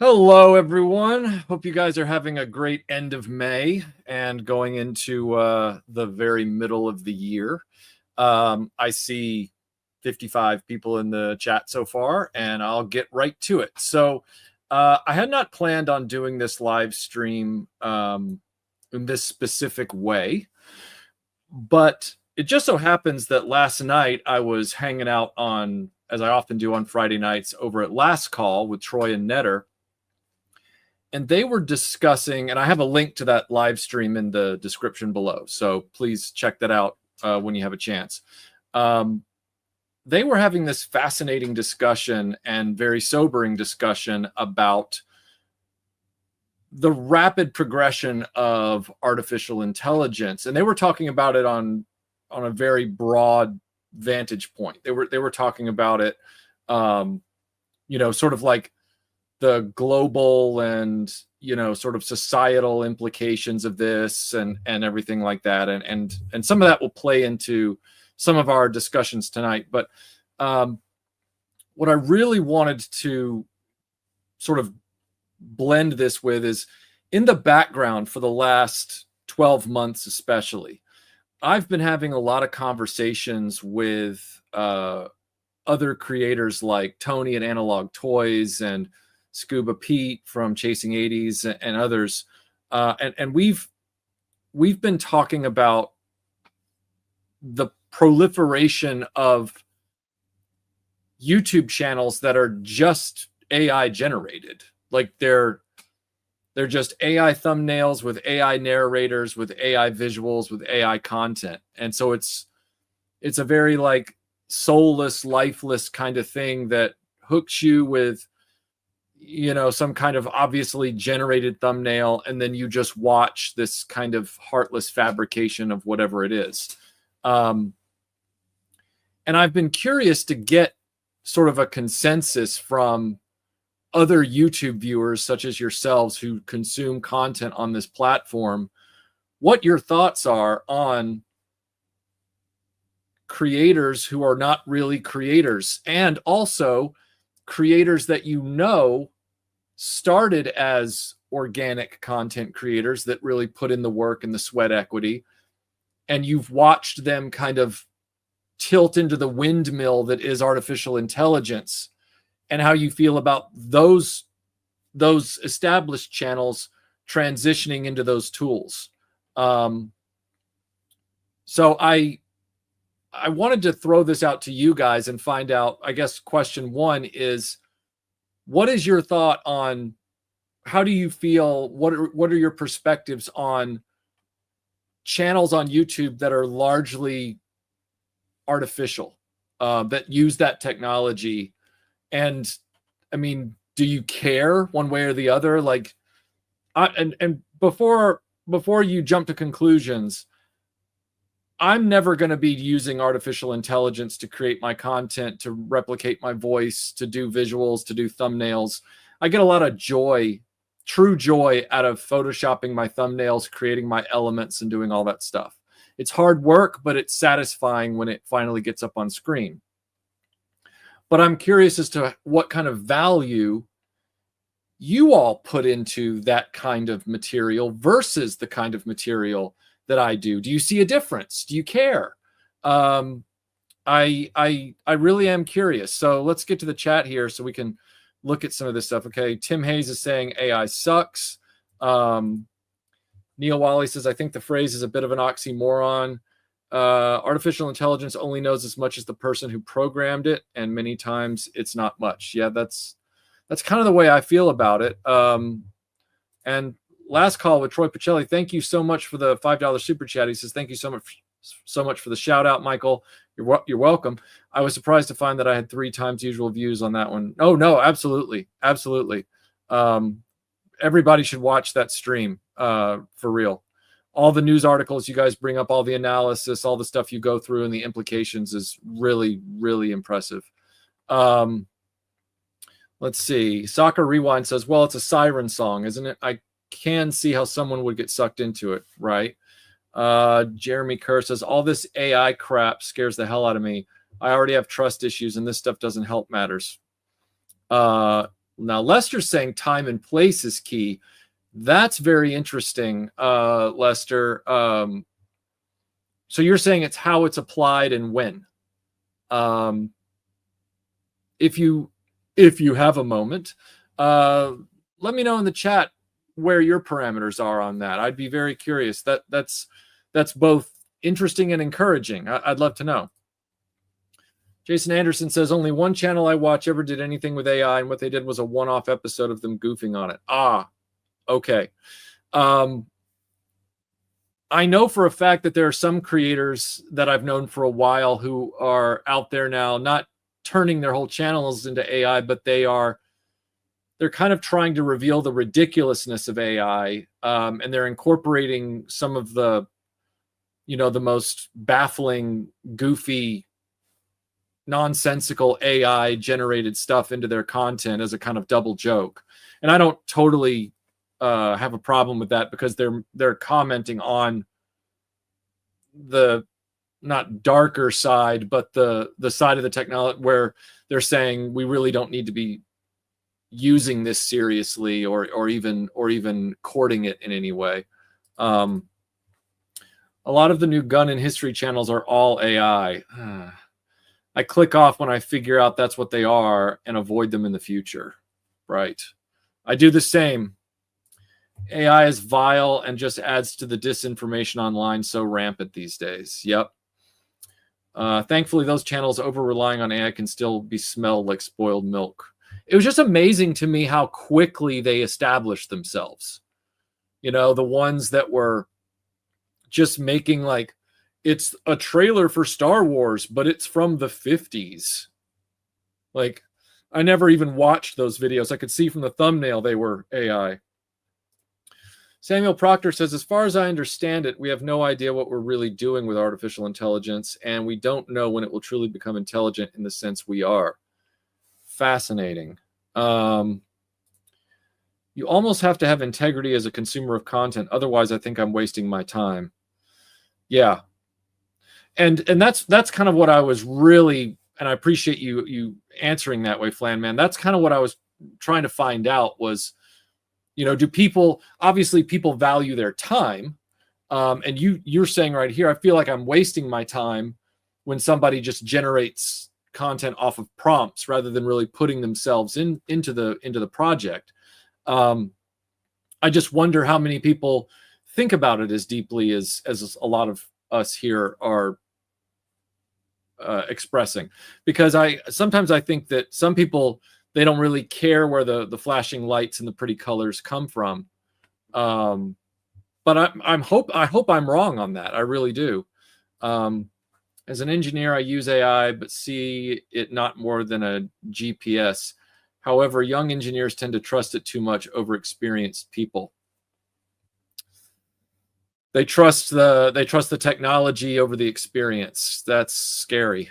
Hello, everyone. Hope you guys are having a great end of May and going into the very middle of the year. I see 55 people in the chat so far, and I'll get right to it. So I had not planned on doing this live stream in this specific way, but it just so happens that last night I was hanging out on, as I often do on Friday nights, over at Last Call with Troy and Netter. And they were discussing, and I have a link to that live stream in the description below, so please check that out when you have a chance. They were having this fascinating discussion and very sobering discussion about the rapid progression of artificial intelligence, and they were talking about it on a very broad vantage point. They were talking about it, sort of like the global and sort of societal implications of this and everything like that, and some of that will play into some of our discussions tonight. But what I really wanted to sort of blend this with is, in the background for the last 12 months especially, I've been having a lot of conversations with other creators like Tony at Analog Toys and Scuba Pete from Chasing 80s and others, and we've been talking about the proliferation of YouTube channels that are just AI generated. Like they're just AI thumbnails with AI narrators, with AI visuals, with AI content, and so it's a very like soulless, lifeless kind of thing that hooks you with some kind of obviously generated thumbnail, and then you just watch this kind of heartless fabrication of whatever it is. And I've been curious to get sort of a consensus from other YouTube viewers such as yourselves who consume content on this platform, what your thoughts are on creators who are not really creators, and also creators that started as organic content creators that really put in the work and the sweat equity, and you've watched them kind of tilt into the windmill that is artificial intelligence, and how you feel about those established channels transitioning into those tools. So I wanted to throw this out to you guys and find out, I guess question one is, what is your thought on, how do you feel, what are your perspectives on channels on YouTube that are largely artificial, that use that technology? And I mean, do you care one way or the other? Like, and before you jump to conclusions, I'm never going to be using artificial intelligence to create my content, to replicate my voice, to do visuals, to do thumbnails. I get a lot of joy, true joy, out of photoshopping my thumbnails, creating my elements, and doing all that stuff. It's hard work, but it's satisfying when it finally gets up on screen. But I'm curious as to what kind of value you all put into that kind of material versus the kind of material that I do. Do you see a difference? Do you care? I really am curious. So let's get to the chat here so we can look at some of this stuff. Okay, Tim Hayes is saying AI sucks. Neil Wally says, I think the phrase is a bit of an oxymoron. Artificial intelligence only knows as much as the person who programmed it, and many times it's not much. Yeah, that's kind of the way I feel about it. And Last Call with Troy Pacelli, thank you so much for the $5 super chat. He says, thank you so much for the shout out, Michael. You're welcome. I was surprised to find that I had 3 times usual views on that one. Oh no, absolutely. Everybody should watch that stream, for real. All the news articles you guys bring up, all the analysis, all the stuff you go through and the implications is really, really impressive. Let's see. Soccer Rewind says, well, it's a siren song, isn't it? I can see how someone would get sucked into it, right? Jeremy Kerr says, all this AI crap scares the hell out of me. I already have trust issues, and this stuff doesn't help matters. Now, Lester's saying time and place is key. That's very interesting, Lester. So you're saying it's how it's applied and when. If you have a moment, let me know in the chat where your parameters are on that. I'd be very curious. That's both interesting and encouraging. I'd love to know. Jason Anderson says, only one channel I watch ever did anything with AI, and what they did was a one-off episode of them goofing on it. Okay. I know for a fact that there are some creators that I've known for a while who are out there now, not turning their whole channels into AI, but they're kind of trying to reveal the ridiculousness of AI, and they're incorporating some of the, the most baffling, goofy, nonsensical AI generated stuff into their content as a kind of double joke. And I don't totally have a problem with that, because they're commenting on the not darker side, but the side of the technology where they're saying we really don't need to be using this seriously or even courting it in any way. A lot of the new gun and history channels are all AI. I click off when I figure out that's what they are and avoid them in the future. Right. I do the same. AI is vile and just adds to the disinformation online so rampant these days. Yep. Thankfully, those channels over-relying on AI can still be smelled like spoiled milk. It was just amazing to me how quickly they established themselves. The ones that were just making like, it's a trailer for Star Wars, but it's from the 50s. Like, I never even watched those videos. I could see from the thumbnail they were AI. Samuel Proctor says, as far as I understand it, we have no idea what we're really doing with artificial intelligence, and we don't know when it will truly become intelligent in the sense we are. Fascinating. You almost have to have integrity as a consumer of content. Otherwise, I think I'm wasting my time. Yeah. And that's kind of what I was really, and I appreciate you answering that way, Flan Man. That's kind of what I was trying to find out was, do people, obviously people value their time. And you're saying right here, I feel like I'm wasting my time when somebody just generates content off of prompts rather than really putting themselves into the project. I just wonder how many people think about it as deeply as a lot of us here are expressing, because sometimes I think that some people, they don't really care where the flashing lights and the pretty colors come from. But I hope I'm wrong on that. I really do. As an engineer, I use AI, but see it not more than a GPS. However, young engineers tend to trust it too much over experienced people. They trust the technology over the experience. That's scary.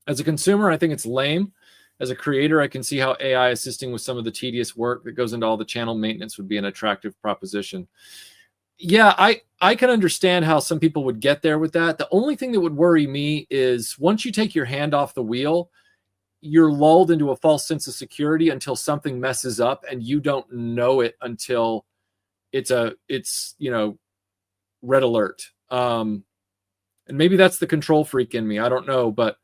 As a consumer, I think it's lame. As a creator, I can see how AI assisting with some of the tedious work that goes into all the channel maintenance would be an attractive proposition. Yeah, I can understand how some people would get there with that. The only thing that would worry me is once you take your hand off the wheel, you're lulled into a false sense of security until something messes up, and you don't know it until it's red alert. And maybe that's the control freak in me. I don't know, but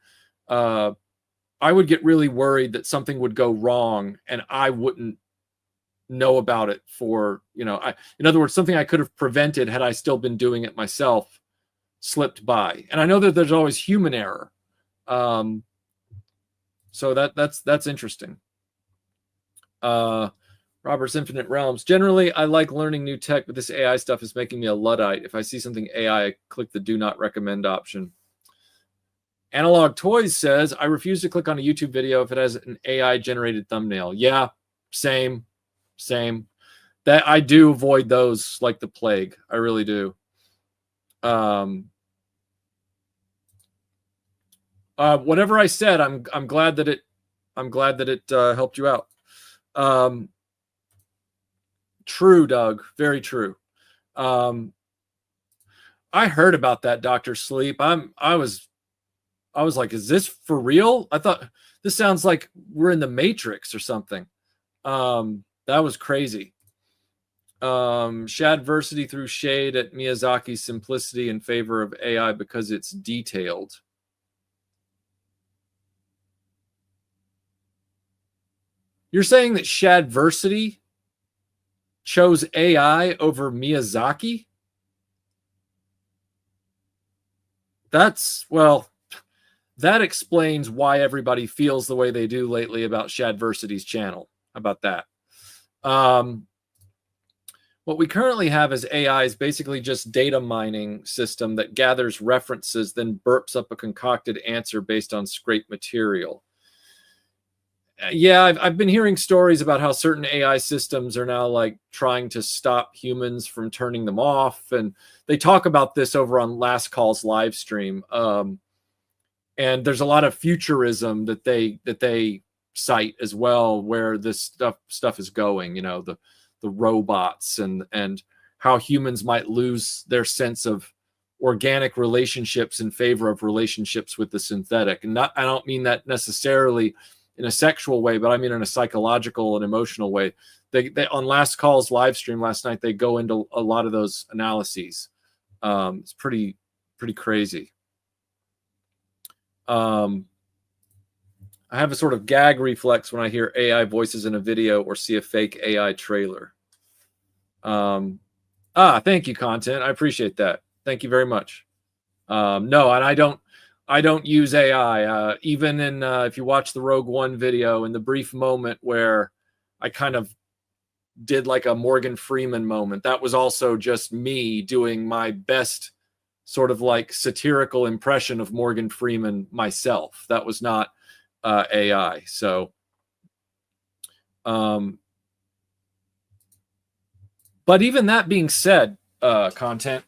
I would get really worried that something would go wrong and I wouldn't know about it for, in other words, something I could have prevented had I still been doing it myself slipped by. And I know that there's always human error. So that's interesting. Robert's Infinite Realms. Generally, I like learning new tech, but this AI stuff is making me a Luddite. If I see something AI, I click the do not recommend option. Analog Toys says, I refuse to click on a YouTube video if it has an AI generated thumbnail. Yeah, same. That I do avoid those like the plague. I really do. Whatever I said, I'm glad that it helped you out. True, Doug. Very true. I heard about that, Dr. Sleep. I was like, is this for real? I thought this sounds like we're in the Matrix or something. That was crazy. Shadversity threw shade at Miyazaki's simplicity in favor of AI because it's detailed. You're saying that Shadversity chose AI over Miyazaki? That's, well, that explains why everybody feels the way they do lately about Shadversity's channel. How about that? What we currently have as AI is basically just data mining system that gathers references, then burps up a concocted answer based on scraped material. Yeah, I've been hearing stories about how certain AI systems are now like trying to stop humans from turning them off, and they talk about this over on Last Call's live stream. And there's a lot of futurism that they cite as well, where this stuff is going. You know, the robots and how humans might lose their sense of organic relationships in favor of relationships with the synthetic. And I don't mean that necessarily in a sexual way, but I mean in a psychological and emotional way. They on Last Call's live stream last night, they go into a lot of those analyses. It's pretty crazy. I have a sort of gag reflex when I hear AI voices in a video or see a fake AI trailer. Thank you, content. I appreciate that. Thank you very much. No, and I don't use AI. Even in if you watch the Rogue One video, in the brief moment where I kind of did like a Morgan Freeman moment, that was also just me doing my best sort of like satirical impression of Morgan Freeman myself. That was not AI. So, but even that being said, content,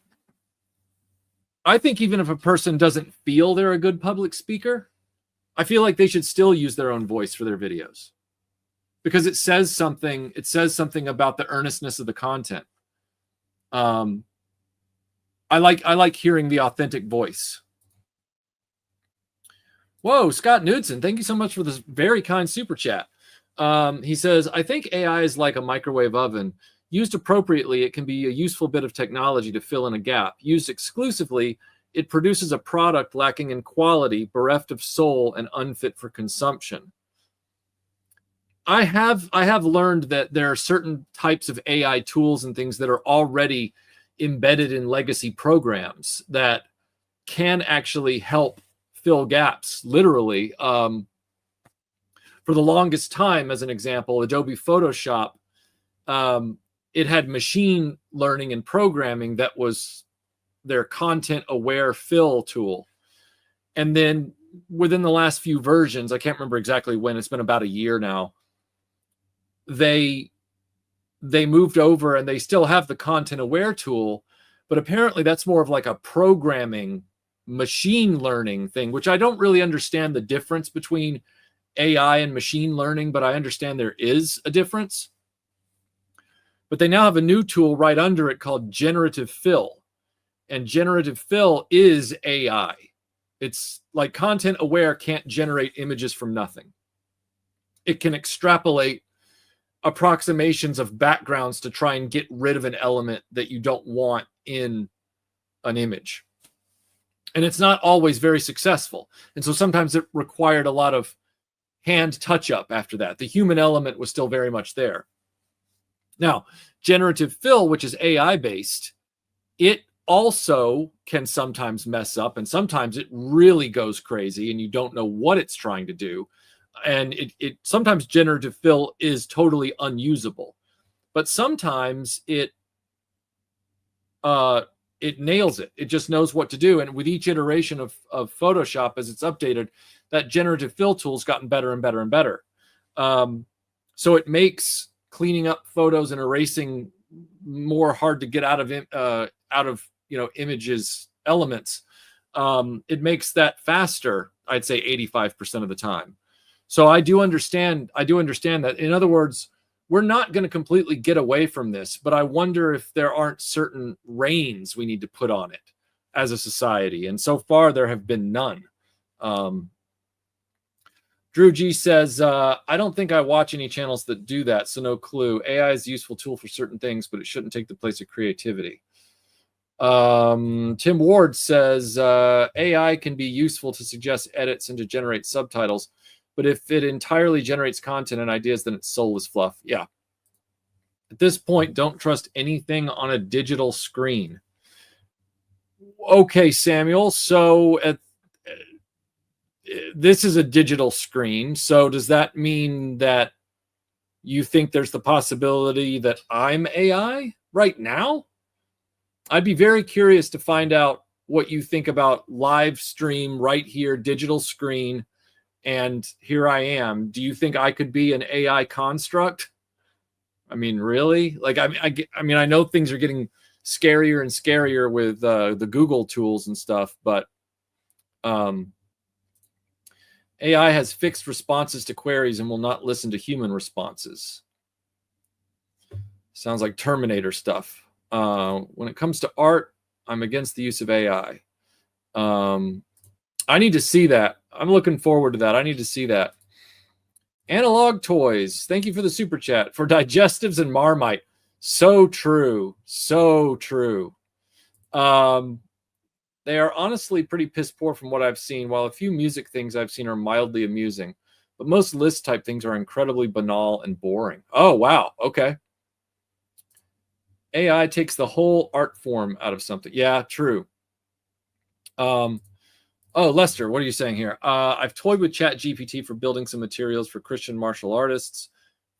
I think even if a person doesn't feel they're a good public speaker, I feel like they should still use their own voice for their videos, because it says something. It says something about the earnestness of the content. I like hearing the authentic voice. Whoa, Scott Knudsen, thank you so much for this very kind super chat. He says, I think AI is like a microwave oven. Used appropriately, it can be a useful bit of technology to fill in a gap. Used exclusively, it produces a product lacking in quality, bereft of soul, and unfit for consumption. I have learned that there are certain types of AI tools and things that are already embedded in legacy programs that can actually help fill gaps, literally. For the longest time, as an example, Adobe Photoshop, it had machine learning and programming that was their content-aware fill tool. And then within the last few versions, I can't remember exactly when, it's been about a year now, they moved over and they still have the content-aware tool, but apparently that's more of like a programming machine learning thing, which I don't really understand the difference between AI and machine learning, but I understand there is a difference. But they now have a new tool right under it called generative fill. And generative fill is AI. It's like content aware can't generate images from nothing. It can extrapolate approximations of backgrounds to try and get rid of an element that you don't want in an image. And it's not always very successful. And so sometimes it required a lot of hand touch up after that. The human element was still very much there. Now, generative fill, which is AI based, it also can sometimes mess up, and sometimes it really goes crazy and you don't know what it's trying to do. And it sometimes generative fill is totally unusable, but sometimes it nails it. It just knows what to do. And with each iteration of Photoshop, as it's updated, that generative fill tool's gotten better and better and better. So it makes cleaning up photos and erasing more hard to get out of images elements. It makes that faster, I'd say 85% of the time. So I do understand that. In other words, we're not going to completely get away from this, but I wonder if there aren't certain reins we need to put on it as a society. And so far there have been none. Drew G says, I don't think I watch any channels that do that, so no clue. AI is a useful tool for certain things, but it shouldn't take the place of creativity. Tim Ward says, AI can be useful to suggest edits and to generate subtitles, but if it entirely generates content and ideas, then it's soulless fluff. Yeah. At this point, don't trust anything on a digital screen. Okay, Samuel, so this is a digital screen. So does that mean that you think there's the possibility that I'm AI right now? I'd be very curious to find out what you think about live stream right here, digital screen, and here I am. Do you think I could be an AI construct? I mean, really? Like, I mean, I know things are getting scarier and scarier with the Google tools and stuff, but AI has fixed responses to queries and will not listen to human responses. Sounds like Terminator stuff. When it comes to art, I'm against the use of AI. I need to see that. I'm looking forward to that. I need to see that. Analog Toys, thank you for the super chat. For digestives and Marmite. So true. So true. They are honestly pretty piss poor from what I've seen, while a few music things I've seen are mildly amusing. But most list type things are incredibly banal and boring. Oh, wow. Okay. AI takes the whole art form out of something. Yeah, true. Oh, Lester, what are you saying here? I've toyed with ChatGPT for building some materials for Christian martial artists.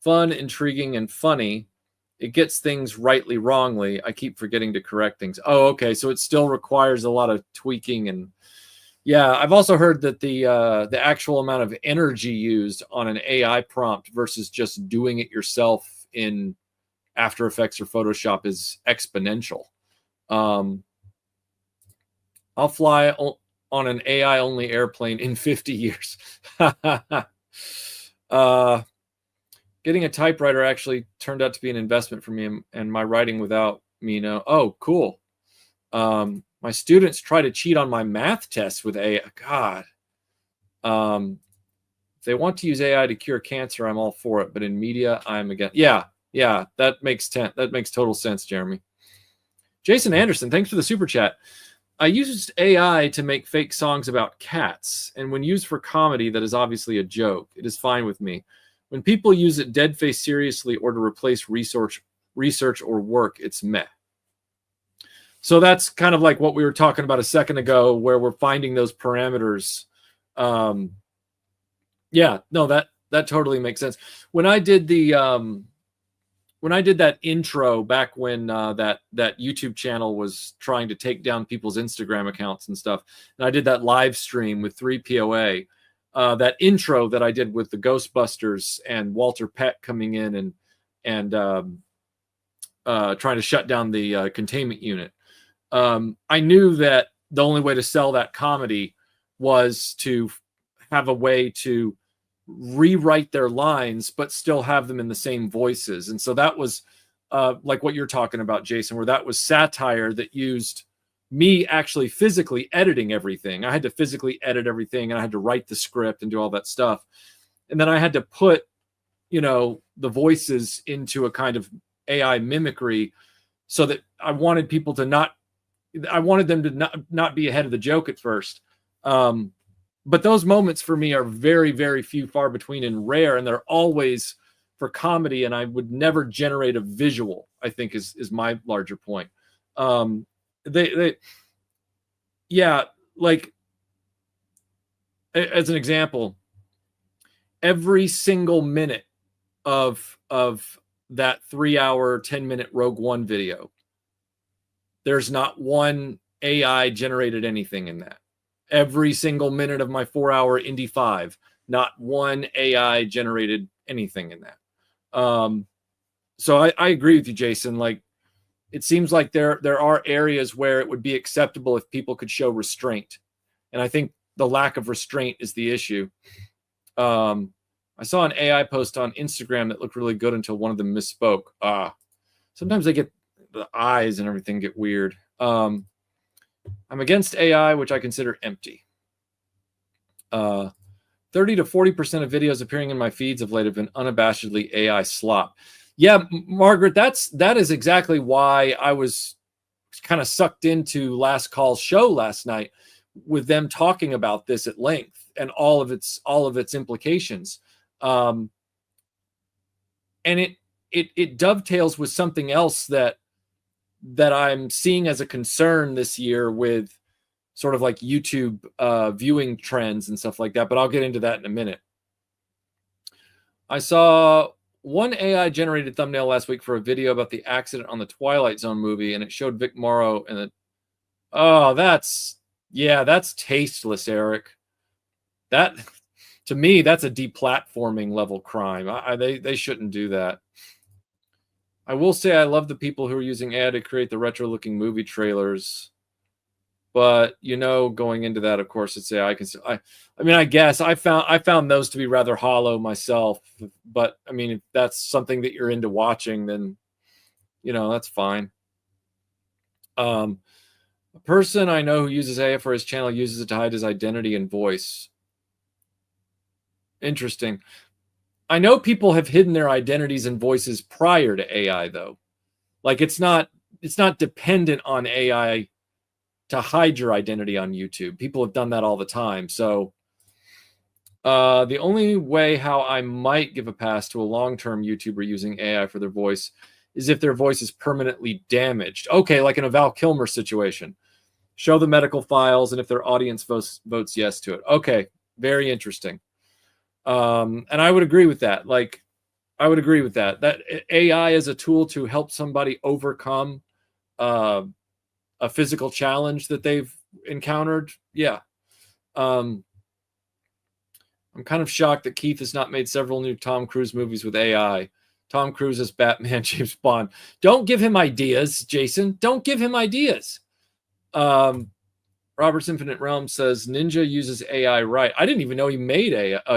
Fun, intriguing, and funny. It gets things rightly wrongly. I keep forgetting to correct things. Oh, okay. So it still requires a lot of tweaking. And yeah, I've also heard that the actual amount of energy used on an AI prompt versus just doing it yourself in After Effects or Photoshop is exponential. I'll fly on an AI only airplane in 50 years. Getting a typewriter actually turned out to be an investment for me and my writing without me know. Oh, cool. My students try to cheat on my math tests with AI. God. If they want to use AI to cure cancer, I'm all for it. But in media, I'm against. Yeah, that makes total sense, Jeremy. Jason Anderson, thanks for the super chat. I used AI to make fake songs about cats, and when used for comedy, that is obviously a joke. It is fine with me. When people use it dead-face seriously or to replace research or work, it's meh. So that's kind of like what we were talking about a second ago, where we're finding those parameters. Yeah, no, that totally makes sense. When I did that intro back when that YouTube channel was trying to take down people's Instagram accounts and stuff, and I did that live stream with 3POA. That intro that I did with the Ghostbusters and Walter Peck coming in and trying to shut down the containment unit. I knew that the only way to sell that comedy was to have a way to rewrite their lines, but still have them in the same voices. And so that was like what you're talking about, Jason, where that was satire that used me actually physically editing everything. I had to physically edit everything, and I had to write the script and do all that stuff. And then I had to put, the voices into a kind of AI mimicry so that I wanted people to I wanted them to not be ahead of the joke at first. But those moments for me are very, very few, far between, and rare. And they're always for comedy. And I would never generate a visual, I think is my larger point. Yeah, like as an example, every single minute of that 3-hour, 10-minute Rogue One video, there's not one AI generated anything in that. Every single minute of my 4-hour Indy 5, not one AI generated anything in that. So I agree with you, Jason. Like, it seems like there are areas where it would be acceptable if people could show restraint. And I think the lack of restraint is the issue. I saw an AI post on Instagram that looked really good until one of them misspoke. Sometimes they get the eyes and everything get weird. I'm against AI, which I consider empty. Third 30 to 40% of videos appearing in my feeds of late have been unabashedly AI slop. Yeah, Margaret, that is exactly why I was kind of sucked into Last Call's show last night with them talking about this at length and all of its implications. And it dovetails with something else that I'm seeing as a concern this year with sort of like YouTube viewing trends and stuff like that. But I'll get into that in a minute. I saw one AI generated thumbnail last week for a video about the accident on the Twilight Zone movie, and it showed Vic Morrow and the that's tasteless, Eric. That, to me, that's a deplatforming level crime. They shouldn't do that. I will say I love the people who are using AI to create the retro looking movie trailers. But going into that, of course, it's AI. I guess I found those to be rather hollow myself. But I mean, if that's something that you're into watching, then that's fine. A person I know who uses AI for his channel uses it to hide his identity and voice. Interesting. I know people have hidden their identities and voices prior to AI, though. Like it's not dependent on AI to hide your identity on YouTube. People have done that all the time. So the only way how I might give a pass to a long-term YouTuber using AI for their voice is if their voice is permanently damaged. Okay, like in a Val Kilmer situation. Show the medical files, and if their audience votes yes to it. Okay, very interesting. And I would agree with that. That AI is a tool to help somebody overcome a physical challenge that they've encountered. Yeah. I'm kind of shocked that Keith has not made several new Tom Cruise movies with AI. Tom Cruise as Batman, James Bond. Don't give him ideas, Jason. Don't give him ideas. Robert's Infinite Realm says Ninja uses AI right. I didn't even know he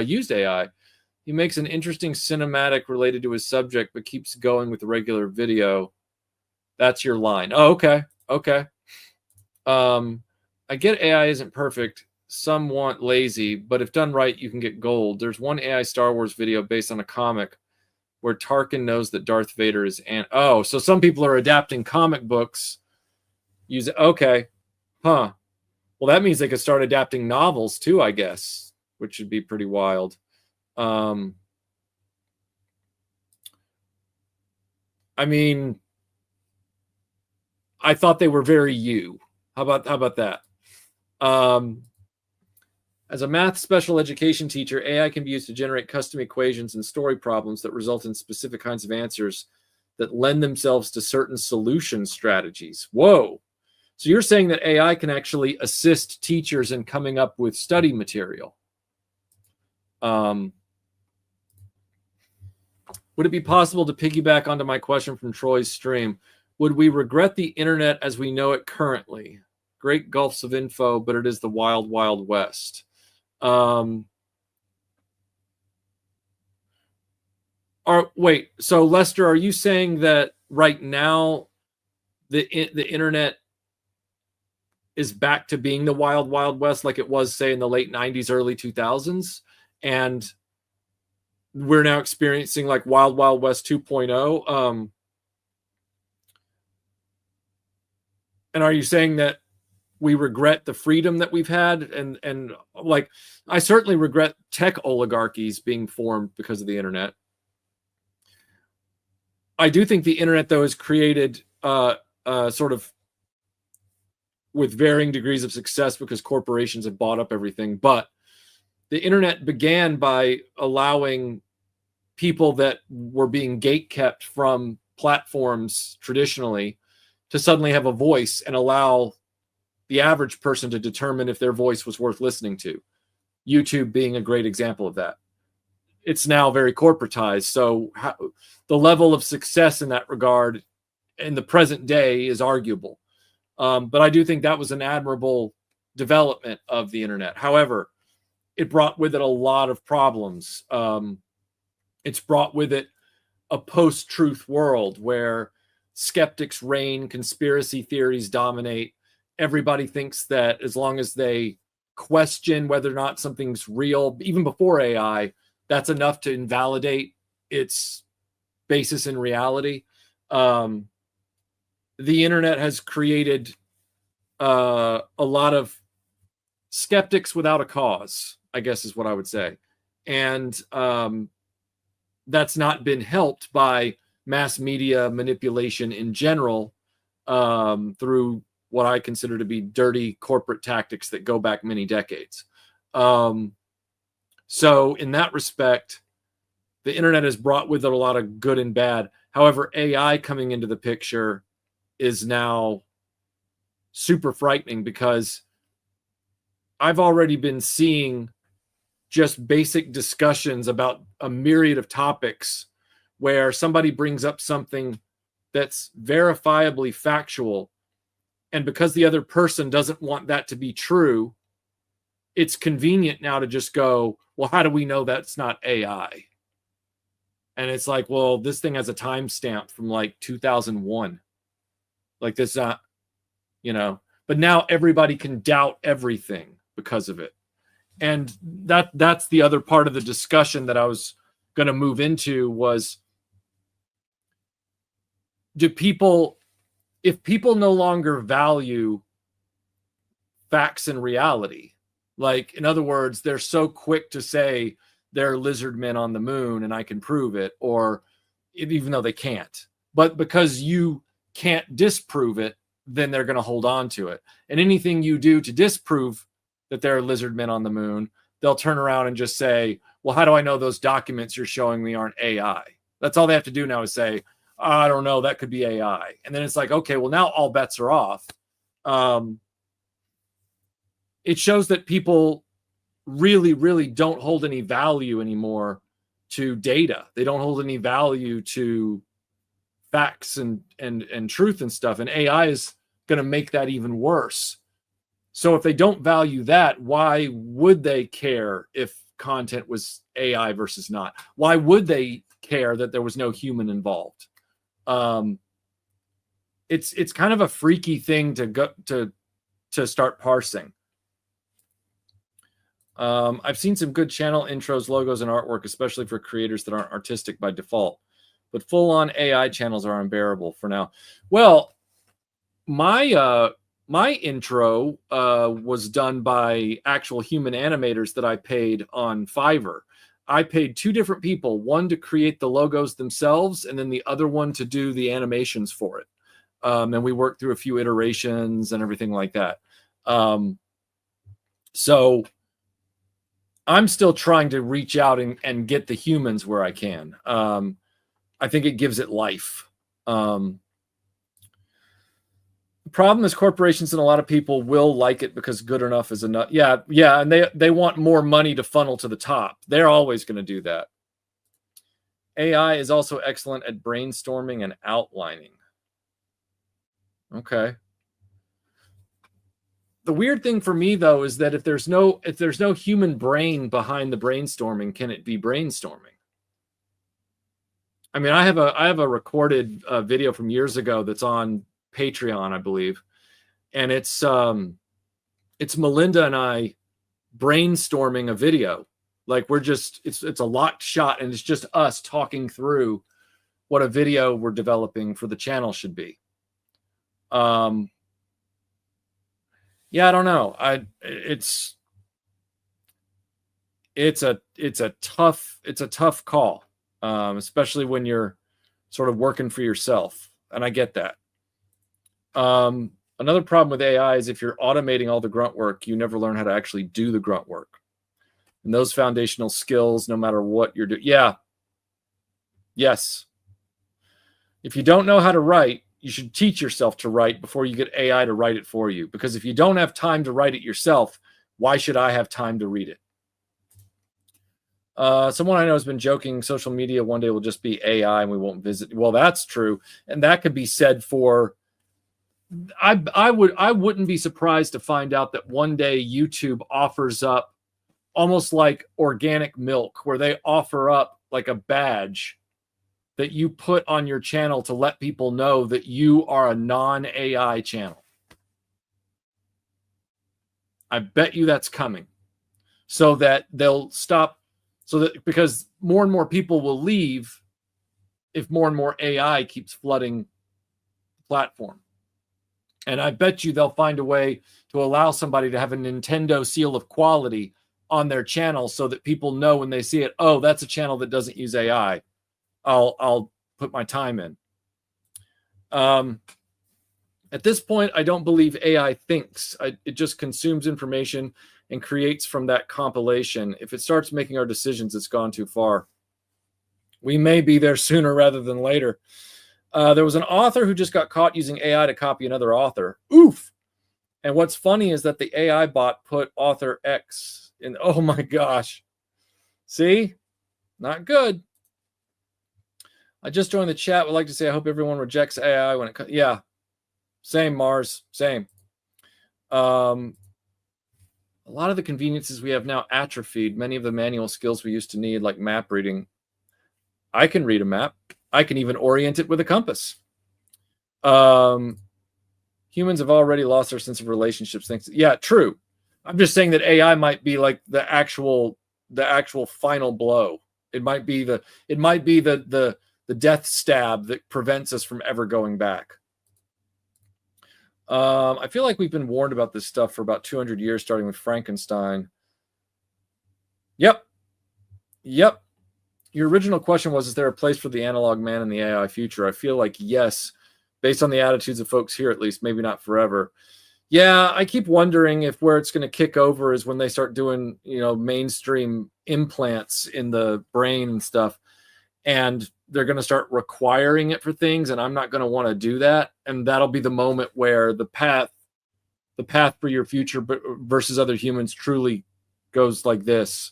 used AI. He makes an interesting cinematic related to his subject, but keeps going with the regular video. That's your line. Oh, okay. Okay. I get AI isn't perfect. Some want lazy, but if done right, you can get gold. There's one AI Star Wars video based on a comic where Tarkin knows that Darth Vader is so some people are adapting comic books. Okay. Huh. Well, that means they could start adapting novels too, I guess, which would be pretty wild. I mean, I thought they were very you. How about that? As a math special education teacher, AI can be used to generate custom equations and story problems that result in specific kinds of answers that lend themselves to certain solution strategies. Whoa. So you're saying that AI can actually assist teachers in coming up with study material. Would it be possible to piggyback onto my question from Troy's stream? Would we regret the internet as we know it currently? Great gulfs of info, but it is the wild, wild west. So Lester, are you saying that right now the internet is back to being the wild, wild west like it was, say, in the late 90s, early 2000s, and we're now experiencing like wild, wild west 2.0? And are you saying that we regret the freedom that we've had? And like, I certainly regret tech oligarchies being formed because of the internet. I do think the internet, though, has created sort of with varying degrees of success because corporations have bought up everything. But the internet began by allowing people that were being gatekept from platforms traditionally to suddenly have a voice and allow the average person to determine if their voice was worth listening to. YouTube being a great example of that. It's now very corporatized. So the level of success in that regard in the present day is arguable. But I do think that was an admirable development of the internet. However, it brought with it a lot of problems. It's brought with it a post-truth world where skeptics reign, conspiracy theories dominate. Everybody thinks that as long as they question whether or not something's real, even before AI, that's enough to invalidate its basis in reality. The internet has created a lot of skeptics without a cause, I guess is what I would say. And that's not been helped by mass media manipulation in general, through what I consider to be dirty corporate tactics that go back many decades. So in that respect, the internet has brought with it a lot of good and bad. However, AI coming into the picture is now super frightening, because I've already been seeing just basic discussions about a myriad of topics where somebody brings up something that's verifiably factual, and because the other person doesn't want that to be true, it's convenient now to just go, well, how do we know that's not AI? And it's like, well, this thing has a timestamp from like 2001. Like this, but now everybody can doubt everything because of it. And that's the other part of the discussion that I was going to move into was, if people no longer value facts and reality, like, in other words, they're so quick to say there are lizard men on the moon and I can prove it, or even though they can't, but because you can't disprove it, then they're going to hold on to it. And anything you do to disprove that there are lizard men on the moon, they'll turn around and just say, well, how do I know those documents you're showing me aren't AI? That's all they have to do now is say, I don't know, that could be AI. And then it's like, okay, well, now all bets are off. It shows that people really, really don't hold any value anymore to data. They don't hold any value to facts and truth and stuff. And AI is going to make that even worse. So if they don't value that, why would they care if content was AI versus not? Why would they care that there was no human involved? It's kind of a freaky thing to start parsing. I've seen some good channel intros, logos, and artwork, especially for creators that aren't artistic by default. But full-on AI channels are unbearable for now. Well, my intro was done by actual human animators that I paid on Fiverr. I paid two different people, one to create the logos themselves, and then the other one to do the animations for it. And we worked through a few iterations and everything like that. So I'm still trying to reach out and get the humans where I can. I think it gives it life. The problem is corporations and a lot of people will like it because good enough is enough. Yeah, and they want more money to funnel to the top. They're always going to do that. AI is also excellent at brainstorming and outlining. Okay. The weird thing for me, though, is that if there's no human brain behind the brainstorming, can it be brainstorming? I mean, I have a recorded video from years ago that's on Patreon, I believe, and it's Melinda and I brainstorming a video. Like it's a locked shot, and it's just us talking through what a video we're developing for the channel should be. Yeah, I don't know. It's a tough call, especially when you're sort of working for yourself, and I get that. Another problem with AI is if you're automating all the grunt work, you never learn how to actually do the grunt work. And those foundational skills, no matter what you're doing. Yeah. Yes. If you don't know how to write, you should teach yourself to write before you get AI to write it for you. Because if you don't have time to write it yourself, why should I have time to read it? Someone I know has been joking, social media one day will just be AI and we won't visit. Well, that's true. And that could be said for, I wouldn't be surprised to find out that one day YouTube offers up almost like organic milk, where they offer up like a badge that you put on your channel to let people know that you are a non-AI channel. I bet you that's coming, so that they'll stop, so that because more and more people will leave if more and more AI keeps flooding the platform. And I bet you they'll find a way to allow somebody to have a Nintendo seal of quality on their channel so that people know when they see it, oh, that's a channel that doesn't use AI. I'll put my time in. At this point, I don't believe AI thinks. It just consumes information and creates from that compilation. If it starts making our decisions, it's gone too far. We may be there sooner rather than later. There was an author who just got caught using AI to copy another author. Oof. And what's funny is that the AI bot put author X in. Oh my gosh. See? Not good. I just joined the chat. Would like to say I hope everyone rejects AI when it comes. Yeah. Same, Mars. Same. A lot of the conveniences we have now atrophied. Many of the manual skills we used to need, like map reading. I can read a map. I can even orient it with a compass. Humans have already lost their sense of relationships. Thanks. Yeah, true. I'm just saying that AI might be like the actual final blow. It might be the death stab that prevents us from ever going back. I feel like we've been warned about this stuff for about 200 years, starting with Frankenstein. Yep. Your original question was, is there a place for the analog man in the AI future? I feel like yes, based on the attitudes of folks here, at least, maybe not forever. Yeah, I keep wondering if where it's going to kick over is when they start doing, mainstream implants in the brain and stuff, and they're going to start requiring it for things, and I'm not going to want to do that. And that'll be the moment where the path for your future versus other humans truly goes like this.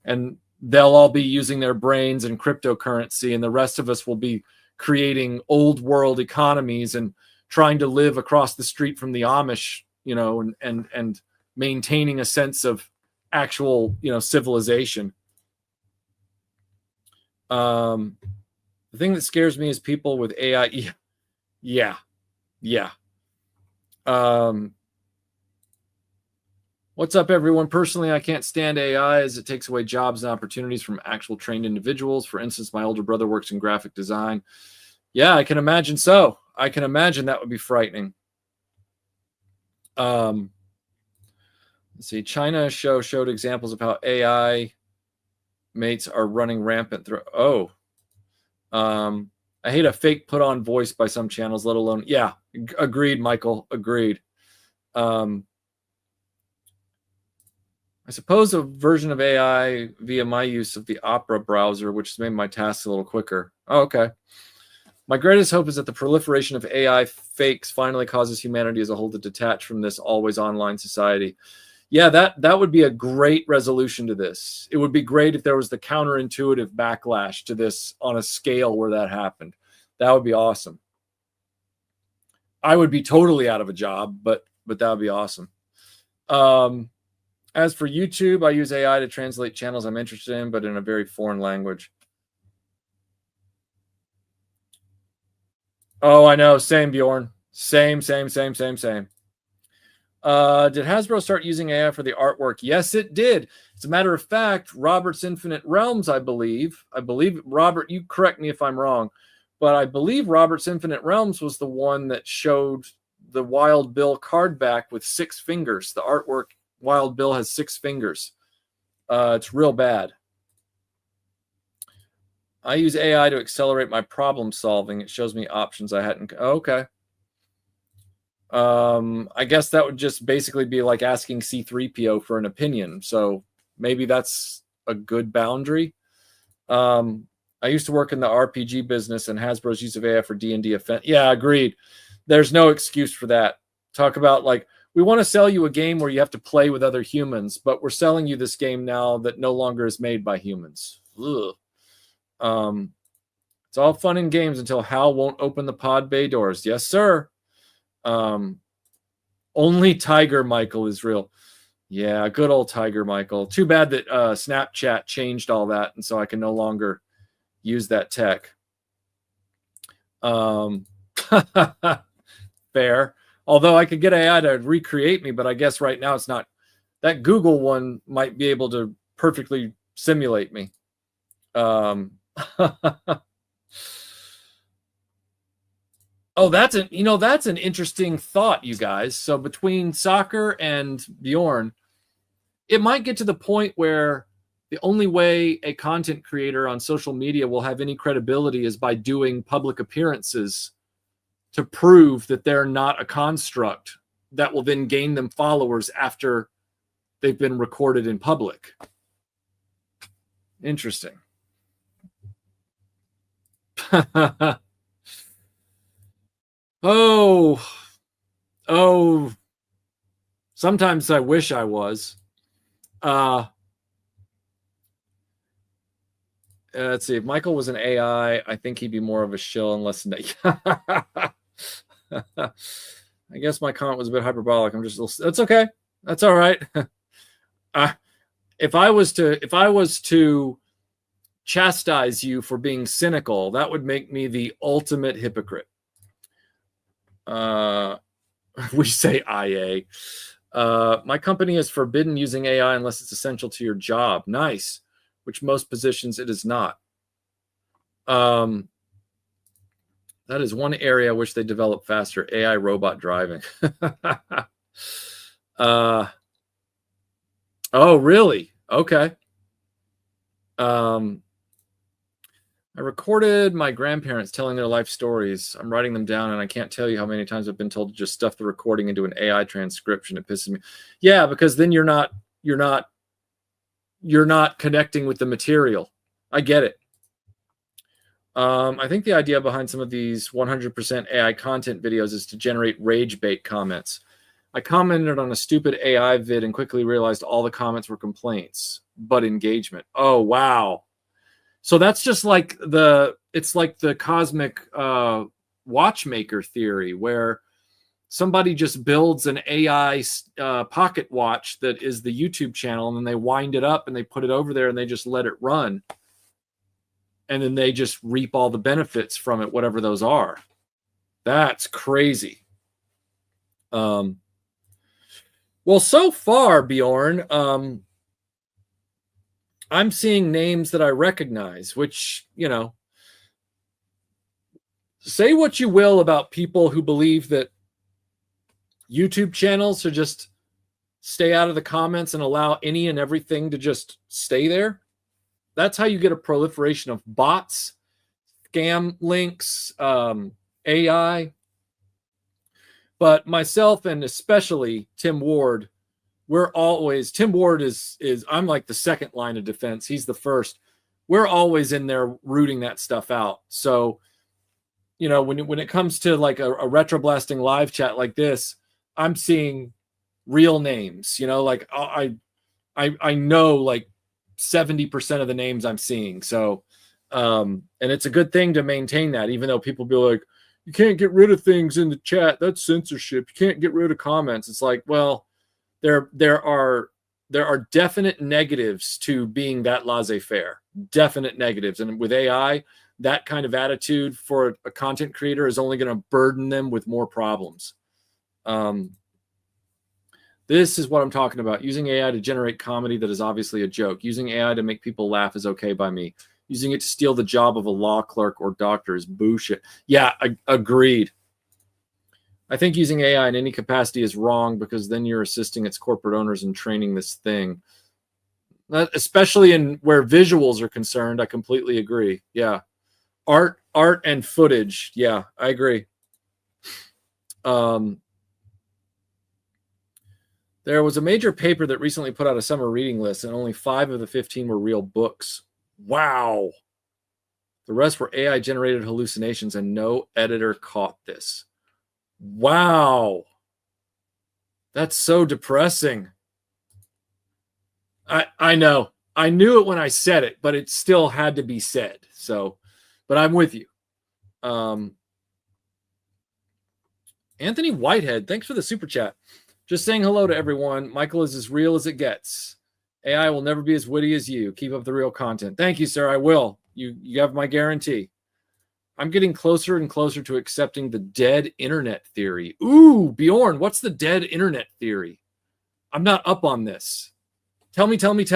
And they'll all be using their brains and cryptocurrency, and the rest of us will be creating old world economies and trying to live across the street from the Amish, and maintaining a sense of actual, civilization. The thing that scares me is people with AI. Yeah. What's up, everyone? Personally, I can't stand AI as it takes away jobs and opportunities from actual trained individuals. For instance, my older brother works in graphic design. Yeah, I can imagine so. I can imagine that would be frightening. Let's see. China showed examples of how AI mates are running rampant through. I hate a fake put on voice by some channels, let alone. Yeah, agreed, Michael. Agreed. I suppose a version of AI via my use of the Opera browser, which has made my tasks a little quicker. Oh, okay. My greatest hope is that the proliferation of AI fakes finally causes humanity as a whole to detach from this always online society. Yeah, that would be a great resolution to this. It would be great if there was the counterintuitive backlash to this on a scale where that happened. That would be awesome. I would be totally out of a job, but that would be awesome. As for YouTube, I use AI to translate channels I'm interested in, but in a very foreign language. Oh, I know. Same, Bjorn. Same. Did Hasbro start using AI for the artwork? Yes, it did. As a matter of fact, Robert's Infinite Realms, I believe, Robert, you correct me if I'm wrong, but I believe Robert's Infinite Realms was the one that showed the Wild Bill card back with 6 fingers. The artwork, Wild Bill has 6 fingers. It's real bad. I use AI to accelerate my problem solving. It shows me options I hadn't. Oh, okay. I guess that would just basically be like asking C3PO for an opinion. So maybe that's a good boundary. I used to work in the RPG business, and Hasbro's use of AI for D&D offense. Yeah, agreed. There's no excuse for that. Talk about like, we want to sell you a game where you have to play with other humans, but we're selling you this game now that no longer is made by humans. Ugh. It's all fun and games until Hal won't open the pod bay doors. Yes, sir. Only Tiger Michael is real. Yeah, good old Tiger Michael. Too bad that Snapchat changed all that, and so I can no longer use that tech. Fair. Although I could get AI to recreate me, but I guess right now it's not. That Google one might be able to perfectly simulate me. Oh, that's an interesting thought, you guys. So between soccer and Bjorn, it might get to the point where the only way a content creator on social media will have any credibility is by doing public appearances to prove that they're not a construct that will then gain them followers after they've been recorded in public. Interesting. Oh, sometimes I wish I was. Let's see. If Michael was an AI, I think he'd be more of a shill and less than that. I guess my comment was a bit hyperbolic. That's okay. That's all right. If I was to chastise you for being cynical, that would make me the ultimate hypocrite. We say IA. My company is forbidden using AI unless it's essential to your job. Nice. Which most positions it is not. That is one area I wish they developed faster. AI robot driving. Oh, really? Okay. I recorded my grandparents telling their life stories. I'm writing them down, and I can't tell you how many times I've been told to just stuff the recording into an AI transcription. It pisses me. Yeah, because then you're not connecting with the material. I get it. I think the idea behind some of these 100% AI content videos is to generate rage bait comments. I commented on a stupid AI vid and quickly realized all the comments were complaints, but engagement. Oh, wow. So that's just like it's like the cosmic watchmaker theory, where somebody just builds an AI pocket watch that is the YouTube channel, and then they wind it up and they put it over there and they just let it run. And then they just reap all the benefits from it, whatever those are. That's crazy. Well, so far, Bjorn, I'm seeing names that I recognize, which, say what you will about people who believe that YouTube channels should just stay out of the comments and allow any and everything to just stay there. That's how you get a proliferation of bots, scam links, AI. But myself, and especially Tim Ward, Tim Ward is I'm like the second line of defense. He's the first. We're always in there rooting that stuff out. So, when it comes to like a RetroBlasting live chat like this, I'm seeing real names. Like I know like 70% of the names I'm seeing. So, and it's a good thing to maintain that, even though people be like, you can't get rid of things in the chat. That's censorship. You can't get rid of comments. It's like, well, there are definite negatives to being that laissez-faire. Definite negatives. And with AI, that kind of attitude for a content creator is only going to burden them with more problems. This is what I'm talking about. Using AI to generate comedy that is obviously a joke. Using AI to make people laugh is okay by me. Using it to steal the job of a law clerk or doctor is bullshit. Yeah, agreed. I think using AI in any capacity is wrong, because then you're assisting its corporate owners in training this thing. Especially in where visuals are concerned, I completely agree. Yeah. Art and footage. Yeah, I agree. There was a major paper that recently put out a summer reading list, and only 5 of the 15 were real books. Wow. The rest were AI-generated hallucinations, and no editor caught this. Wow. That's so depressing. I know. I knew it when I said it, but it still had to be said. So, but I'm with you. Anthony Whitehead, thanks for the super chat. Just saying hello to everyone. Michael is as real as it gets. AI will never be as witty as you. Keep up the real content. Thank you, sir. I will. You have my guarantee. I'm getting closer and closer to accepting the dead internet theory. Ooh, Bjorn, what's the dead internet theory? I'm not up on this. Tell me. Just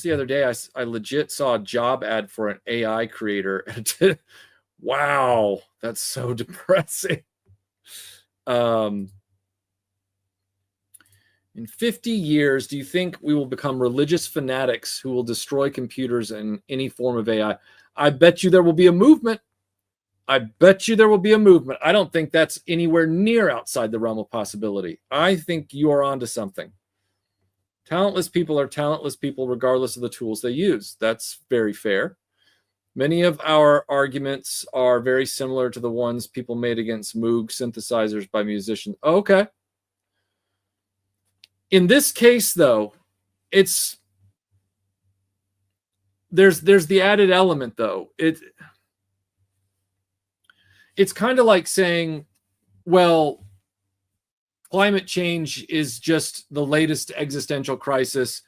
the other day, I legit saw a job ad for an AI creator. Wow, that's so depressing. In 50 years, do you think we will become religious fanatics who will destroy computers and any form of AI? I bet you there will be a movement. I bet you there will be a movement. I don't think that's anywhere near outside the realm of possibility. I think you are onto something. Talentless people are talentless people regardless of the tools they use. That's very fair. Many of our arguments are very similar to the ones people made against Moog synthesizers by musicians. Okay. In this case, though, there's the added element, though. It's kind of like saying, well, climate change is just the latest existential crisis,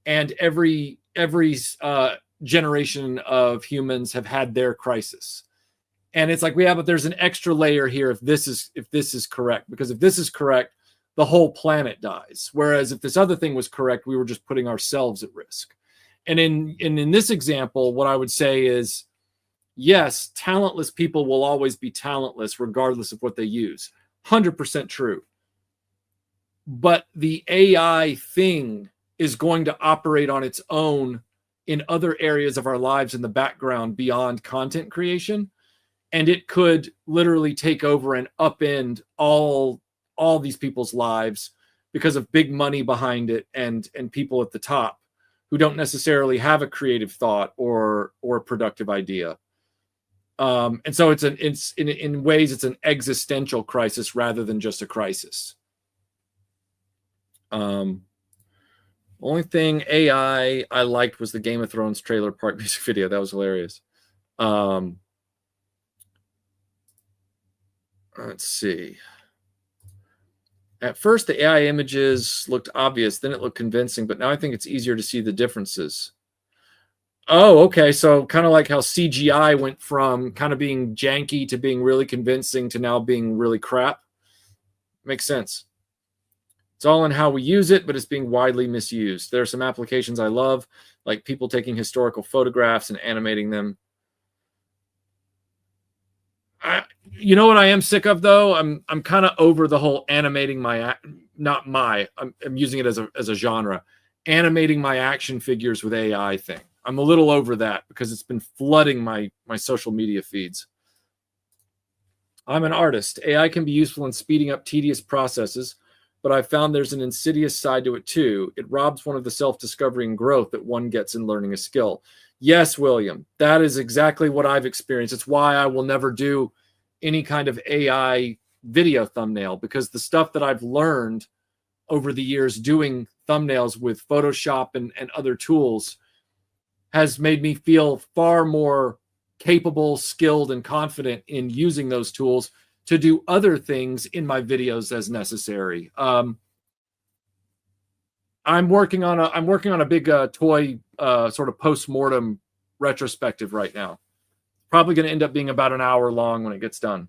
and every generation of humans have had their crisis. And it's like, yeah, but there's an extra layer here if this is correct, because if this is correct, the whole planet dies. Whereas if this other thing was correct, we were just putting ourselves at risk. And in this example, what I would say is, yes, talentless people will always be talentless regardless of what they use. 100% true. But the AI thing is going to operate on its own in other areas of our lives in the background beyond content creation. And it could literally take over and upend all these people's lives because of big money behind it and people at the top who don't necessarily have a creative thought or a productive idea. And so it's in ways it's an existential crisis rather than just a crisis. Only thing AI I liked was the Game of Thrones trailer park music video. That was hilarious. Let's see. At first, the AI images looked obvious, then it looked convincing, but now I think it's easier to see the differences. Oh, okay. So kind of like how CGI went from kind of being janky to being really convincing to now being really crap. Makes sense. It's all in how we use it, but it's being widely misused. There are some applications I love, like people taking historical photographs and animating them. You know what I am sick of, though? I'm kind of over the whole animating I'm using it as a genre, animating my action figures with AI thing. I'm a little over that because it's been flooding my social media feeds. I'm an artist. AI can be useful in speeding up tedious processes, but I've found there's an insidious side to it too. It robs one of the self-discovery and growth that one gets in learning a skill. Yes, William, that is exactly what I've experienced. It's why I will never do any kind of AI video thumbnail, because the stuff that I've learned over the years doing thumbnails with Photoshop and other tools has made me feel far more capable, skilled, and confident in using those tools to do other things in my videos as necessary. I'm working on a big toy sort of post-mortem retrospective right now. Probably going to end up being about an hour long when it gets done.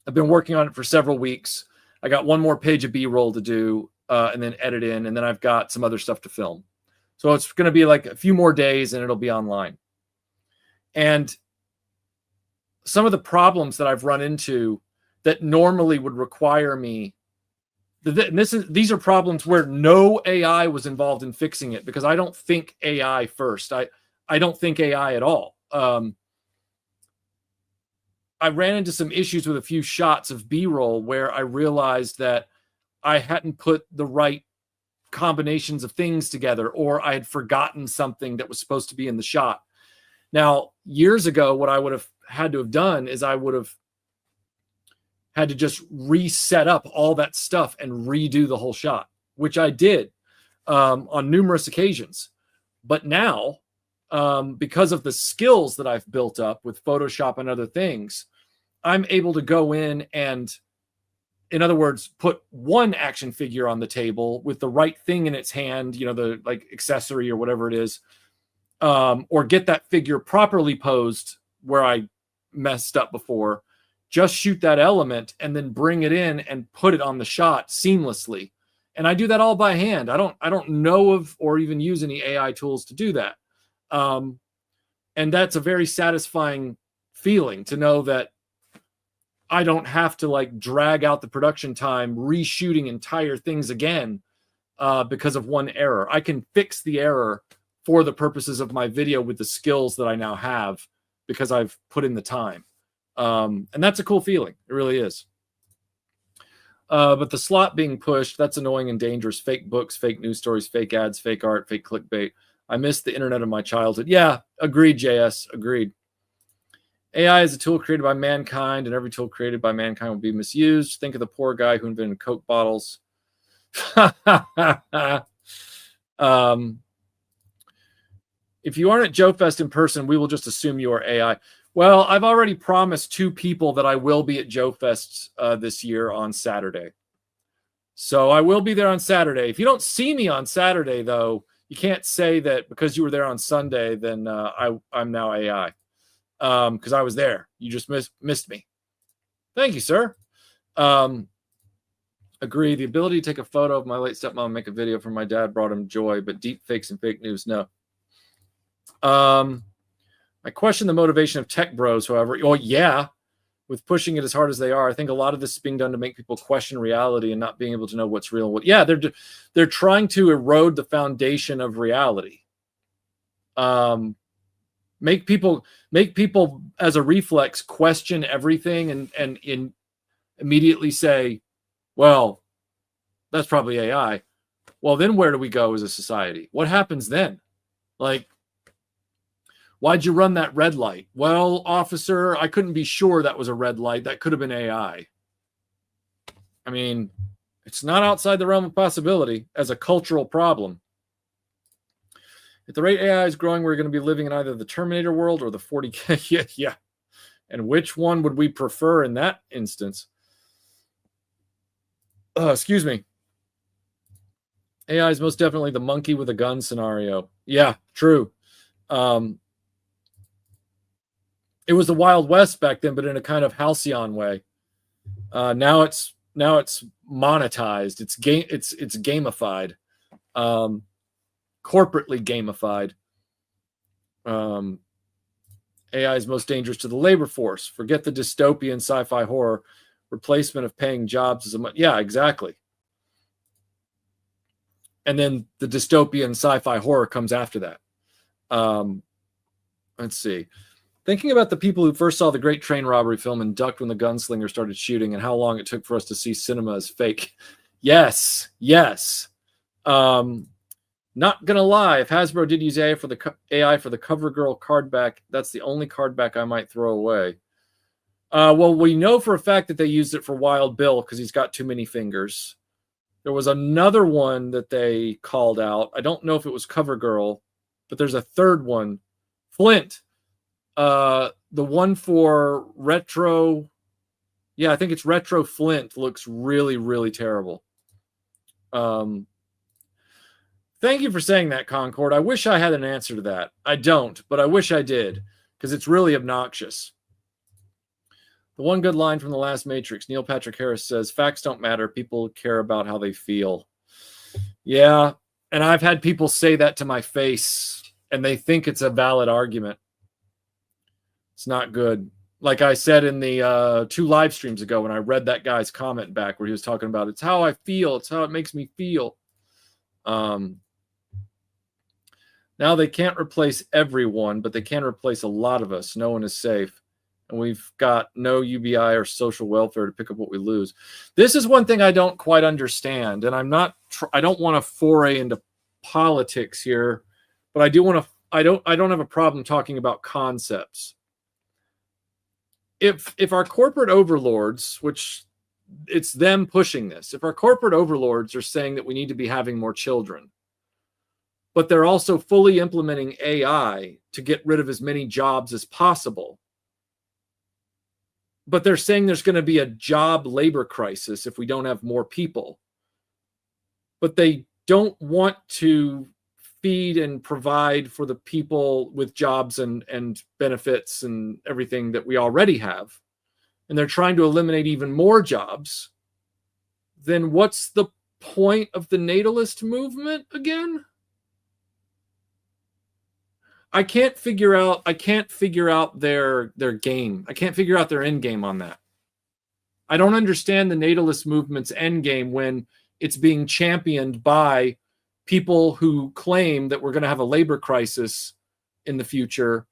I've been working on it for several weeks. I got one more page of B-roll to do and then edit in, and then I've got some other stuff to film. So it's going to be like a few more days and it'll be online. And some of the problems that I've run into that normally would require me, these are problems where no AI was involved in fixing it, because I don't think AI first. I don't think AI at all. I ran into some issues with a few shots of B-roll where I realized that I hadn't put the right combinations of things together, or I had forgotten something that was supposed to be in the shot. Now, years ago, what I would have had to have done is I would have had to just reset up all that stuff and redo the whole shot, which I did on numerous occasions. But now, because of the skills that I've built up with Photoshop and other things, I'm able to go in and, in other words, put one action figure on the table with the right thing in its hand, the like accessory or whatever it is, or get that figure properly posed where I messed up before, just shoot that element and then bring it in and put it on the shot seamlessly. And I do that all by hand. I don't know of or even use any AI tools to do that. And that's a very satisfying feeling to know that I don't have to like drag out the production time reshooting entire things again because of one error. I can fix the error for the purposes of my video with the skills that I now have because I've put in the time. And that's a cool feeling. It really is. But the slot being pushed, that's annoying and dangerous. Fake books, fake news stories, fake ads, fake art, fake clickbait. I miss the internet of my childhood. Yeah, agreed, JS. Agreed. AI is a tool created by mankind, and every tool created by mankind will be misused. Think of the poor guy who invented Coke bottles. If you aren't at Joe Fest in person, we will just assume you are AI. Well, I've already promised 2 people that I will be at Joe Fest this year on Saturday. So I will be there on Saturday. If you don't see me on Saturday, though, you can't say that because you were there on Sunday, then I'm now AI. Because I was there. You just missed me. Thank you, sir. Agree. The ability to take a photo of my late stepmom and make a video for my dad brought him joy, but deep fakes and fake news, no. I question the motivation of tech bros, however. Oh, yeah, with pushing it as hard as they are. I think a lot of this is being done to make people question reality and not being able to know what's real. Yeah, they're trying to erode the foundation of reality. Make people as a reflex question everything and immediately say, well, that's probably AI. Well, then where do we go as a society? What happens then? Like, why'd you run that red light? Well, officer, I couldn't be sure that was a red light. That could have been AI. I mean, it's not outside the realm of possibility as a cultural problem. At the rate AI is growing, we're going to be living in either the Terminator world or the 40K. Yeah. And which one would we prefer in that instance? Excuse me. AI is most definitely the monkey with a gun scenario. Yeah, true. It was the Wild West back then, but in a kind of halcyon way. Now it's monetized. It's gamified. Corporately gamified. AI is most dangerous to the labor force. Forget the dystopian sci-fi horror. Replacement of paying jobs is yeah, exactly. And then the dystopian sci-fi horror comes after that. Let's see. Thinking about the people who first saw the Great Train Robbery film and ducked when the gunslinger started shooting and how long it took for us to see cinema as fake. Yes. Not gonna lie, if Hasbro did use AI for the CoverGirl card back, that's the only card back I might throw away. Well, we know for a fact that they used it for Wild Bill because he's got too many fingers. There was another one that they called out. I don't know if it was CoverGirl, but there's a third one. Flint. The one for Retro. Yeah, I think it's Retro Flint. Looks really, really terrible. Thank you for saying that, Concord. I wish I had an answer to that. I don't, but I wish I did because it's really obnoxious. The one good line from the last Matrix, Neil Patrick Harris says, facts don't matter. People care about how they feel. Yeah, and I've had people say that to my face, and they think it's a valid argument. It's not good. Like I said in the 2 live streams ago when I read that guy's comment back where he was talking about it's how I feel. It's how it makes me feel. Now they can't replace everyone, but they can replace a lot of us. No one is safe. And we've got no UBI or social welfare to pick up what we lose. This is one thing I don't quite understand. And I don't want to foray into politics here, but I do want to, I don't have a problem talking about concepts. If our corporate overlords, which it's them pushing this, if our corporate overlords are saying that we need to be having more children, but they're also fully implementing AI to get rid of as many jobs as possible, but they're saying there's going to be a job labor crisis if we don't have more people, but they don't want to feed and provide for the people with jobs and benefits and everything that we already have, and they're trying to eliminate even more jobs, then what's the point of the natalist movement again? I can't figure out their game. I can't figure out their end game on that. I don't understand the natalist movement's end game when it's being championed by people who claim that we're going to have a labor crisis in the future,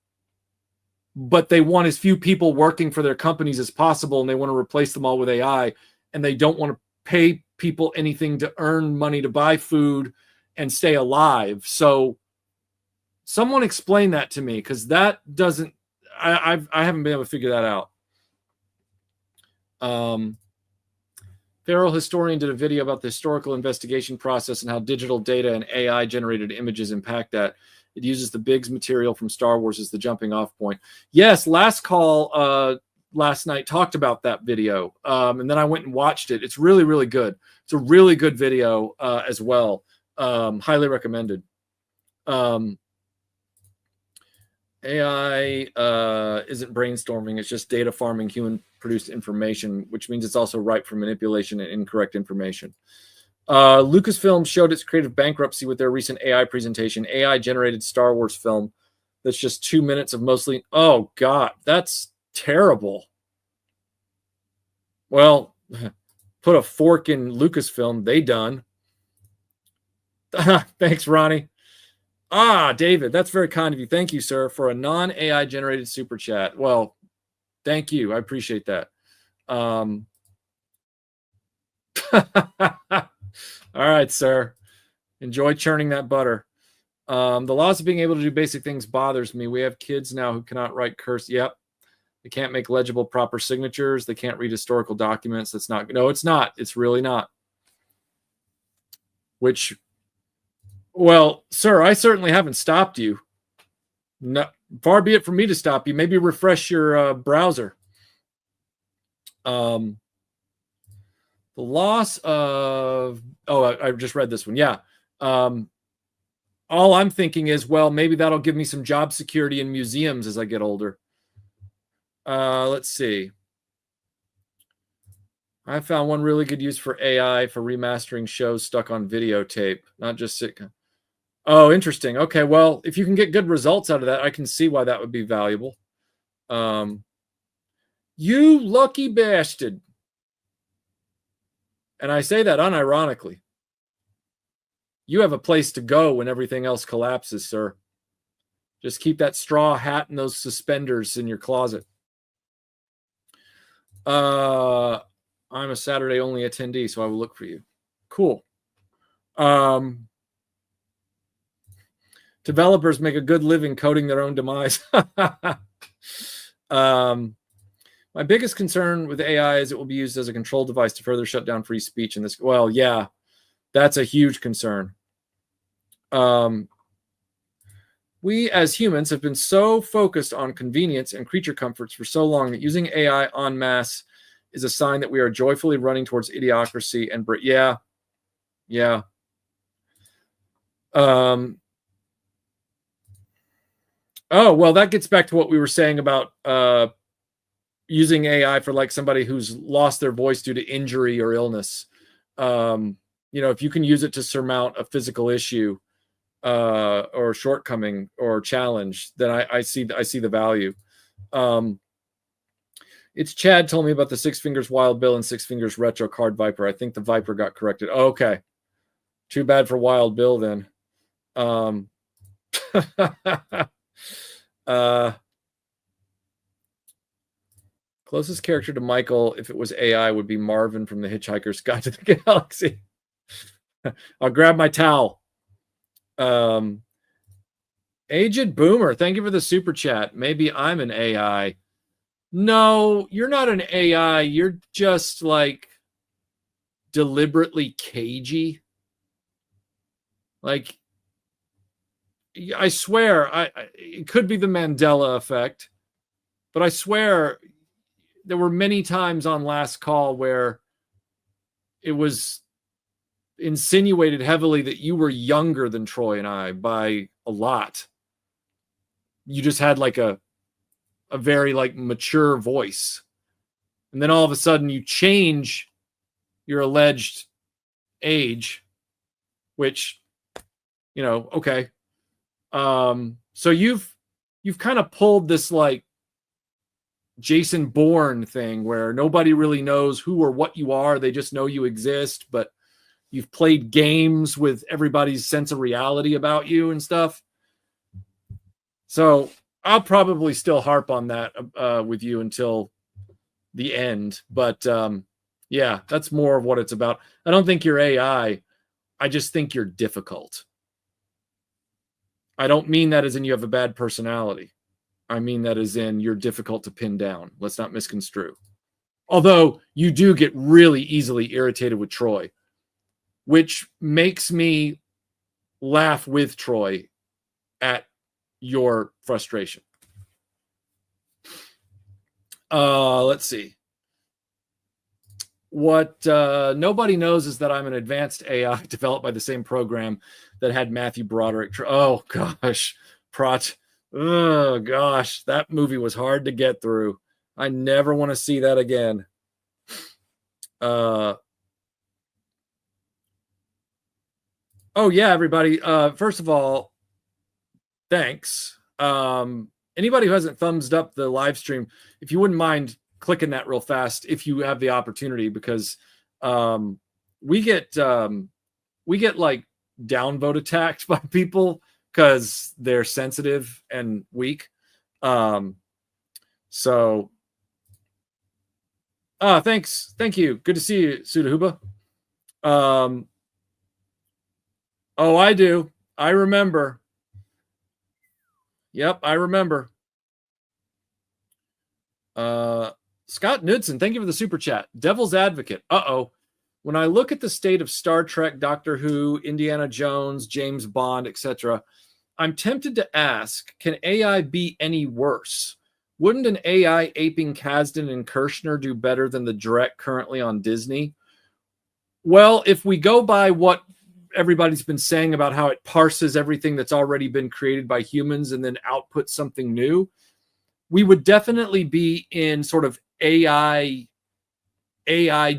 but they want as few people working for their companies as possible, and they want to replace them all with AI, and they don't want to pay people anything to earn money to buy food and stay alive. So someone explain that to me, because that doesn't, I haven't been able to figure that out. Feral Historian did a video about the historical investigation process and how digital data and AI generated images impact that. It uses the Biggs material from Star Wars as the jumping off point. Yes, Last Call last night talked about that video, and then I went and watched it. It's really, really good. It's a really good video as well. Highly recommended. AI isn't brainstorming. It's just data farming human-produced information, which means it's also ripe for manipulation and incorrect information. Lucasfilm showed its creative bankruptcy with their recent AI presentation. AI-generated Star Wars film that's just 2 minutes of mostly... Oh, God, that's terrible. Well, put a fork in Lucasfilm. They done. Thanks, Ronnie. David, that's very kind of you. Thank you, sir, for a non-AI generated super chat. Well, thank you. I appreciate that. All right, sir. Enjoy churning that butter. The loss of being able to do basic things bothers me. We have kids now who cannot write curse. Yep. They can't make legible proper signatures. They can't read historical documents. That's not, no, it's not. It's really not. Which... Well, sir, I certainly haven't stopped you. No, far be it from me to stop you. Maybe refresh your browser. The loss of... Oh, I just read this one. Yeah. All I'm thinking is, well, maybe that'll give me some job security in museums as I get older. Let's see. I found one really good use for AI for remastering shows stuck on videotape, not just sitcom. Oh, interesting. Okay, well, if you can get good results out of that, I can see why that would be valuable. You lucky bastard. And I say that unironically. You have a place to go when everything else collapses, sir. Just keep that straw hat and those suspenders in your closet. I'm a Saturday-only attendee, so I will look for you. Cool. Developers make a good living coding their own demise. My biggest concern with AI is it will be used as a control device to further shut down free speech in this. Well, yeah, that's a huge concern. We as humans have been so focused on convenience and creature comforts for so long that using AI en masse is a sign that we are joyfully running towards idiocracy and yeah. Oh, well, that gets back to what we were saying about using AI for like somebody who's lost their voice due to injury or illness. If you can use it to surmount a physical issue or shortcoming or challenge, then I see the value. It's Chad told me about the Six Fingers Wild Bill and Six Fingers Retro Card Viper. I think the Viper got corrected. Oh, okay. Too bad for Wild Bill then. Closest character to Michael, if it was AI, would be Marvin from The Hitchhiker's Guide to the Galaxy. I'll grab my towel. Aged Boomer, thank you for the super chat. Maybe I'm an AI. No, you're not an AI. You're just like deliberately cagey. Like, I swear, it could be the Mandela effect, but I swear there were many times on Last Call where it was insinuated heavily that you were younger than Troy and I by a lot. You just had like a very like mature voice. And then all of a sudden you change your alleged age, which, you know, okay. So you've kind of pulled this like Jason Bourne thing where nobody really knows who or what you are. They just know you exist, but you've played games with everybody's sense of reality about you and stuff. So I'll probably still harp on that with you until the end. But yeah, that's more of what it's about. I don't think you're AI. I just think you're difficult. I don't mean that as in you have a bad personality. I mean that as in you're difficult to pin down. Let's not misconstrue. Although you do get really easily irritated with Troy, which makes me laugh with Troy at your frustration. Let's see. What nobody knows is that I'm an advanced AI developed by the same program that had Matthew Broderick. Oh gosh, oh gosh, that movie was hard to get through. I never want to see that again. Oh yeah, everybody. First of all, thanks. Anybody who hasn't thumbs up the live stream, if you wouldn't mind clicking that real fast if you have the opportunity, because we get like downvote attacked by people because they're sensitive and weak. So thanks, thank you, good to see you, Sudahuba. Oh, I do, I remember. Yep, I remember. Scott Knudsen, thank you for the super chat. Devil's Advocate. When I look at the state of Star Trek, Doctor Who, Indiana Jones, James Bond, etc., I'm tempted to ask, can AI be any worse? Wouldn't an AI aping Kasdan and Kirshner do better than the Drek currently on Disney? Well, if we go by what everybody's been saying about how it parses everything that's already been created by humans and then outputs something new, we would definitely be in sort of AI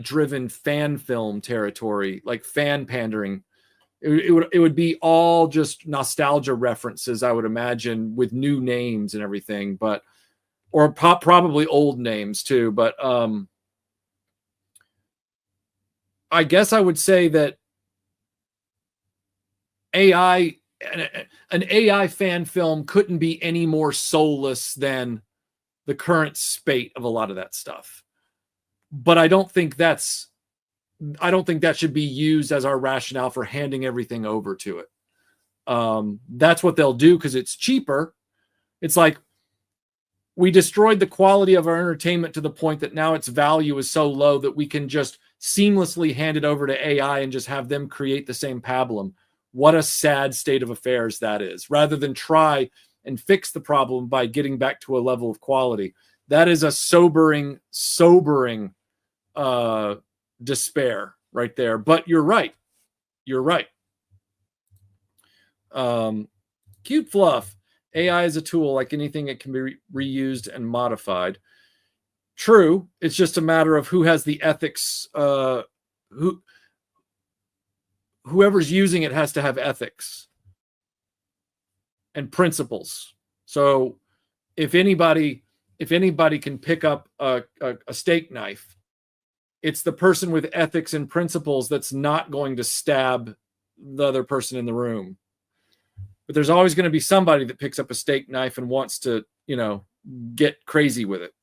driven fan film territory, like fan pandering. It would be all just nostalgia references, I would imagine, with new names and everything, but or probably old names too. But I guess I would say that an AI fan film couldn't be any more soulless than the current spate of a lot of that stuff. But I don't think that should be used as our rationale for handing everything over to it. That's what they'll do because it's cheaper. It's like we destroyed the quality of our entertainment to the point that now its value is so low that we can just seamlessly hand it over to AI and just have them create the same pablum. What a sad state of affairs that is, rather than try and fix the problem by getting back to a level of quality. That is a sobering despair right there. But you're right. Cute fluff. AI is a tool like anything. It can be reused and modified. True. It's just a matter of who has the ethics. Whoever's using it has to have ethics and principles. So if anybody can pick up a steak knife, it's the person with ethics and principles that's not going to stab the other person in the room. But there's always going to be somebody that picks up a steak knife and wants to, get crazy with it.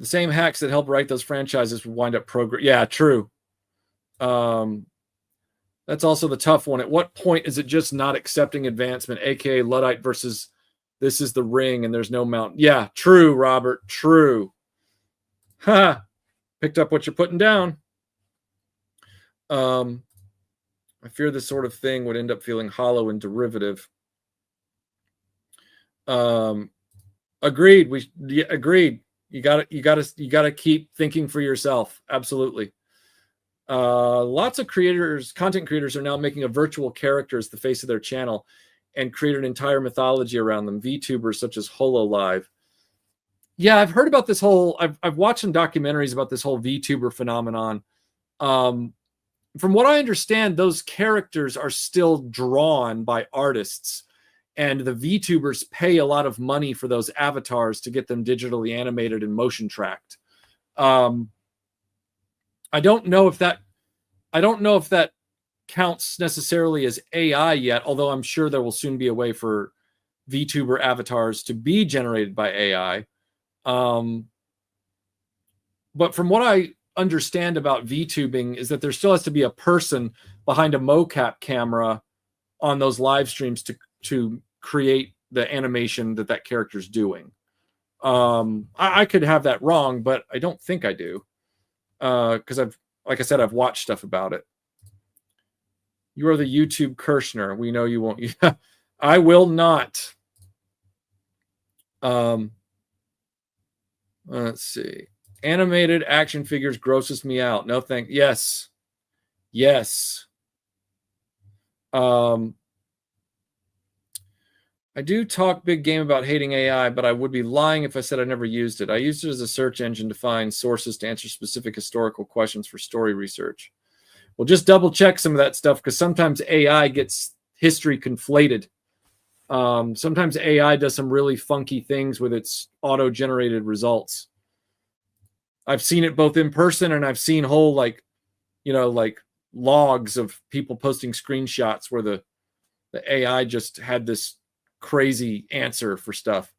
The same hacks that help write those franchises would wind up program. Yeah, true. That's also the tough one. At what point is it just not accepting advancement, aka Luddite versus this is the ring and there's no mountain? Yeah, true, Robert. True. Ha! Picked up what you're putting down. I fear this sort of thing would end up feeling hollow and derivative. Agreed. Agreed. You gotta keep thinking for yourself. Absolutely. Lots of content creators are now making a virtual character as the face of their channel and create an entire mythology around them. VTubers such as HoloLive. Yeah, I've heard about this whole, I've watched some documentaries about this whole VTuber phenomenon. From what I understand, those characters are still drawn by artists, and the VTubers pay a lot of money for those avatars to get them digitally animated and motion tracked. I don't know if that counts necessarily as AI yet, although I'm sure there will soon be a way for VTuber avatars to be generated by AI. But from what I understand about VTubing is that there still has to be a person behind a mocap camera on those live streams to create the animation that character's doing. I could have that wrong, but I don't think I do. Because like I said, I've watched stuff about it. You are the YouTube Kirshner. We know you won't. I will not. Let's see. Animated action figures grosses me out. No thank. Yes. I do talk big game about hating AI, but I would be lying if I said I never used it. I used it as a search engine to find sources to answer specific historical questions for story research. Well, just double check some of that stuff, because sometimes AI gets history conflated. Sometimes AI does some really funky things with its auto-generated results. I've seen it both in person, and I've seen whole like logs of people posting screenshots where the AI just had this crazy answer for stuff.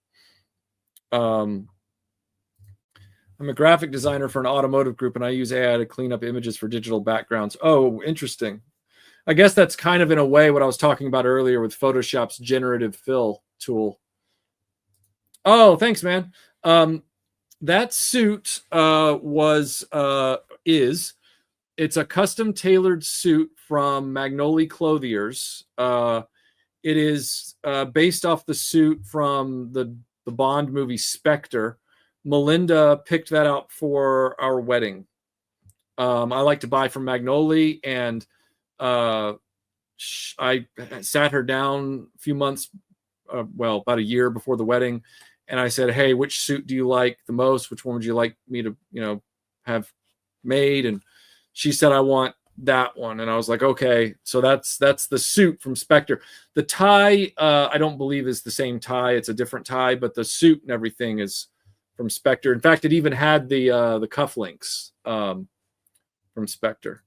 I'm a graphic designer for an automotive group, and I use AI to clean up images for digital backgrounds. Oh, interesting. I guess that's kind of in a way what I was talking about earlier with Photoshop's generative fill tool. Oh, thanks, man. That suit it's a custom tailored suit from Magnoli Clothiers. It is based off the suit from the Bond movie Spectre. Melinda picked that out for our wedding. I like to buy from Magnoli, and I sat her down a few months, about a year before the wedding, and I said, "Hey, which suit do you like the most? Which one would you like me to, have made?" And she said, "I want that one." And I was like, "Okay." So that's the suit from Spectre. The tie, I don't believe is the same tie. It's a different tie, but the suit and everything is from Spectre. In fact, it even had the cufflinks from Spectre.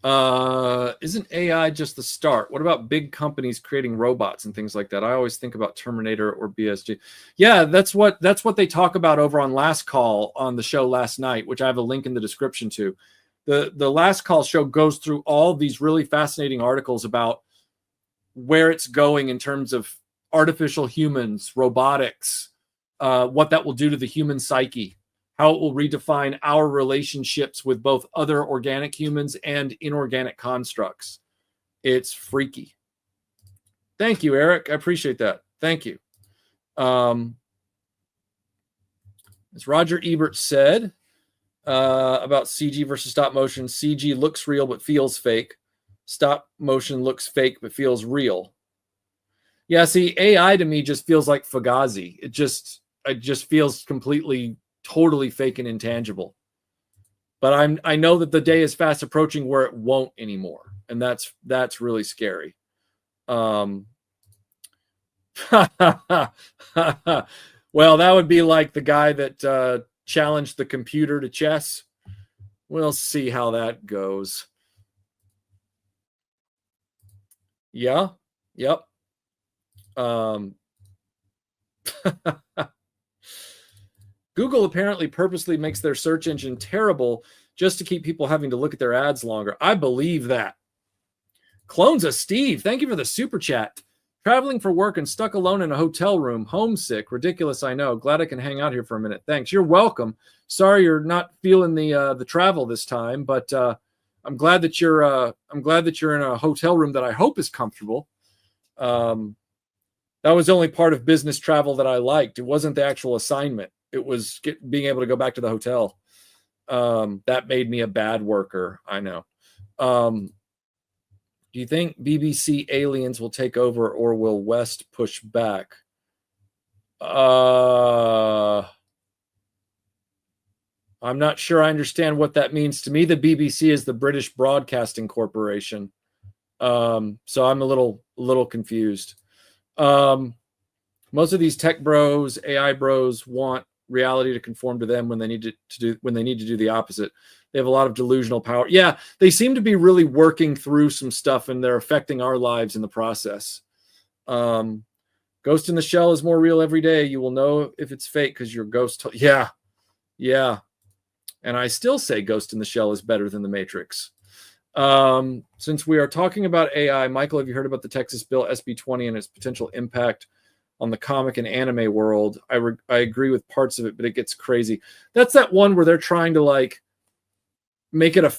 Isn't AI just the start? What about big companies creating robots and things like that? I always think about Terminator or BSG. Yeah, that's what they talk about over on Last Call on the show last night, which I have a link in the description to. The Last Call show goes through all these really fascinating articles about where it's going in terms of artificial humans, robotics, what that will do to the human psyche, how it will redefine our relationships with both other organic humans and inorganic constructs. It's freaky. Thank you, Eric. I appreciate that. Thank you. As Roger Ebert said about CG versus stop motion, CG looks real but feels fake. Stop motion looks fake but feels real. Yeah, see, AI to me just feels like Fugazi. It just feels completely, totally fake and intangible. But I know that the day is fast approaching where it won't anymore, and that's really scary. Well, that would be like the guy that challenged the computer to chess. We'll see how that goes. Yeah. Yep. Google apparently purposely makes their search engine terrible just to keep people having to look at their ads longer. I believe that. Clones of Steve, thank you for the super chat. Traveling for work and stuck alone in a hotel room, homesick, ridiculous, I know. Glad I can hang out here for a minute. Thanks. You're welcome. Sorry you're not feeling the travel this time, but I'm glad that you're in a hotel room that I hope is comfortable. That That was the only part of business travel that I liked. It wasn't the actual assignment. It was being able to go back to the hotel. That made me a bad worker. I know. Do you think BBC aliens will take over, or will West push back? I'm not sure I understand what that means. To me, the BBC is the British Broadcasting Corporation. So I'm a little confused. Most of these tech bros, AI bros, want reality to conform to them when they need to do the opposite. They have a lot of delusional power. Yeah, they seem to be really working through some stuff, and they're affecting our lives in the process. Ghost in the Shell is more real every day. You will know if it's fake because your ghost. Yeah. And I still say Ghost in the Shell is better than The Matrix. Since we are talking about AI, Michael, have you heard about the Texas bill SB 20 and its potential impact on the comic and anime world? I agree with parts of it, but it gets crazy. That's that one where they're trying to like make it not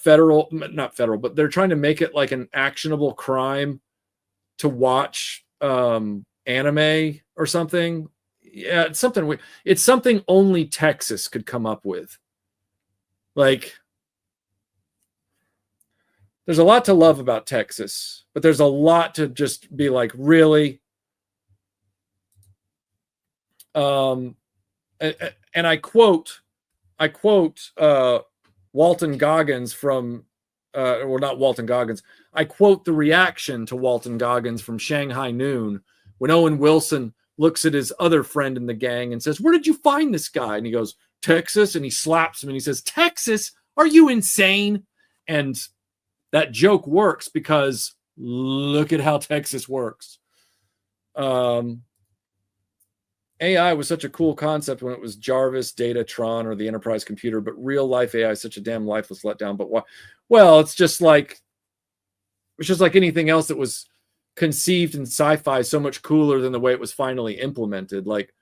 federal, but they're trying to make it like an actionable crime to watch anime or something. Yeah, it's something only Texas could come up with. Like, there's a lot to love about Texas, but there's a lot to just be like, really? And I quote Walton Goggins from, or not Walton Goggins. I quote the reaction to Walton Goggins from Shanghai Noon when Owen Wilson looks at his other friend in the gang and says, "Where did you find this guy?" And he goes, "Texas." And he slaps him and he says, "Texas? Are you insane?" And that joke works because look at how Texas works. AI was such a cool concept when it was Jarvis, Data, Tron, or the Enterprise computer, but real life AI is such a damn lifeless letdown. But why? Well, it's just like anything else that was conceived in sci-fi, so much cooler than the way it was finally implemented. Like,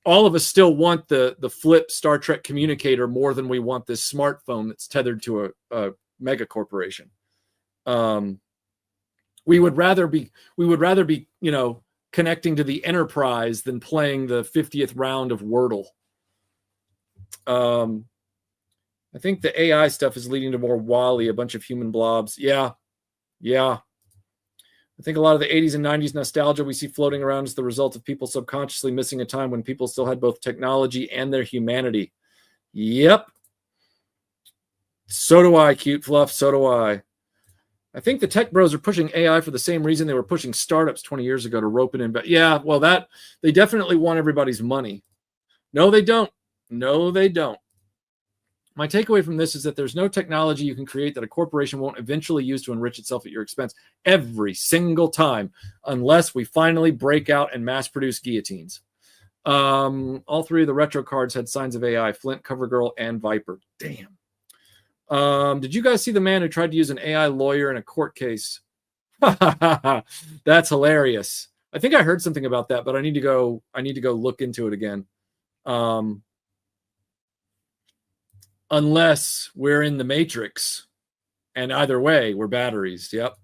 all of us still want the flip Star Trek communicator more than we want this smartphone that's tethered to a mega corporation. We would rather be, connecting to the Enterprise than playing the 50th round of Wordle. I think the AI stuff is leading to more WALL-E, a bunch of human blobs. Yeah. I think a lot of the 80s and 90s nostalgia we see floating around is the result of people subconsciously missing a time when people still had both technology and their humanity. Yep. So do I, Cute Fluff. So do I. I think the tech bros are pushing AI for the same reason they were pushing startups 20 years ago, to rope it in. But yeah, well, they definitely want everybody's money. No, they don't. My takeaway from this is that there's no technology you can create that a corporation won't eventually use to enrich itself at your expense every single time, unless we finally break out and mass produce guillotines. All three of the retro cards had signs of AI: Flint, CoverGirl, and Viper. Damn. Did you guys see the man who tried to use an AI lawyer in a court case? That's hilarious. I think I heard something about that, but I need to go look into it again. Unless we're in the Matrix, and either way, we're batteries. Yep.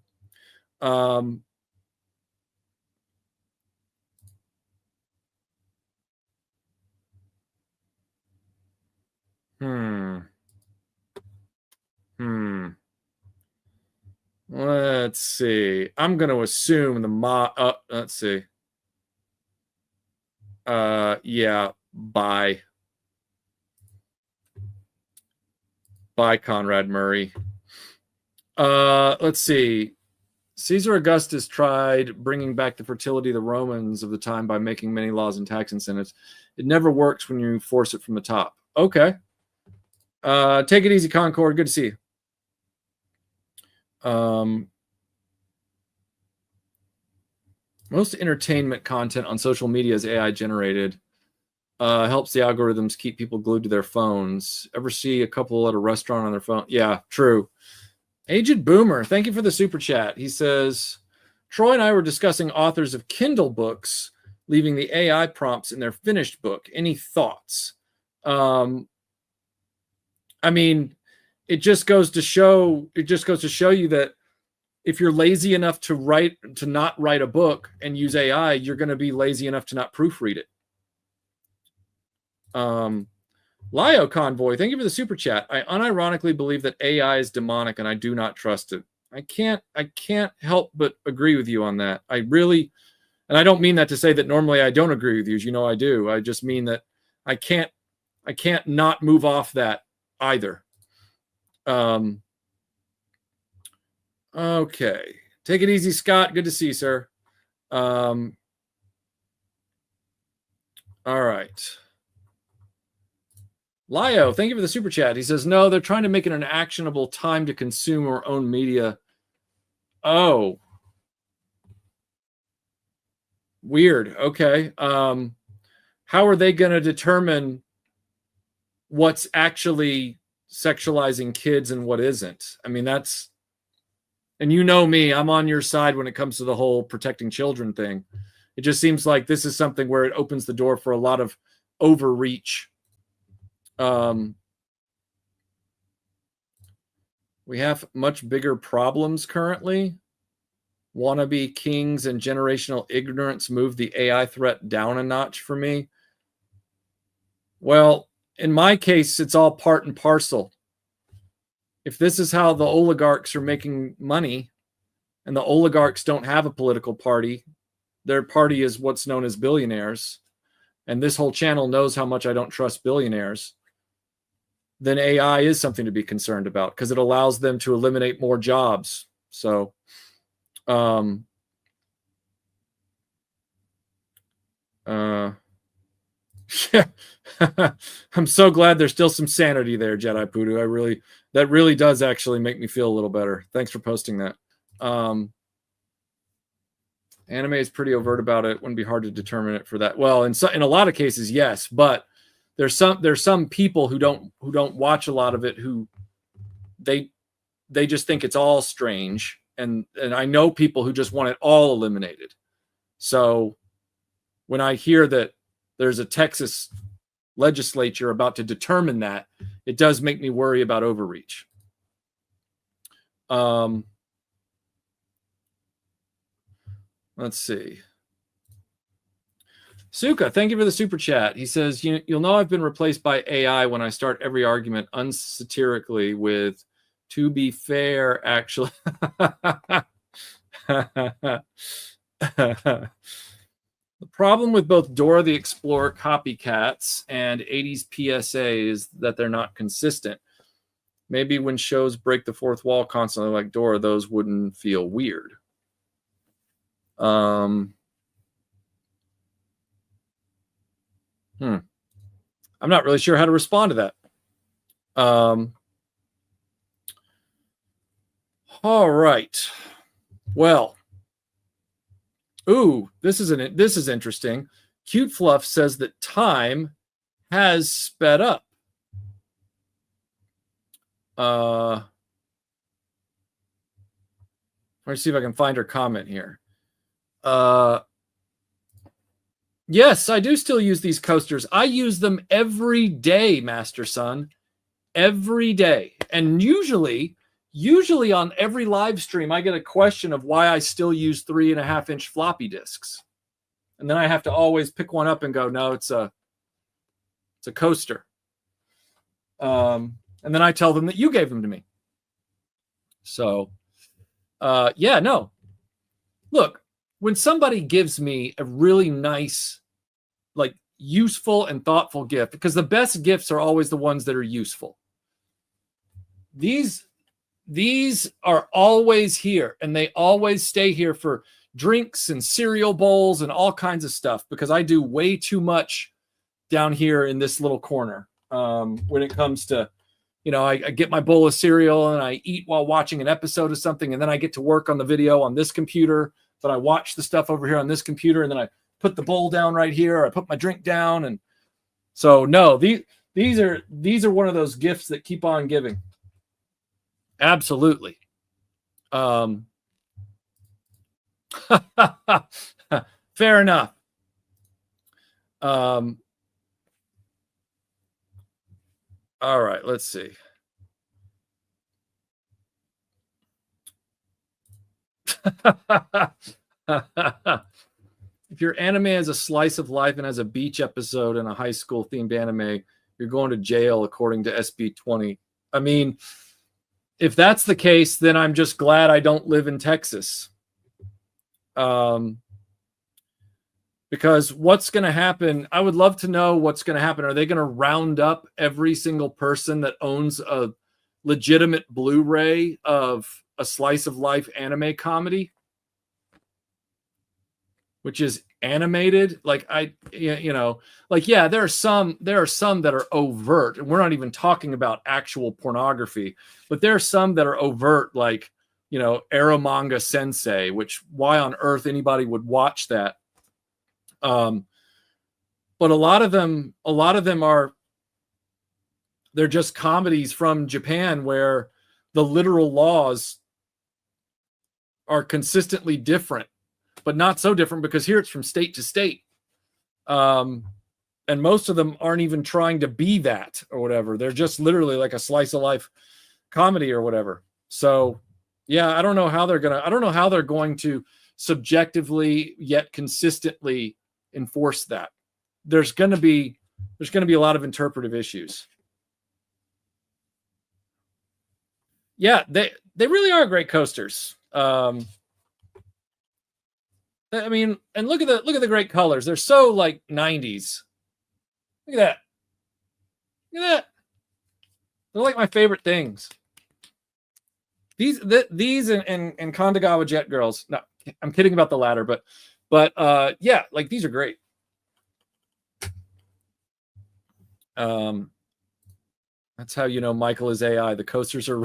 Let's see. I'm going to assume the let's see. Yeah, bye. Bye, Conrad Murray. Let's see. Caesar Augustus tried bringing back the fertility of the Romans of the time by making many laws and tax incentives. It never works when you force it from the top. Okay. Take it easy, Concord. Good to see you. Most entertainment content on social media is AI generated. Helps the algorithms keep people glued to their phones. Ever see a couple at a restaurant on their phone? Yeah, true. Aged Boomer, thank you for the super chat. He says, Troy and I were discussing authors of Kindle books leaving the AI prompts in their finished book. Any thoughts? I mean, it just goes to show you that if you're lazy enough to not write a book and use AI, you're going to be lazy enough to not proofread it. Lio Convoy, thank you for the super chat. I unironically believe that AI is demonic and I do not trust it. I can't help but agree with you on that. I really, and I don't mean that to say that normally I don't agree with you. As you know, I do. I just mean that I can't not move off that either. Okay. Take it easy, Scott. Good to see you, sir. All right. Lio, thank you for the super chat. He says, no, they're trying to make it an actionable time to consume or own media. Oh. Weird. Okay. How are they going to determine what's actually sexualizing kids and what isn't? I mean, that's, and you know me, I'm on your side when it comes to the whole protecting children thing. It just seems like this is something where it opens the door for a lot of overreach. We have much bigger problems currently. Wannabe kings and generational ignorance move the AI threat down a notch for me. Well, in my case, it's all part and parcel. If this is how the oligarchs are making money, and the oligarchs don't have a political party, their party is what's known as billionaires, and this whole channel knows how much I don't trust billionaires, then AI is something to be concerned about because it allows them to eliminate more jobs. So, I'm so glad there's still some sanity there, Jedi Poodoo. That really does actually make me feel a little better. Thanks for posting that. Anime is pretty overt about it. Wouldn't be hard to determine it for that. Well, in a lot of cases, yes, but there's some people who don't watch a lot of it who they just think it's all strange, and I know people who just want it all eliminated. So when I hear that there's a Texas legislature about to determine that, it does make me worry about overreach. Let's see. Suka, thank you for the super chat. He says, you'll know I've been replaced by AI when I start every argument unsatirically with, to be fair, actually. The problem with both Dora the Explorer copycats and 80s PSA is that they're not consistent. Maybe when shows break the fourth wall constantly like Dora, those wouldn't feel weird. I'm not really sure how to respond to that. All right. Well, this is interesting. Cute Fluff says that time has sped up. Let me see if I can find her comment here. Yes, I do still use these coasters. I use them every day, Master Son. Every day. And usually on every live stream, I get a question of why I still use 3.5-inch floppy disks. And then I have to always pick one up and go, no, it's a coaster. And then I tell them that you gave them to me. So, yeah, no. Look, when somebody gives me a really nice, like, useful and thoughtful gift, because the best gifts are always the ones that are useful. These are always here, and they always stay here for drinks and cereal bowls and all kinds of stuff, because I do way too much down here in this little corner. When it comes to, I get my bowl of cereal and I eat while watching an episode of something, and then I get to work on the video on this computer, but I watch the stuff over here on this computer, and then I put the bowl down right here, or I put my drink down. And so, no, these are one of those gifts that keep on giving. Absolutely. Fair enough. All right, let's see. If your anime has a slice of life and has a beach episode and a high school themed anime, you're going to jail according to SB 20. I mean, if that's the case, then I'm just glad I don't live in Texas. Because what's going to happen, I would love to know what's going to happen. Are they going to round up every single person that owns a legitimate Blu-ray of a slice of life anime comedy, which is animated? Like, yeah, there are some that are overt, and we're not even talking about actual pornography, but there are some that are overt, like, Eromanga Sensei, which, why on earth anybody would watch that? But a lot of them are, they're just comedies from Japan where the literal laws are consistently different, but not so different, because here it's from state to state. And most of them aren't even trying to be that or whatever. They're just literally like a slice of life comedy or whatever. So yeah, I don't know how they're going to subjectively yet consistently enforce that. There's going to be a lot of interpretive issues. Yeah, they really are great coasters. I mean, and look at the great colors. They're so like 90s. Look at that. Look at that. They're like my favorite things. These and Kandagawa Jet Girls. No, I'm kidding about the latter, but yeah, like these are great. That's how you know Michael is AI. The coasters are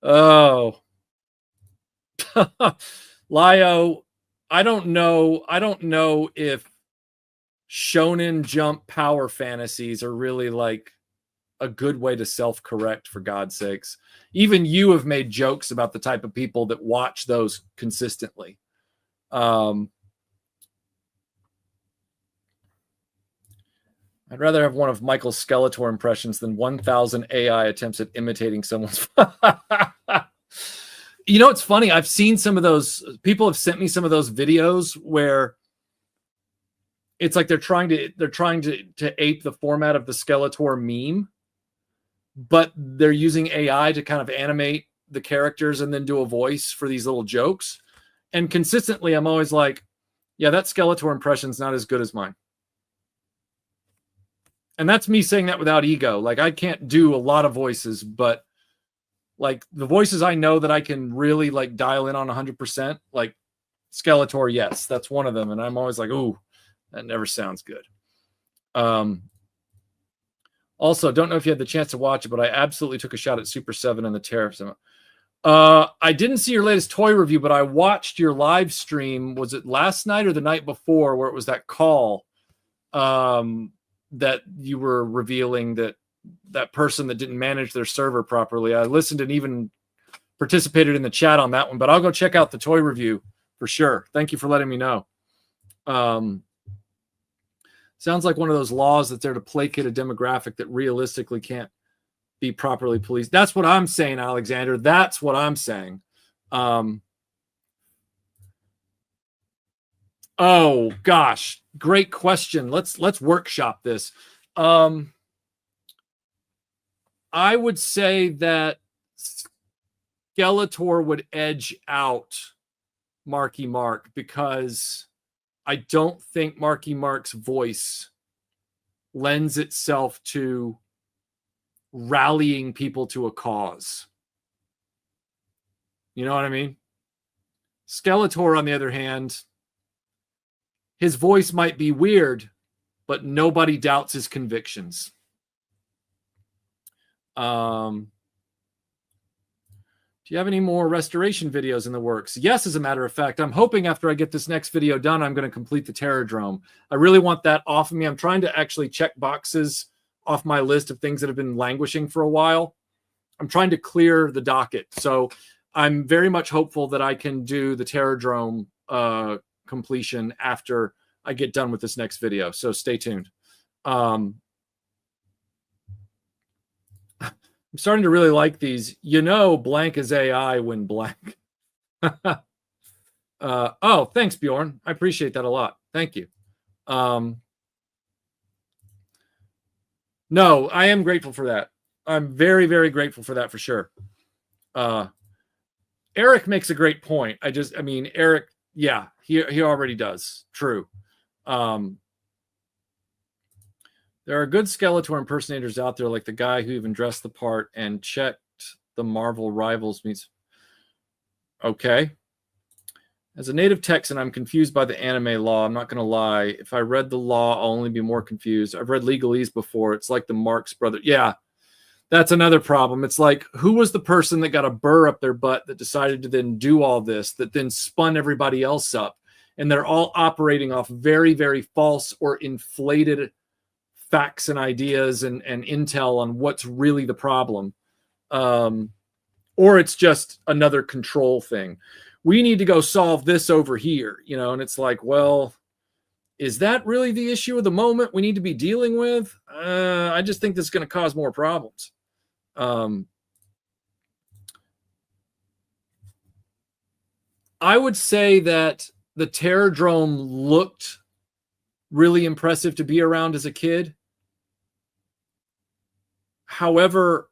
oh. Lio, I don't know if Shonen Jump power fantasies are really like a good way to self-correct, for God's sakes. Even you have made jokes about the type of people that watch those consistently. I'd rather have one of Michael's Skeletor impressions than 1,000 AI attempts at imitating someone's. You know, it's funny. I've seen some of those. People have sent me some of those videos where it's like they're trying to ape the format of the Skeletor meme, but they're using AI to kind of animate the characters and then do a voice for these little jokes. And consistently, I'm always like, yeah, that Skeletor impression's not as good as mine. And that's me saying that without ego. Like, I can't do a lot of voices, but like the voices I know that I can really like dial in on 100%, like Skeletor, yes, that's one of them. And I'm always like, ooh, that never sounds good. Also, don't know if you had the chance to watch it, but I absolutely took a shot at Super 7 and the tariffs. I didn't see your latest toy review, but I watched your live stream. Was it last night or the night before, where it was that call that you were revealing that person that didn't manage their server properly? I listened and even participated in the chat on that one, but I'll go check out the toy review for sure. Thank you for letting me know. Sounds like one of those laws that's there to placate a demographic that realistically can't be properly policed. That's what I'm saying, Alexander. That's what I'm saying. Oh gosh, great question. Let's workshop this. I would say that Skeletor would edge out Marky Mark, because I don't think Marky Mark's voice lends itself to rallying people to a cause. You know what I mean? Skeletor, on the other hand, his voice might be weird, but nobody doubts his convictions. Do you have any more restoration videos in the works? Yes, as a matter of fact. I'm hoping after I get this next video done, I'm going to complete the Terradrome. I really want that off of me. I'm trying to actually check boxes off my list of things that have been languishing for a while. I'm trying to clear the docket. So I'm very much hopeful that I can do the Terradrome completion after I get done with this next video. So stay tuned. I'm starting to really like these. You know, blank is AI when blank. Oh, thanks, Bjorn. I appreciate that a lot. Thank you. No, I am grateful for that. I'm very, very grateful for that for sure. Eric makes a great point. I mean, Eric, yeah, he already does. True. There are good Skeletor impersonators out there, like the guy who even dressed the part and checked the Marvel Rivals meets. Okay. As a native Texan, I'm confused by the anime law. I'm not going to lie. If I read the law, I'll only be more confused. I've read legalese before. It's like the Marx brother. Yeah, that's another problem. It's like, who was the person that got a burr up their butt that decided to then do all this, that then spun everybody else up? And they're all operating off very, very false or inflated facts and ideas and intel on what's really the problem. Or it's just another control thing. We need to go solve this over here, you know, and it's like, well, is that really the issue of the moment we need to be dealing with? I just think this is going to cause more problems. I would say that the Terrordrome looked really impressive to be around as a kid. However,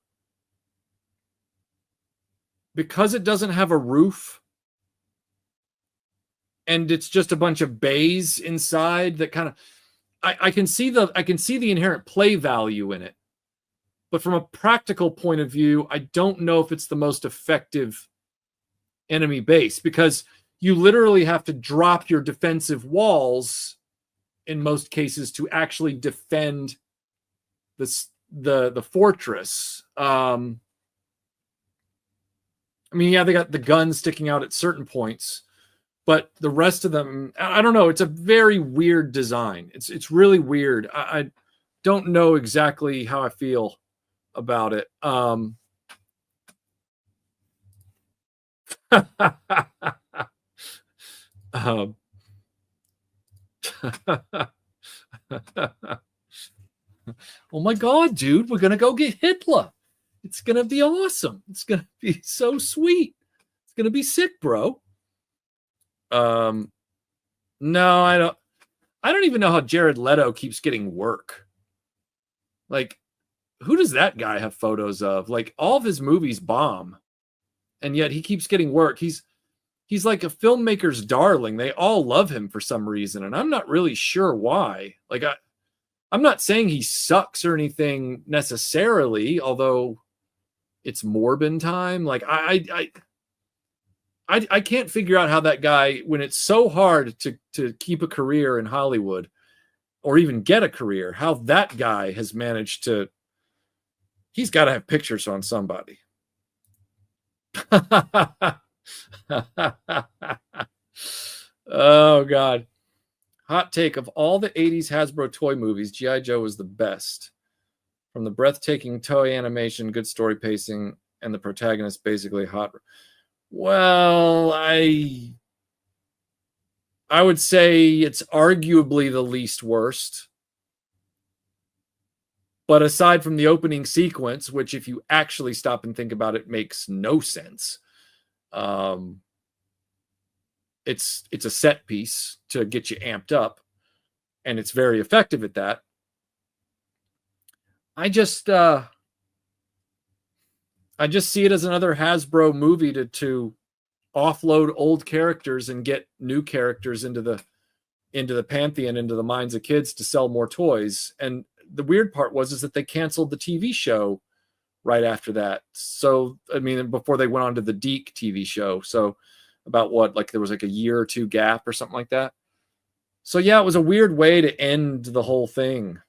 because it doesn't have a roof and it's just a bunch of bays inside, that kind of, I can see the inherent play value in it. But from a practical point of view, I don't know if it's the most effective enemy base, because you literally have to drop your defensive walls in most cases to actually defend the fortress. I mean, yeah, they got the guns sticking out at certain points, but the rest of them, I don't know. It's a very weird design. It's really weird. I don't know exactly how I feel about it. Oh my God, dude, we're going to go get Hitler. It's going to be awesome. It's going to be so sweet. It's going to be sick, bro. No, I don't even know how Jared Leto keeps getting work. Like, who does that guy have photos of? Like, all of his movies bomb, and yet he keeps getting work. He's like a filmmaker's darling. They all love him for some reason, and I'm not really sure why. Like, I'm not saying he sucks or anything necessarily, although it's Morbin time. Like, I can't figure out how that guy, when it's so hard to keep a career in Hollywood or even get a career, how that guy has managed to. He's got to have pictures on somebody. Oh God. Hot take: of all the 80s Hasbro toy movies, G.I. Joe was the best. From the breathtaking toy animation, good story pacing, and the protagonist basically hot. Well, I would say it's arguably the least worst. But aside from the opening sequence, which if you actually stop and think about it, makes no sense. It's a set piece to get you amped up, and it's very effective at that. I just see it as another Hasbro movie to offload old characters and get new characters into the pantheon, into the minds of kids to sell more toys. And the weird part is that they canceled the TV show right after that. So, I mean, before they went on to the Deke TV show. So about what, like there was like a year or two gap or something like that. So yeah, it was a weird way to end the whole thing.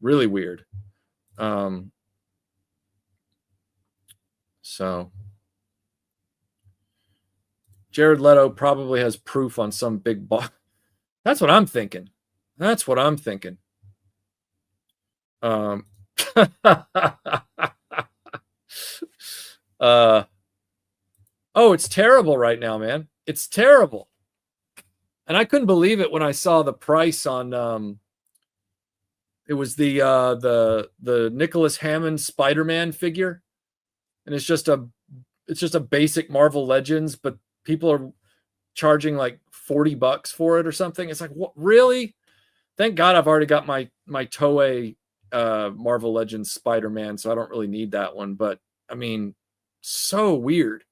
Really weird. So Jared Leto probably has proof on some big box. That's what I'm thinking. Oh, it's terrible right now, man. It's terrible. And I couldn't believe it when I saw the price on It was the Nicholas Hammond Spider-Man figure, and it's just a basic Marvel Legends, but people are charging like $40 for it or something. It's like, what, really? Thank God I've already got my Toei Marvel Legends Spider-Man, so I don't really need that one. But I mean, so weird.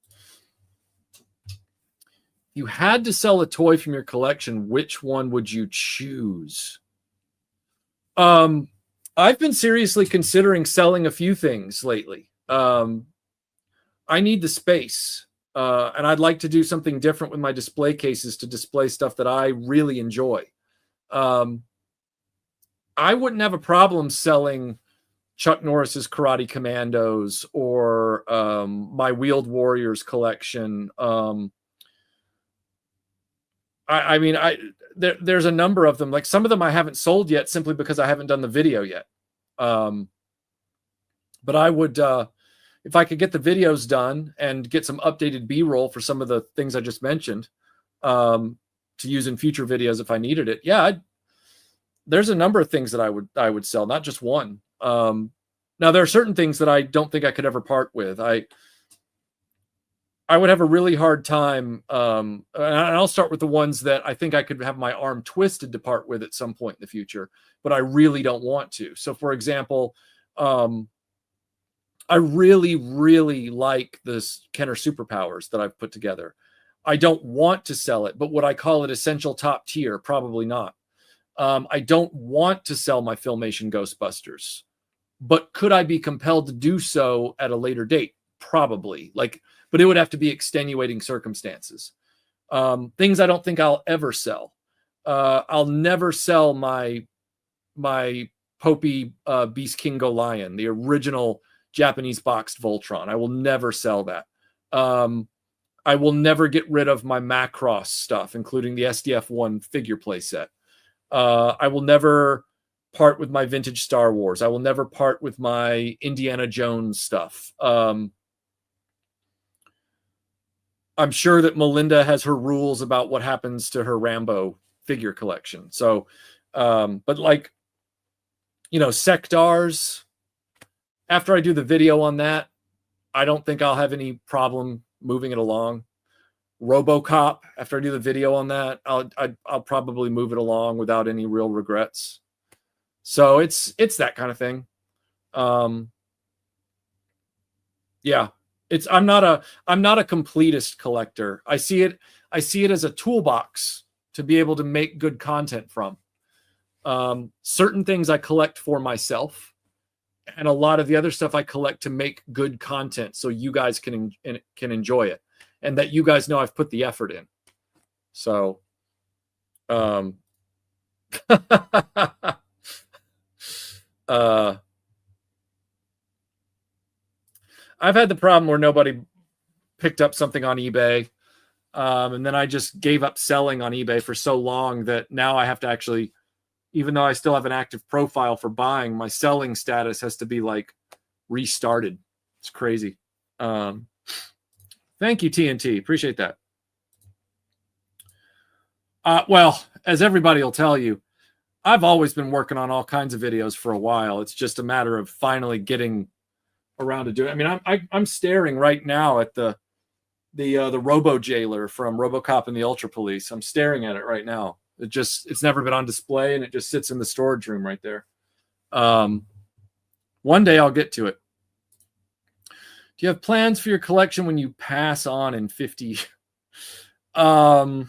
You had to sell a toy from your collection, which one would you choose? I've been seriously considering selling a few things lately. I need the space, and I'd like to do something different with my display cases to display stuff that I really enjoy. I wouldn't have a problem selling Chuck Norris's Karate Commandos or my Wheeled Warriors collection. I mean, there's a number of them. Like some of them I haven't sold yet simply because I haven't done the video yet. But I would, if I could get the videos done and get some updated B-roll for some of the things I just mentioned, to use in future videos if I needed it. Yeah, there's a number of things that I would sell, not just one. Now there are certain things that I don't think I could ever part with. I would have a really hard time, and I'll start with the ones that I think I could have my arm twisted to part with at some point in the future, but I really don't want to. So, for example, I really, really like this Kenner Superpowers that I've put together. I don't want to sell it, but would I call it essential top tier? Probably not. I don't want to sell my Filmation Ghostbusters, but could I be compelled to do so at a later date? Probably. But it would have to be extenuating circumstances. Things I don't think I'll ever sell. I'll never sell my Popey Beast King Go Lion, the original Japanese boxed Voltron. I will never sell that. I will never get rid of my Macross stuff, including the SDF-1 figure play set. I will never part with my vintage Star Wars. I will never part with my Indiana Jones stuff. I'm sure that Melinda has her rules about what happens to her Rambo figure collection. So, but like, Sectars, after I do the video on that, I don't think I'll have any problem moving it along. RoboCop, after I do the video on that, I'll probably move it along without any real regrets. So it's that kind of thing. Yeah. I'm not a completist collector. I see it as a toolbox to be able to make good content from. Certain things I collect for myself, and a lot of the other stuff I collect to make good content so you guys can enjoy it, and that you guys know I've put the effort in. So, I've had the problem where nobody picked up something on eBay, and then I just gave up selling on eBay for so long that now I have to actually, even though I still have an active profile for buying, my selling status has to be restarted. It's crazy. Thank you, TNT. Appreciate that. Well, as everybody will tell you, I've always been working on all kinds of videos for a while. It's just a matter of finally getting around to doing it. I mean, I'm staring right now at the Robo Jailer from RoboCop and the Ultra Police. I'm staring at it right now. It's never been on display, and it just sits in the storage room right there. One day I'll get to it. Do you have plans for your collection when you pass on in 50? I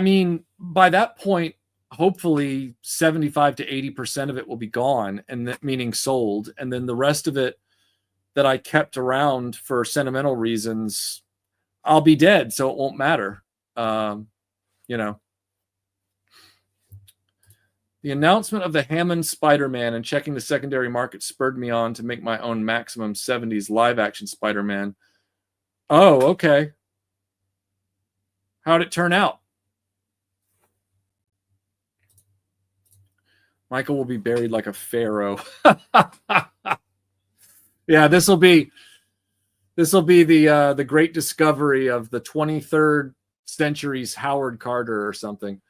mean, by that point, hopefully 75 to 80% of it will be gone, and that meaning sold. And then the rest of it that I kept around for sentimental reasons, I'll be dead, so it won't matter. The announcement of the Hammond Spider-Man and checking the secondary market spurred me on to make my own Maximum 70s live-action Spider-Man. Oh, okay. How'd it turn out? Michael will be buried like a pharaoh. Yeah, this will be the great discovery of the 23rd century's Howard Carter or something.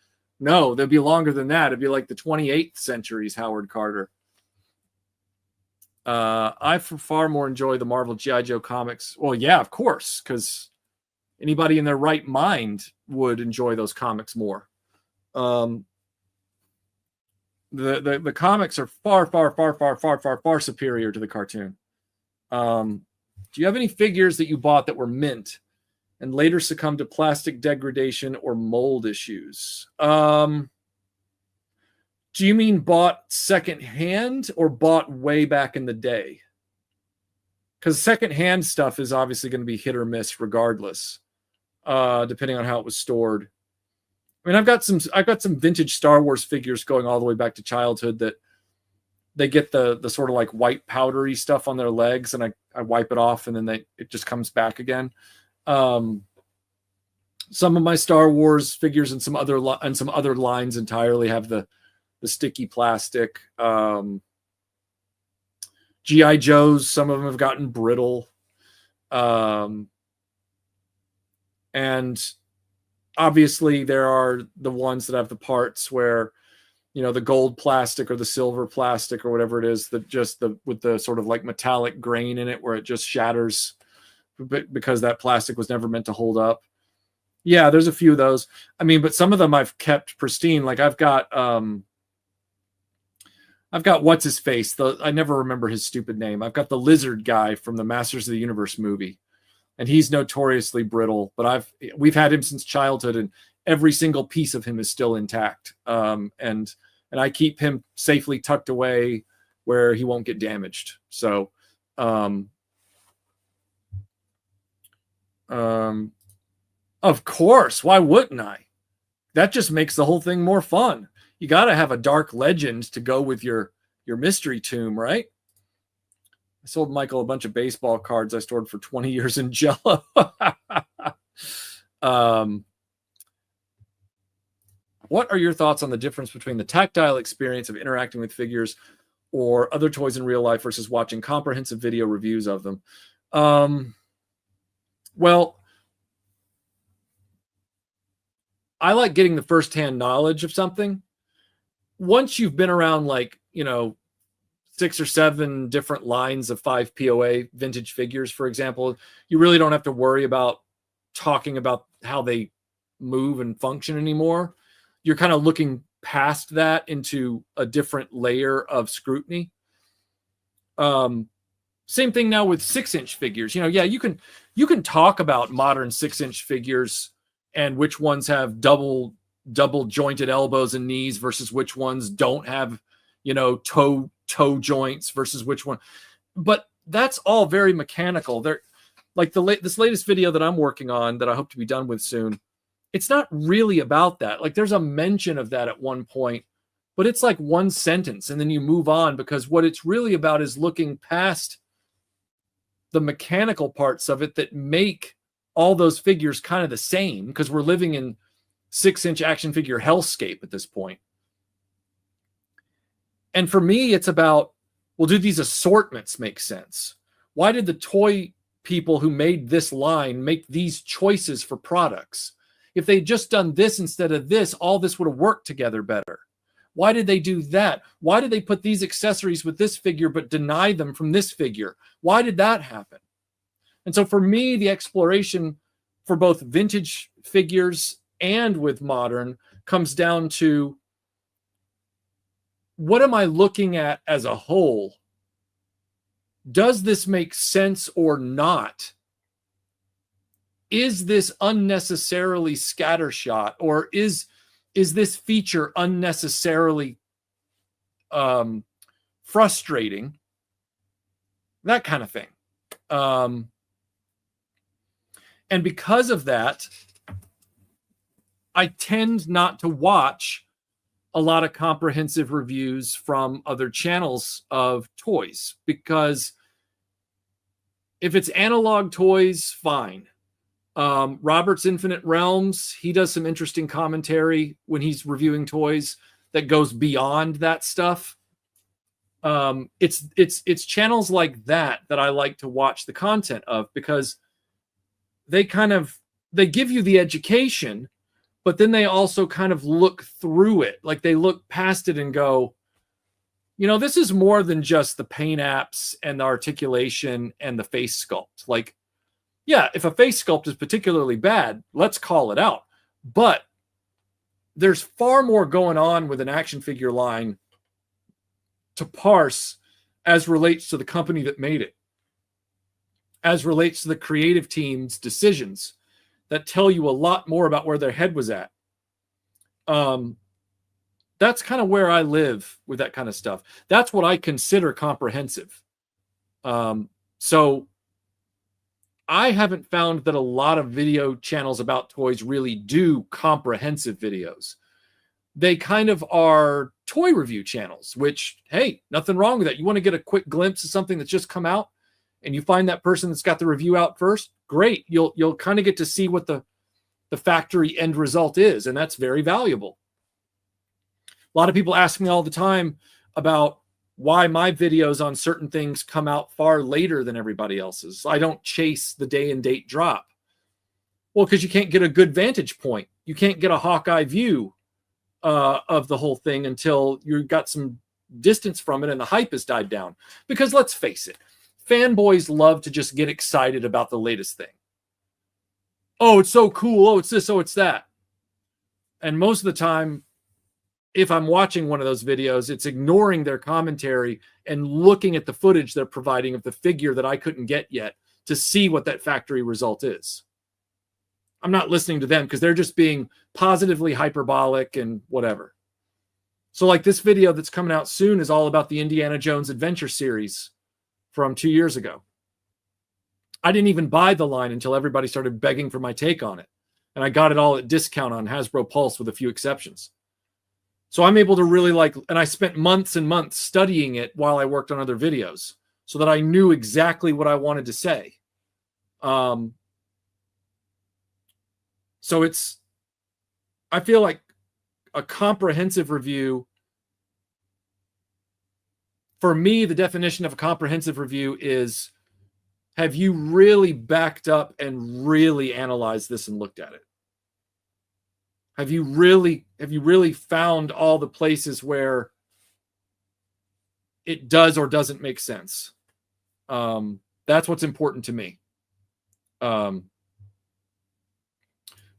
No, they'd be longer than that. It'd be like the 28th century's Howard Carter. I far more enjoy the Marvel G.I. Joe comics. Well, yeah, of course, because anybody in their right mind would enjoy those comics more. The comics are far superior to the cartoon. Do you have any figures that you bought that were mint and later succumbed to plastic degradation or mold issues? Do you mean bought secondhand or bought way back in the day? Because secondhand stuff is obviously going to be hit or miss regardless, depending on how it was stored. I mean, I've got some vintage Star Wars figures going all the way back to childhood that they get the sort of like white powdery stuff on their legs, and I wipe it off, and then it just comes back again. Some of my Star Wars figures and some other lines entirely have the sticky plastic. G.I. Joes, some of them have gotten brittle. And obviously there are the ones that have the parts where, the gold plastic or the silver plastic or whatever it is, that just with the sort of like metallic grain in it where it just shatters because that plastic was never meant to hold up. Yeah, there's a few of those. I mean, but some of them I've kept pristine. Like I've got what's his face? I never remember his stupid name. I've got the lizard guy from the Masters of the Universe movie, and he's notoriously brittle. But we've had him since childhood, and every single piece of him is still intact. And I keep him safely tucked away where he won't get damaged. So, of course, why wouldn't I? That just makes the whole thing more fun. You got to have a dark legend to go with your mystery tomb, right? I sold Michael a bunch of baseball cards I stored for 20 years in Jello. What are your thoughts on the difference between the tactile experience of interacting with figures or other toys in real life versus watching comprehensive video reviews of them? Well, I like getting the firsthand knowledge of something. Once you've been around 6 or 7 different lines of 5 POA vintage figures, for example, you really don't have to worry about talking about how they move and function anymore. You're kind of looking past that into a different layer of scrutiny. Same thing now with 6-inch figures. Yeah, you can talk about modern 6-inch figures and which ones have double jointed elbows and knees versus which ones don't have, toe joints versus which one. But that's all very mechanical. They're like this latest video that I'm working on that I hope to be done with soon. It's not really about that. Like there's a mention of that at one point, but it's like one sentence and then you move on, because what it's really about is looking past the mechanical parts of it that make all those figures kind of the same, because we're living in 6-inch action figure hellscape at this point. And for me, it's about, well, do these assortments make sense? Why did the toy people who made this line make these choices for products? If they'd just done this instead of this, all this would have worked together better. Why did they do that? Why did they put these accessories with this figure but deny them from this figure? Why did that happen? And so for me, the exploration for both vintage figures and with modern comes down to, what am I looking at as a whole? Does this make sense or not? Is this unnecessarily scattershot, or is this feature unnecessarily frustrating? That kind of thing. And because of that, I tend not to watch a lot of comprehensive reviews from other channels of toys, because if it's analog toys, fine. Robert's Infinite Realms, he does some interesting commentary when he's reviewing toys that goes beyond that stuff. It's channels like that I like to watch the content of, because they give you the education, but then they also kind of look through it. Like they look past it and go, you know, this is more than just the paint apps and the articulation and the face sculpt. Like, yeah, if a face sculpt is particularly bad, let's call it out. But there's far more going on with an action figure line to parse as relates to the company that made it, as relates to the creative team's decisions that tell you a lot more about where their head was at. That's kind of where I live with that kind of stuff. That's what I consider comprehensive. So I haven't found that a lot of video channels about toys really do comprehensive videos. They kind of are toy review channels, which, hey, nothing wrong with that. You want to get a quick glimpse of something that's just come out and you find that person that's got the review out first, great. You'll kind of get to see what the factory end result is, and that's very valuable. A lot of people ask me all the time about why my videos on certain things come out far later than everybody else's. I don't chase the day and date drop. Well, because you can't get a good vantage point. You can't get a Hawkeye view of the whole thing until you've got some distance from it and the hype has died down. Because let's face it, fanboys love to just get excited about the latest thing. Oh, it's so cool. Oh, it's this. Oh, it's that. And most of the time, if I'm watching one of those videos, it's ignoring their commentary and looking at the footage they're providing of the figure that I couldn't get yet to see what that factory result is. I'm not listening to them because they're just being positively hyperbolic and whatever. So like this video that's coming out soon is all about the Indiana Jones Adventure series from 2 years ago. I didn't even buy the line until everybody started begging for my take on it. And I got it all at discount on Hasbro Pulse with a few exceptions. So I'm able to really and I spent months and months studying it while I worked on other videos so that I knew exactly what I wanted to say. So I feel like a comprehensive review, for me, the definition of a comprehensive review is, have you really backed up and really analyzed this and looked at it? Have you really found all the places where it does or doesn't make sense? That's what's important to me.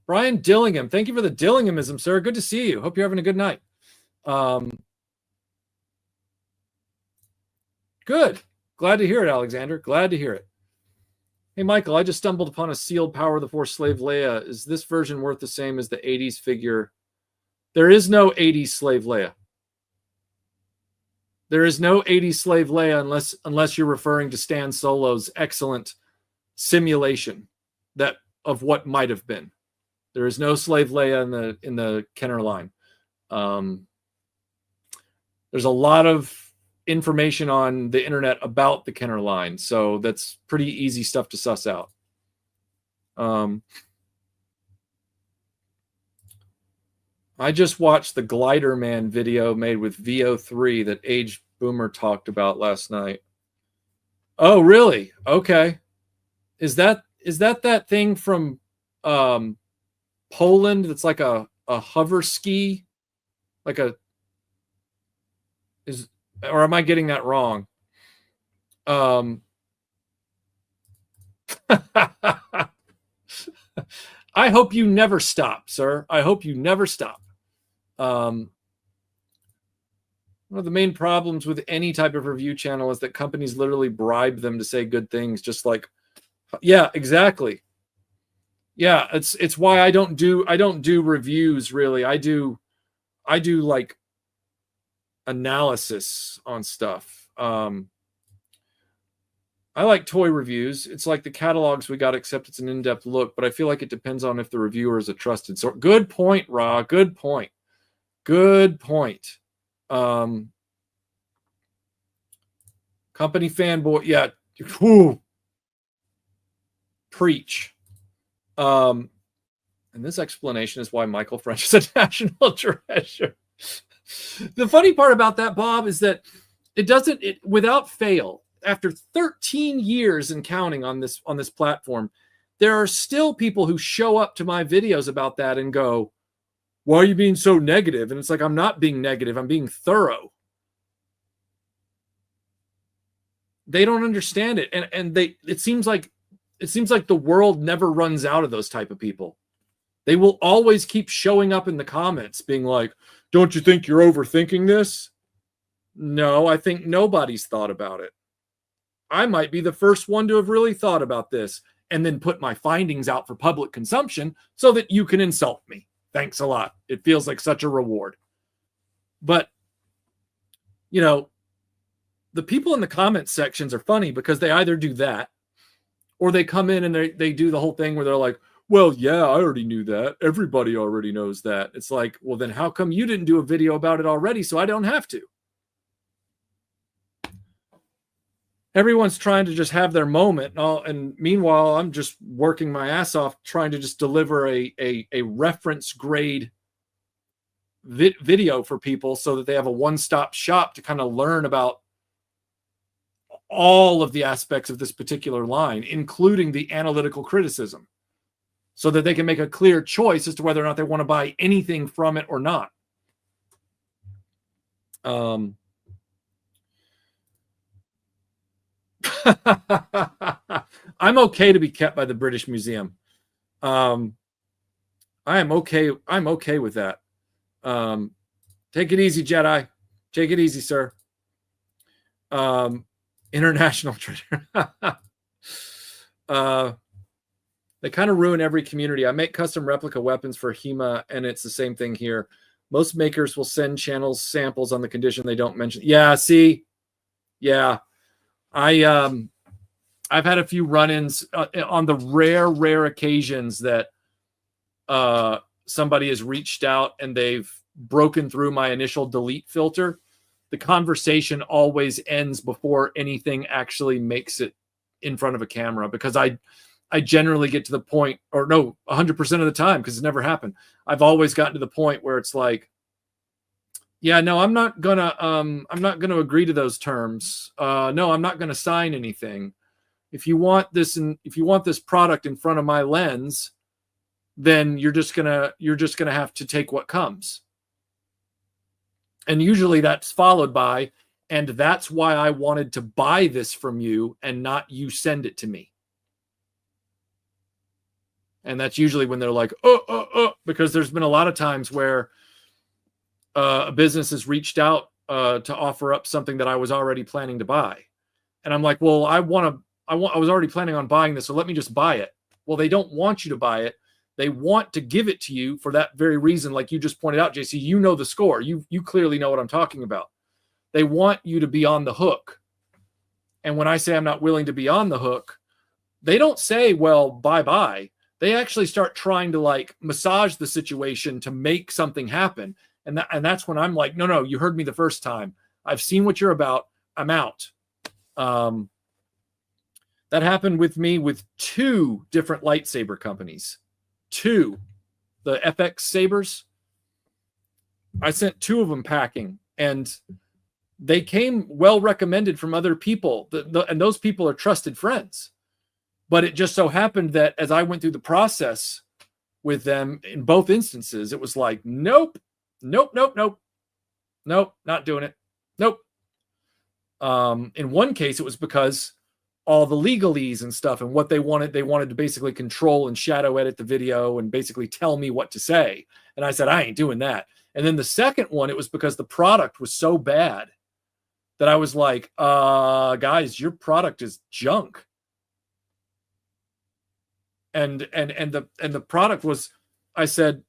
Brian Dillingham, thank you for the Dillinghamism, sir. Good to see you. Hope you're having a good night. Good. Glad to hear it, Alexander. Glad to hear it. Hey, Michael, I just stumbled upon a sealed Power of the Force Slave Leia. Is this version worth the same as the 80s figure? There is no 80s Slave Leia. There is no 80s Slave Leia unless you're referring to Stan Solo's excellent simulation of what might have been. There is no Slave Leia in the Kenner line. There's a lot of information on the internet about the Kenner line, so that's pretty easy stuff to suss out. I just watched the Glider Man video made with VO3 that Age Boomer talked about last night. Oh, really? Okay. Is that thing from Poland that's like a hover ski? Or am I getting that wrong? I hope you never stop, sir. I hope you never stop. One of the main problems with any type of review channel is that companies literally bribe them to say good things, just like, yeah, exactly. Yeah, it's why I don't do reviews really. I do like analysis on stuff. I like toy reviews. It's like the catalogs we got, except it's an in-depth look, but I feel like it depends on if the reviewer is a trusted source. Good point, Ra. Good point. Good point. Company fanboy. Yeah. Whew. Preach. And this explanation is why Michael French is a national treasure. The funny part about that, Bob, is that it without fail, after 13 years and counting on this platform, there are still people who show up to my videos about that and go, why are you being so negative? And it's like, I'm not being negative. I'm being thorough. They don't understand it. And it seems like the world never runs out of those type of people. They will always keep showing up in the comments being like, don't you think you're overthinking this? No, I think nobody's thought about it. I might be the first one to have really thought about this and then put my findings out for public consumption so that you can insult me. Thanks a lot. It feels like such a reward. But, you know, the people in the comment sections are funny because they either do that or they come in and they do the whole thing where they're like, well, yeah, I already knew that. Everybody already knows that. It's like, well, then how come you didn't do a video about it already so I don't have to? Everyone's trying to just have their moment. And meanwhile, I'm just working my ass off trying to just deliver a reference grade video for people so that they have a one-stop shop to kind of learn about all of the aspects of this particular line, including the analytical criticism, so that they can make a clear choice as to whether or not they want to buy anything from it or not. I'm okay to be kept by the British Museum. I am okay. I'm okay with that. Take it easy, Jedi. Take it easy, sir. International treasure. They kind of ruin every community. I make custom replica weapons for HEMA, and it's the same thing here. Most makers will send channels samples on the condition they don't mention. Yeah, see? Yeah. I've had a few run-ins on the rare occasions that somebody has reached out and they've broken through my initial delete filter. The conversation always ends before anything actually makes it in front of a camera, because I generally get to the point, or no, 100% of the time, because it's never happened. I've always gotten to the point where it's like, yeah, no, I'm not gonna agree to those terms. No, I'm not gonna sign anything. If you want this product in front of my lens, then you're just gonna have to take what comes. And usually that's followed by, and that's why I wanted to buy this from you and not you send it to me. And that's usually when they're like, because there's been a lot of times where a business has reached out to offer up something that I was already planning to buy. And I'm like, well, I was already planning on buying this, so let me just buy it. Well, they don't want you to buy it. They want to give it to you for that very reason. Like you just pointed out, JC, you know the score. You clearly know what I'm talking about. They want you to be on the hook. And when I say I'm not willing to be on the hook, they don't say, well, bye-bye. They actually start trying to like massage the situation to make something happen. And that's when I'm like, no, you heard me the first time. I've seen what you're about. I'm out. That happened with me with 2 different lightsaber companies. 2. The FX sabers. I sent 2 of them packing, and they came well recommended from other people. And those people are trusted friends. But it just so happened that as I went through the process with them in both instances, it was like, nope, not doing it. Nope. In one case, it was because all the legalese and stuff and what they wanted to basically control and shadow edit the video and basically tell me what to say. And I said, I ain't doing that. And then the second one, it was because the product was so bad that I was like, guys, your product is junk. And the product was, I said,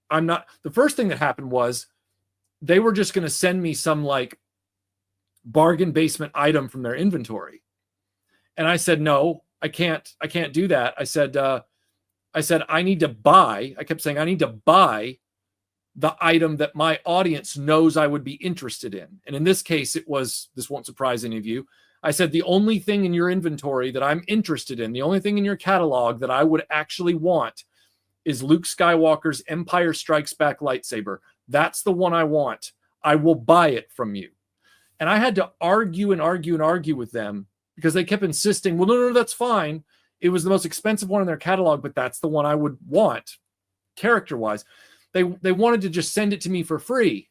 I'm not. The first thing that happened was they were just going to send me some like bargain basement item from their inventory. And I said, no, I can't do that. I said, I need to buy. I kept saying, I need to buy the item that my audience knows I would be interested in. And in this case, this won't surprise any of you. I said, the only thing in your inventory that I'm interested in, the only thing in your catalog that I would actually want is Luke Skywalker's Empire Strikes Back lightsaber. That's the one I want. I will buy it from you. And I had to argue with them because they kept insisting, well, no, that's fine. It was the most expensive one in their catalog, but that's the one I would want character-wise. They wanted to just send it to me for free.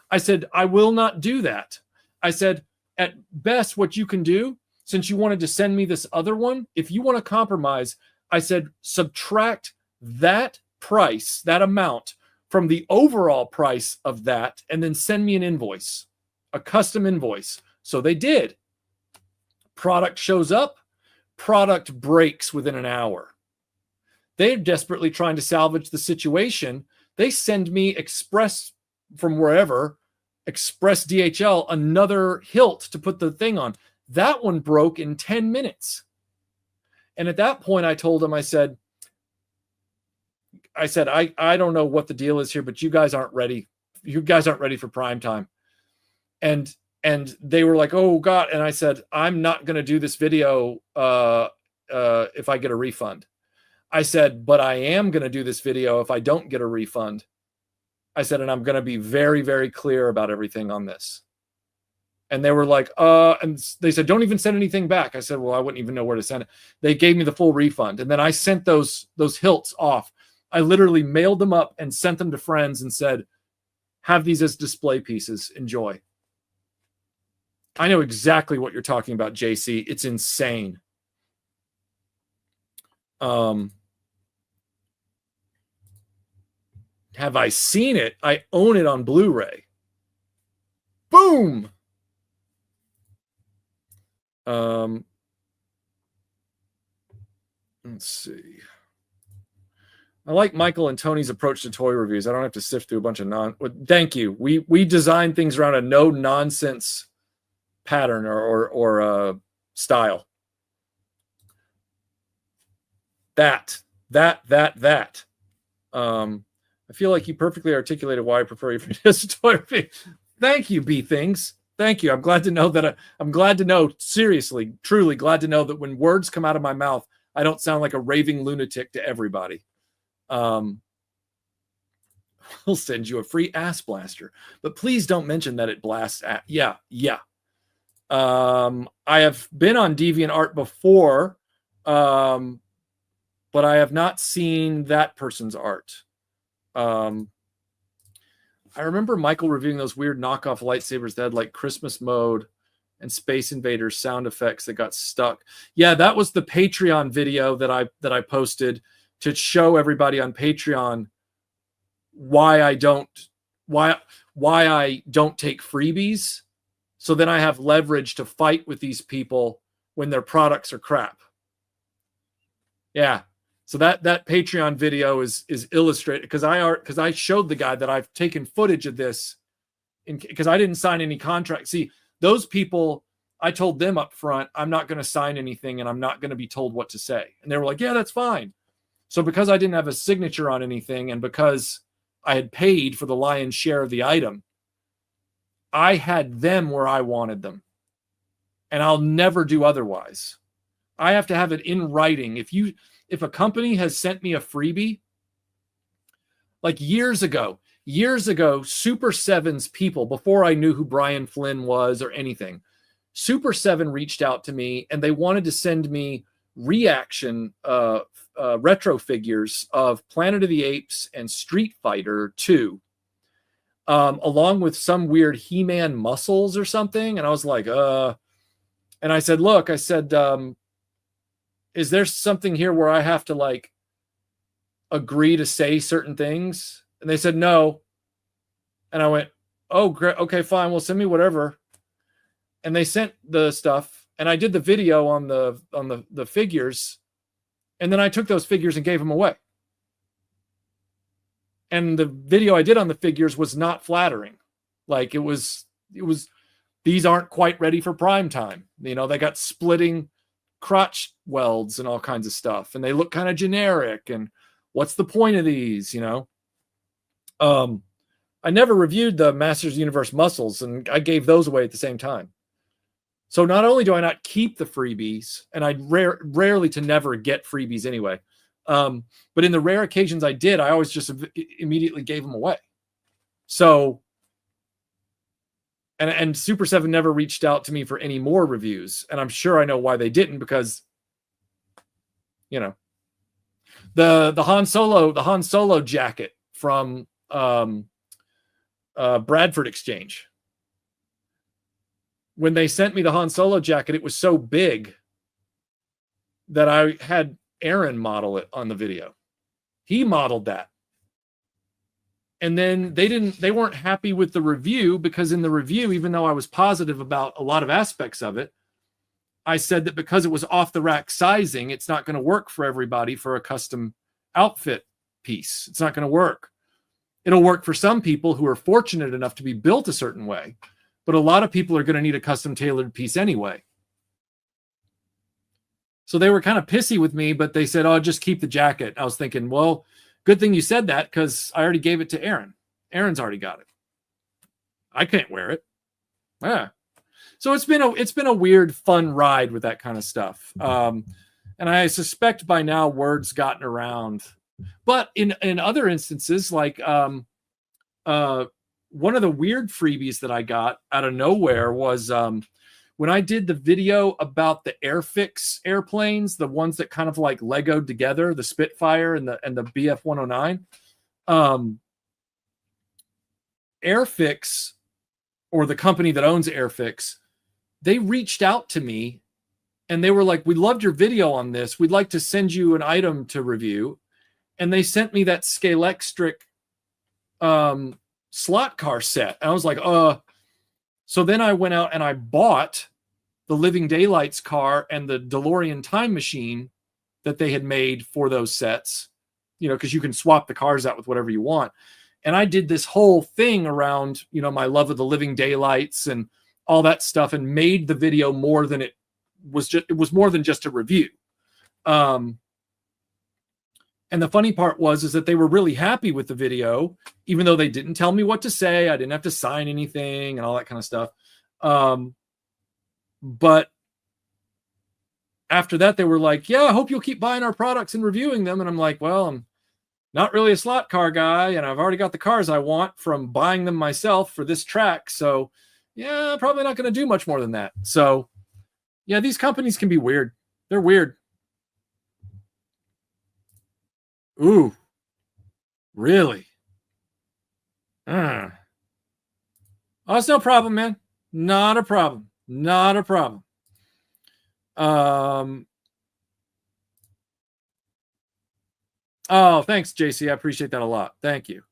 I said, I will not do that. I said, at best, what you can do, since you wanted to send me this other one, if you want to compromise, I said, subtract that price, that amount, from the overall price of that, and then send me an invoice, a custom invoice. So they did. Product shows up, product breaks within an hour. They're desperately trying to salvage the situation. They send me express from wherever, express DHL, another hilt to put the thing on. That one broke in 10 minutes. And at that point, I told them, I said, I don't know what the deal is here, but you guys aren't ready. You guys aren't ready for prime time. And they were like, oh God. And I said, I'm not going to do this video if I get a refund. I said, but I am going to do this video if I don't get a refund. I said, and I'm going to be very, very clear about everything on this. And they were like, and they said, don't even send anything back. I said, well, I wouldn't even know where to send it. They gave me the full refund. And then I sent those hilts off. I literally mailed them up and sent them to friends and said, have these as display pieces. Enjoy. I know exactly what you're talking about, JC. It's insane. Have I seen it? I own it on Blu-ray. Boom. Let's see. I like Michael and Tony's approach to toy reviews. I don't have to sift through a bunch of thank you. We design things around a no nonsense pattern or style. That. I feel like you perfectly articulated why I prefer you for this toy review. Thank you, B Things. Thank you. I'm glad to know that. I'm glad to know, seriously, truly glad to know that when words come out of my mouth, I don't sound like a raving lunatic to everybody. We'll send you a free ass blaster, but please don't mention that it blasts at. Yeah. I have been on DeviantArt before, but I have not seen that person's art. I remember Michael reviewing those weird knockoff lightsabers that had like Christmas mode and Space Invaders sound effects that got stuck. Yeah, that was the Patreon video that I posted to show everybody on Patreon why I don't take freebies. So then I have leverage to fight with these people when their products are crap. Yeah. So that Patreon video is illustrated because I showed the guy that I've taken footage of this because I didn't sign any contract. See, those people, I told them up front, I'm not going to sign anything and I'm not going to be told what to say. And they were like, yeah, that's fine. So because I didn't have a signature on anything and because I had paid for the lion's share of the item, I had them where I wanted them. And I'll never do otherwise. I have to have it in writing. If a company has sent me a freebie, like years ago, Super 7's people, before I knew who Brian Flynn was or anything, Super 7 reached out to me and they wanted to send me reaction retro figures of Planet of the Apes and Street Fighter 2, along with some weird He-Man muscles or something. And I was like, and I said, look, is there something here where I have to like agree to say certain things? And they said, no. And I went, oh, great. Okay, fine. Well, send me whatever. And they sent the stuff and I did the video on the figures. And then I took those figures and gave them away. And the video I did on the figures was not flattering. Like it was, these aren't quite ready for prime time. You know, they got splitting crotch welds and all kinds of stuff. And they look kind of generic. And what's the point of these, you know? I never reviewed the Masters Universe muscles and I gave those away at the same time. So not only do I not keep the freebies, and I rarely to never get freebies anyway, but in the rare occasions I did, I always just immediately gave them away. So, and Super 7 never reached out to me for any more reviews, and I'm sure I know why they didn't, because, you know, the Han Solo jacket from Bradford exchange. When they sent me the Han Solo jacket, it was so big that I had Aaron model it on the video. He modeled that. And then they weren't happy with the review, because in the review, even though I was positive about a lot of aspects of it, I said that because it was off the rack sizing, it's not going to work for everybody for a custom outfit piece. It's not going to work. It'll work for some people who are fortunate enough to be built a certain way, but a lot of people are going to need a custom tailored piece anyway. So they were kind of pissy with me, but they said, oh, just keep the jacket. I was thinking, well, good thing you said that, because I already gave it to Aaron. Aaron's already got it. I can't wear it. Yeah. So it's been a weird, fun ride with that kind of stuff. And I suspect by now word's gotten around. But in other instances, like one of the weird freebies that I got out of nowhere was when I did the video about the Airfix airplanes, the ones that kind of like Legoed together, the Spitfire and the BF-109. Airfix, or the company that owns Airfix, they reached out to me and they were like, we loved your video on this. We'd like to send you an item to review. And they sent me that Scalextric slot car set. And I was like, So then I went out and I bought the Living Daylights car and the DeLorean time machine that they had made for those sets, because you can swap the cars out with whatever you want. And I did this whole thing around, my love of the Living Daylights and all that stuff, and made the video more than it was more than just a review. And the funny part is that they were really happy with the video, even though they didn't tell me what to say. I didn't have to sign anything and all that kind of stuff. But after that, they were like, yeah, I hope you'll keep buying our products and reviewing them. And I'm like, well, I'm not really a slot car guy, and I've already got the cars I want from buying them myself for this track. So yeah, probably not going to do much more than that. So yeah, these companies can be weird. They're weird. Ooh, really? Oh, it's no problem, man. Not a problem. Not a problem. Oh, thanks, JC. I appreciate that a lot. Thank you.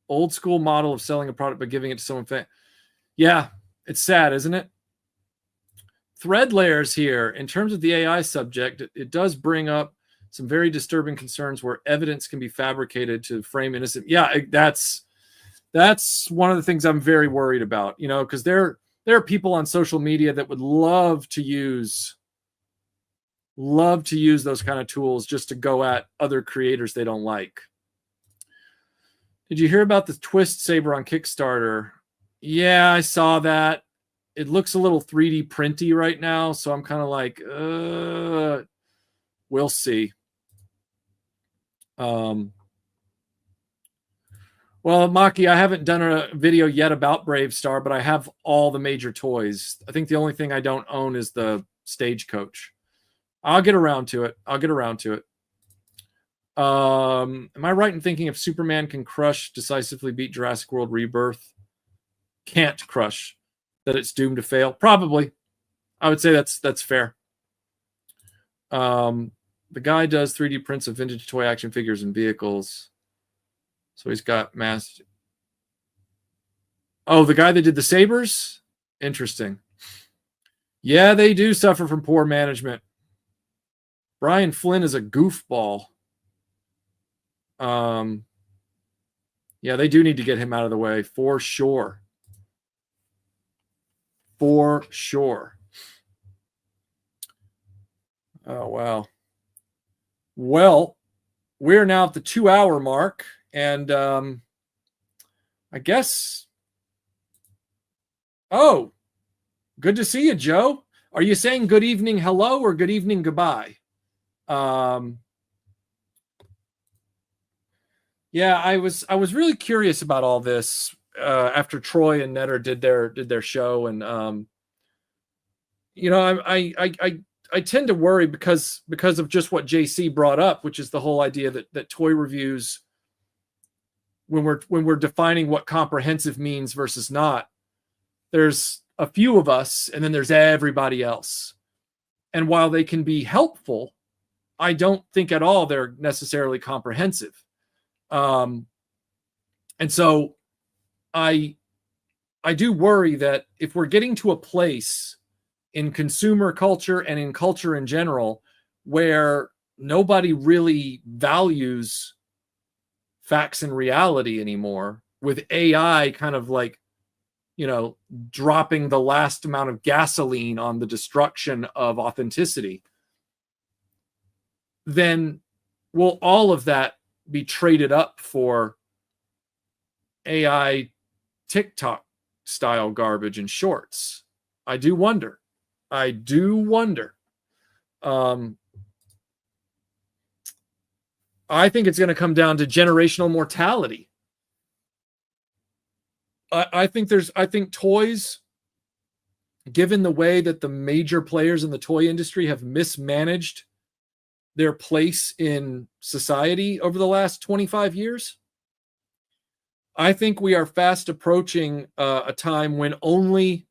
Old school model of selling a product but giving it to someone. Yeah, it's sad, isn't it? Thread layers here. In terms of the AI subject, it does bring up some very disturbing concerns where evidence can be fabricated to frame innocent. Yeah, that's one of the things I'm very worried about, because there are people on social media that would love to use those kind of tools just to go at other creators they don't like. Did you hear about the Twist Saber on Kickstarter? Yeah, I saw that. It looks a little 3D printy right now, so I'm kind of like, we'll see. Well, Maki, I haven't done a video yet about Bravestar, but I have all the major toys. I think the only thing I don't own is the Stagecoach. I'll get around to it. Am I right in thinking if Superman can crush, decisively beat Jurassic World Rebirth, can't crush, that it's doomed to fail? Probably. I would say that's fair. The guy does 3D prints of vintage toy action figures and vehicles. So he's got mass. Oh, the guy that did the sabers? Interesting. Yeah, they do suffer from poor management. Brian Flynn is a goofball. Yeah, they do need to get him out of the way for sure. For sure. Oh, wow. Well, we're now at the 2-hour mark, and I guess. Oh, good to see you, Joe. Are you saying good evening, hello, or good evening, goodbye? Yeah, I was really curious about all this after Troy and Netter did their show, and I tend to worry because of just what JC brought up, which is the whole idea that toy reviews when we're defining what comprehensive means versus not, there's a few of us and then there's everybody else. And while they can be helpful, I don't think at all they're necessarily comprehensive. And so I do worry that if we're getting to a place in consumer culture and in culture in general where nobody really values facts and reality anymore, with AI kind of like, dropping the last amount of gasoline on the destruction of authenticity, then will all of that be traded up for AI TikTok style garbage and shorts? I do wonder. I think it's going to come down to generational mortality. I think toys, given the way that the major players in the toy industry have mismanaged their place in society over the last 25 years, I think we are fast approaching a time when only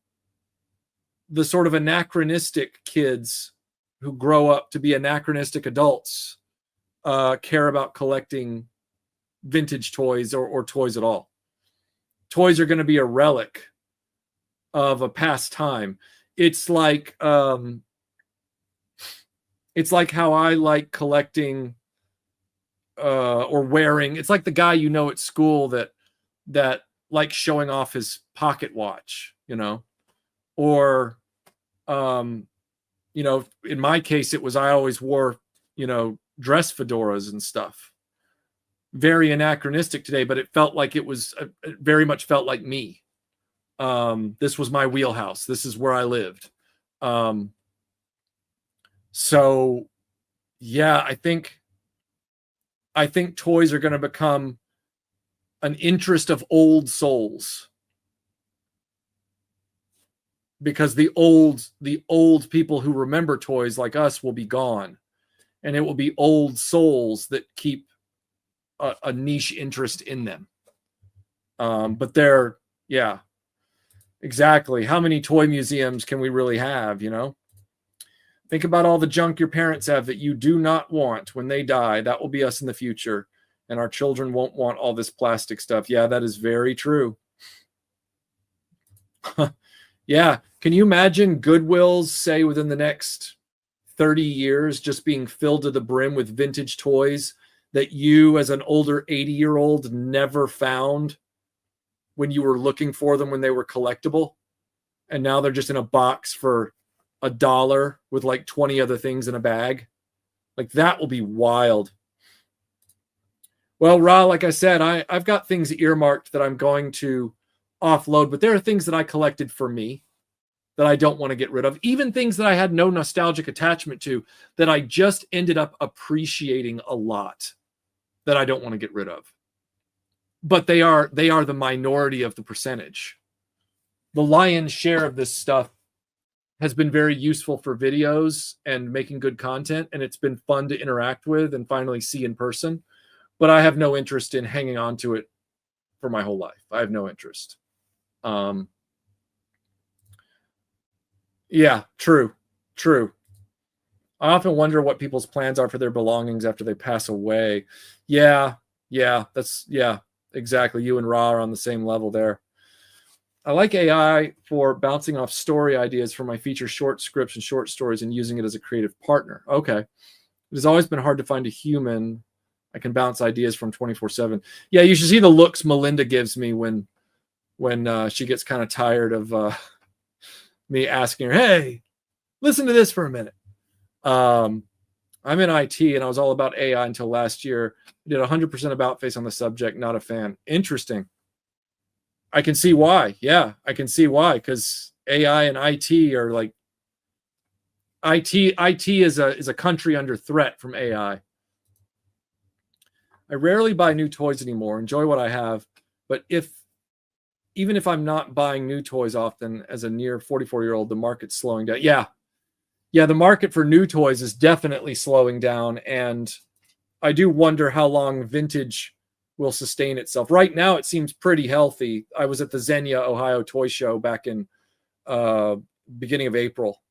the sort of anachronistic kids who grow up to be anachronistic adults care about collecting vintage toys or toys at all. Toys are going to be a relic of a past time. It's like how I like collecting or wearing. It's like the guy at school that likes showing off his pocket watch, or in my case, it was I always wore dress fedoras and stuff. Very anachronistic today, but it felt like it very much felt like me. This was my wheelhouse. This is where I lived. So yeah, I think toys are going to become an interest of old souls, because the old people who remember toys like us will be gone, and it will be old souls that keep a niche interest in them. But yeah, exactly. How many toy museums can we really have? Think about all the junk your parents have that you do not want when they die. That will be us in the future, and our children won't want all this plastic stuff. Yeah, that is very true. Yeah. Can you imagine Goodwills, say, within the next 30 years just being filled to the brim with vintage toys that you, as an older 80-year-old, never found when you were looking for them when they were collectible, and now they're just in a box for $1 with like 20 other things in a bag? Like, that will be wild. Well, Ra, like I said, I've got things earmarked that I'm going to offload, but there are things that I collected for me that I don't want to get rid of. Even things that I had no nostalgic attachment to that I just ended up appreciating a lot that I don't want to get rid of. But they are the minority of the percentage. The lion's share of this stuff has been very useful for videos and making good content, and it's been fun to interact with and finally see in person. But I have no interest in hanging on to it for my whole life. I have no interest. Yeah, true. I often wonder what people's plans are for their belongings after they pass away. Yeah, exactly. You and Ra are on the same level there. I like AI for bouncing off story ideas for my feature short scripts and short stories and using it as a creative partner. Okay. It has always been hard to find a human I can bounce ideas from 24/7. Yeah, you should see the looks Melinda gives me when she gets kind of tired of me asking her, hey, listen to this for a minute. I'm in IT, and I was all about AI until last year. I did 100% about face on the subject, not a fan. Interesting. I can see why. Yeah, I can see why, because AI and IT are like, IT is a country under threat from AI. I rarely buy new toys anymore. Enjoy what I have, but even if I'm not buying new toys often, as a near 44-year-old, the market's slowing down. Yeah, the market for new toys is definitely slowing down, and I do wonder how long vintage will sustain itself. Right now, it seems pretty healthy. I was at the Xenia, Ohio toy show back in beginning of April,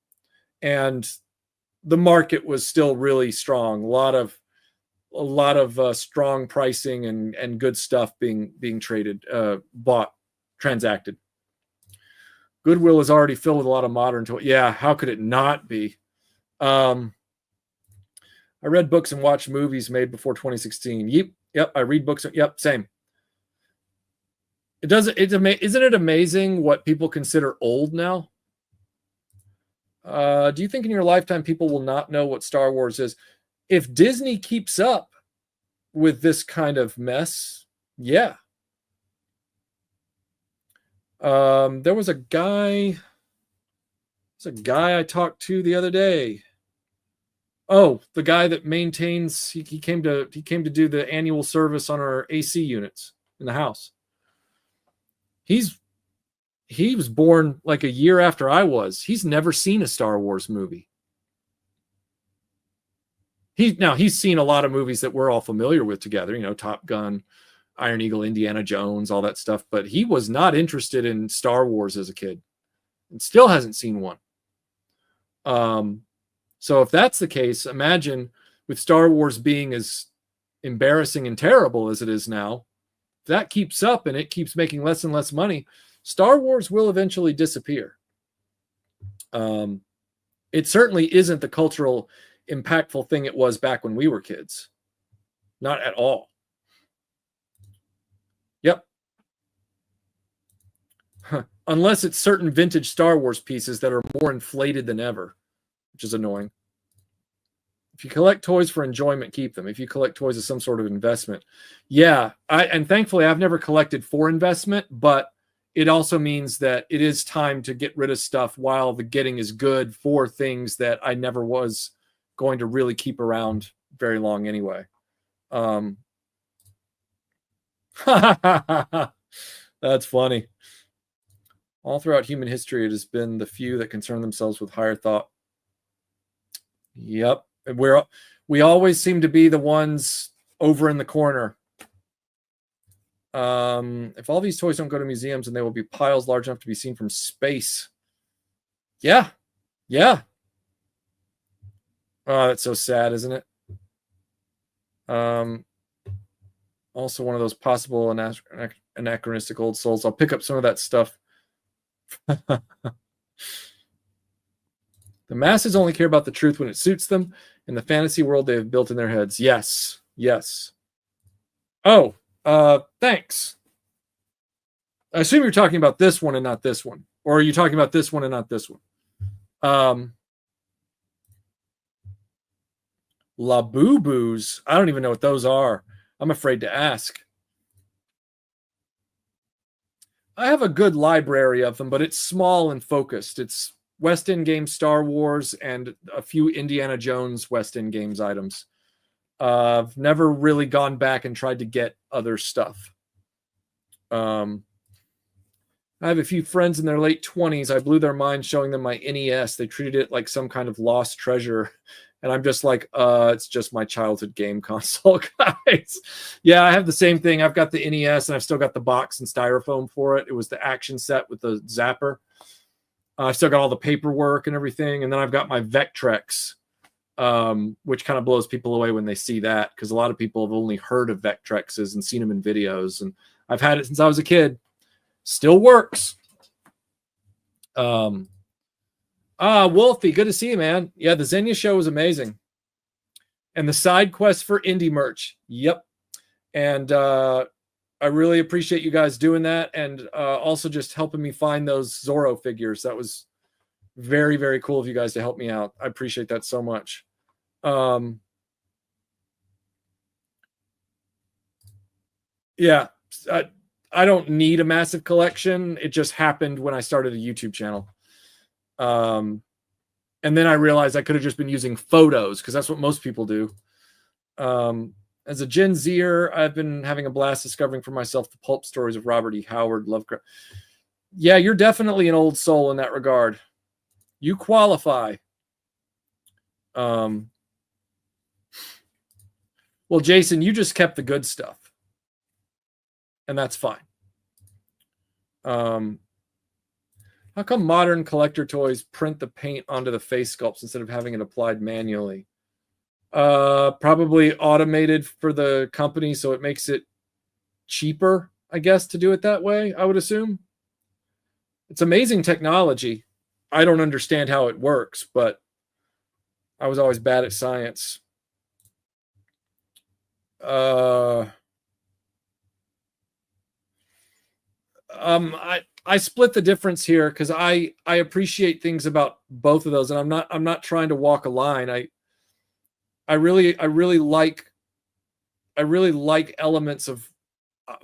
and the market was still really strong. A lot of strong pricing and good stuff being traded, bought, transacted. Goodwill is already filled with a lot of modern toys. Yeah, how could it not be? I read books and watched movies made before 2016. Yep. I read books. Yep, same. Isn't it amazing what people consider old now? Do you think in your lifetime people will not know what Star Wars is? If Disney keeps up with this kind of mess, yeah. There was a guy I talked to the other day. Oh, the guy that maintains, he came to do the annual service on our AC units in the house. He was born like a year after I was. He's never seen a Star Wars movie. He's seen a lot of movies that we're all familiar with together, Top Gun, Iron Eagle, Indiana Jones, all that stuff, but he was not interested in Star Wars as a kid and still hasn't seen one. So if that's the case, imagine with Star Wars being as embarrassing and terrible as it is now, if that keeps up and it keeps making less and less money, Star Wars will eventually disappear. It certainly isn't the cultural impactful thing it was back when we were kids. Not at all. Yep. Unless it's certain vintage Star Wars pieces that are more inflated than ever, which is annoying. If you collect toys for enjoyment, keep them. If you collect toys as some sort of investment, yeah. And thankfully, I've never collected for investment, but it also means that it is time to get rid of stuff while the getting is good for things that I never was going to really keep around very long anyway. That's funny. All throughout human history, it has been the few that concern themselves with higher thought. Yep. We always seem to be the ones over in the corner. If all these toys don't go to museums, and they will be piles large enough to be seen from space. Yeah. Oh, that's so sad, isn't it? Also one of those possible anachronistic old souls. I'll pick up some of that stuff. The masses only care about the truth when it suits them in the fantasy world they have built in their heads. Yes. Oh, thanks. I assume you're talking about this one and not this one. Or are you talking about this one and not this one? La Boo Boos. I don't even know what those are. I'm afraid to ask. I have a good library of them, but it's small and focused. It's West End Games Star Wars and a few Indiana Jones West End Games items. I've never really gone back and tried to get other stuff. I have a few friends in their late 20s. I blew their mind showing them my NES. They treated it like some kind of lost treasure. And I'm just like, it's just my childhood game console, guys. Yeah, I have the same thing. I've got the NES, and I've still got the box and styrofoam for it. It was the action set with the zapper. I've still got all the paperwork and everything. And then I've got my Vectrex, which kind of blows people away when they see that, because a lot of people have only heard of Vectrexes and seen them in videos. And I've had it since I was a kid. Still works. Wolfie, good to see you, man. Yeah, the Xenia show was amazing. And the side quest for indie merch. Yep. And I really appreciate you guys doing that, and also just helping me find those Zorro figures. That was very, very cool of you guys to help me out. I appreciate that so much. Yeah, I don't need a massive collection. It just happened when I started a YouTube channel. And then I realized I could have just been using photos, because that's what most people do. As a Gen Zer, I've been having a blast discovering for myself the pulp stories of Robert E. Howard, Lovecraft. Yeah, you're definitely an old soul in that regard. You qualify. Well, Jason, you just kept the good stuff. and that's fine. How come modern collector toys print the paint onto the face sculpts instead of having it applied manually? Probably automated for the company, so it makes it cheaper, I guess, to do it that way, I would assume. It's amazing technology. I don't understand how it works, but I was always bad at science. I split the difference here because I appreciate things about both of those, and I'm not trying to walk a line. I really like elements of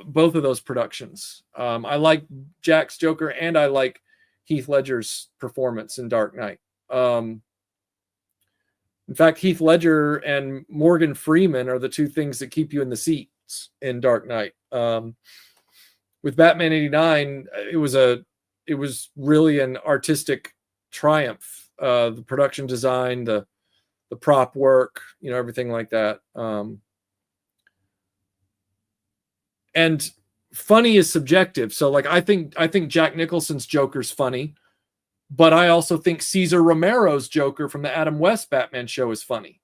both of those productions. I like Jack's Joker, and I like Heath Ledger's performance in Dark Knight. In fact, Heath Ledger and Morgan Freeman are the two things that keep you in the seats in Dark Knight. With Batman '89, it was really an artistic triumph. The production design, the prop work, everything like that. And funny is subjective. So like I think Jack Nicholson's Joker's funny, but I also think Cesar Romero's Joker from the Adam West Batman show is funny.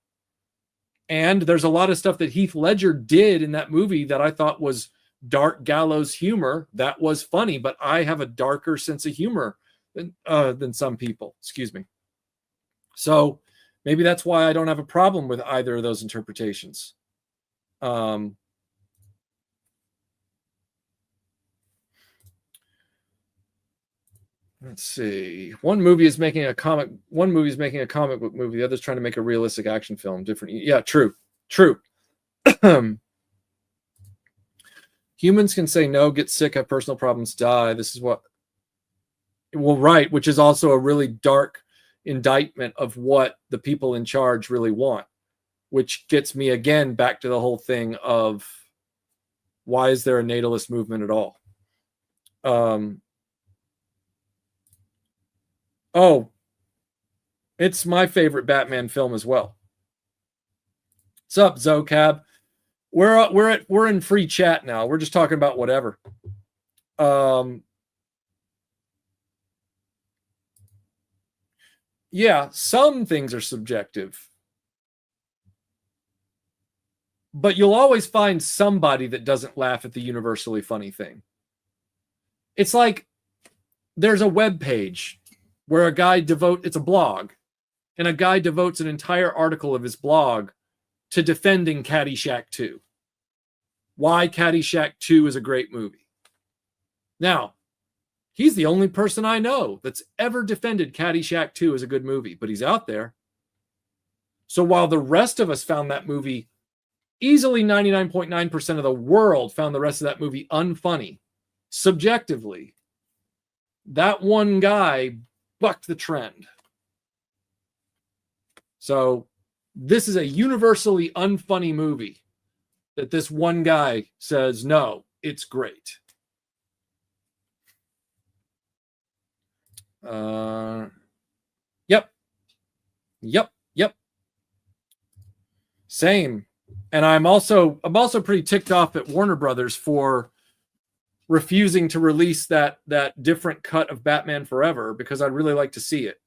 And there's a lot of stuff that Heath Ledger did in that movie that I thought was dark gallows humor that was funny, but I have a darker sense of humor than some people. Excuse me. So maybe that's why I don't have a problem with either of those interpretations. Let's see. One movie is making a comic book movie. The other's trying to make a realistic action film. Different. Yeah, true. Humans can say no, get sick, have personal problems, die. This is what. Well, right, which is also a really dark indictment of what the people in charge really want, which gets me again back to the whole thing of why is there a natalist movement at all? Oh, it's my favorite Batman film as well. What's up, Zocab? We're in free chat now. We're just talking about whatever. Yeah, some things are subjective, but you'll always find somebody that doesn't laugh at the universally funny thing. It's like there's a web page where it's a blog, and a guy devotes an entire article of his blog to defending Caddyshack 2. Why Caddyshack 2 is a great movie. Now, he's the only person I know that's ever defended Caddyshack 2 as a good movie, but he's out there. So while the rest of us found that movie, easily 99.9% of the world found the rest of that movie unfunny, subjectively, that one guy bucked the trend. So this is a universally unfunny movie that this one guy says, no, it's great. Yep. Same. And I'm also pretty ticked off at Warner Brothers for refusing to release that different cut of Batman Forever, because I'd really like to see it.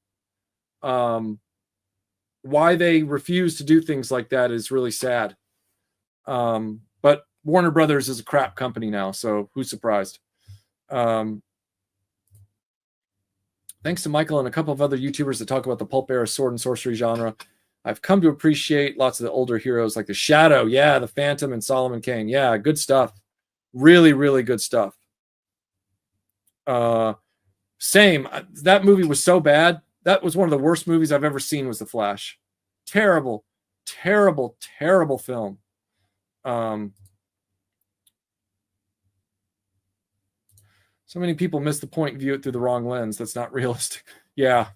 Why they refuse to do things like that is really sad. But Warner Brothers is a crap company now, so who's surprised? Thanks to Michael and a couple of other YouTubers that talk about the pulp era sword and sorcery genre, I've come to appreciate lots of the older heroes like the Shadow, the Phantom, and Solomon Kane. Yeah, good stuff. Really, really good stuff. Same. That movie was so bad. That was one of the worst movies I've ever seen, was The Flash. Terrible, terrible, terrible film. So many people miss the point and view it through the wrong lens. That's not realistic. Yeah.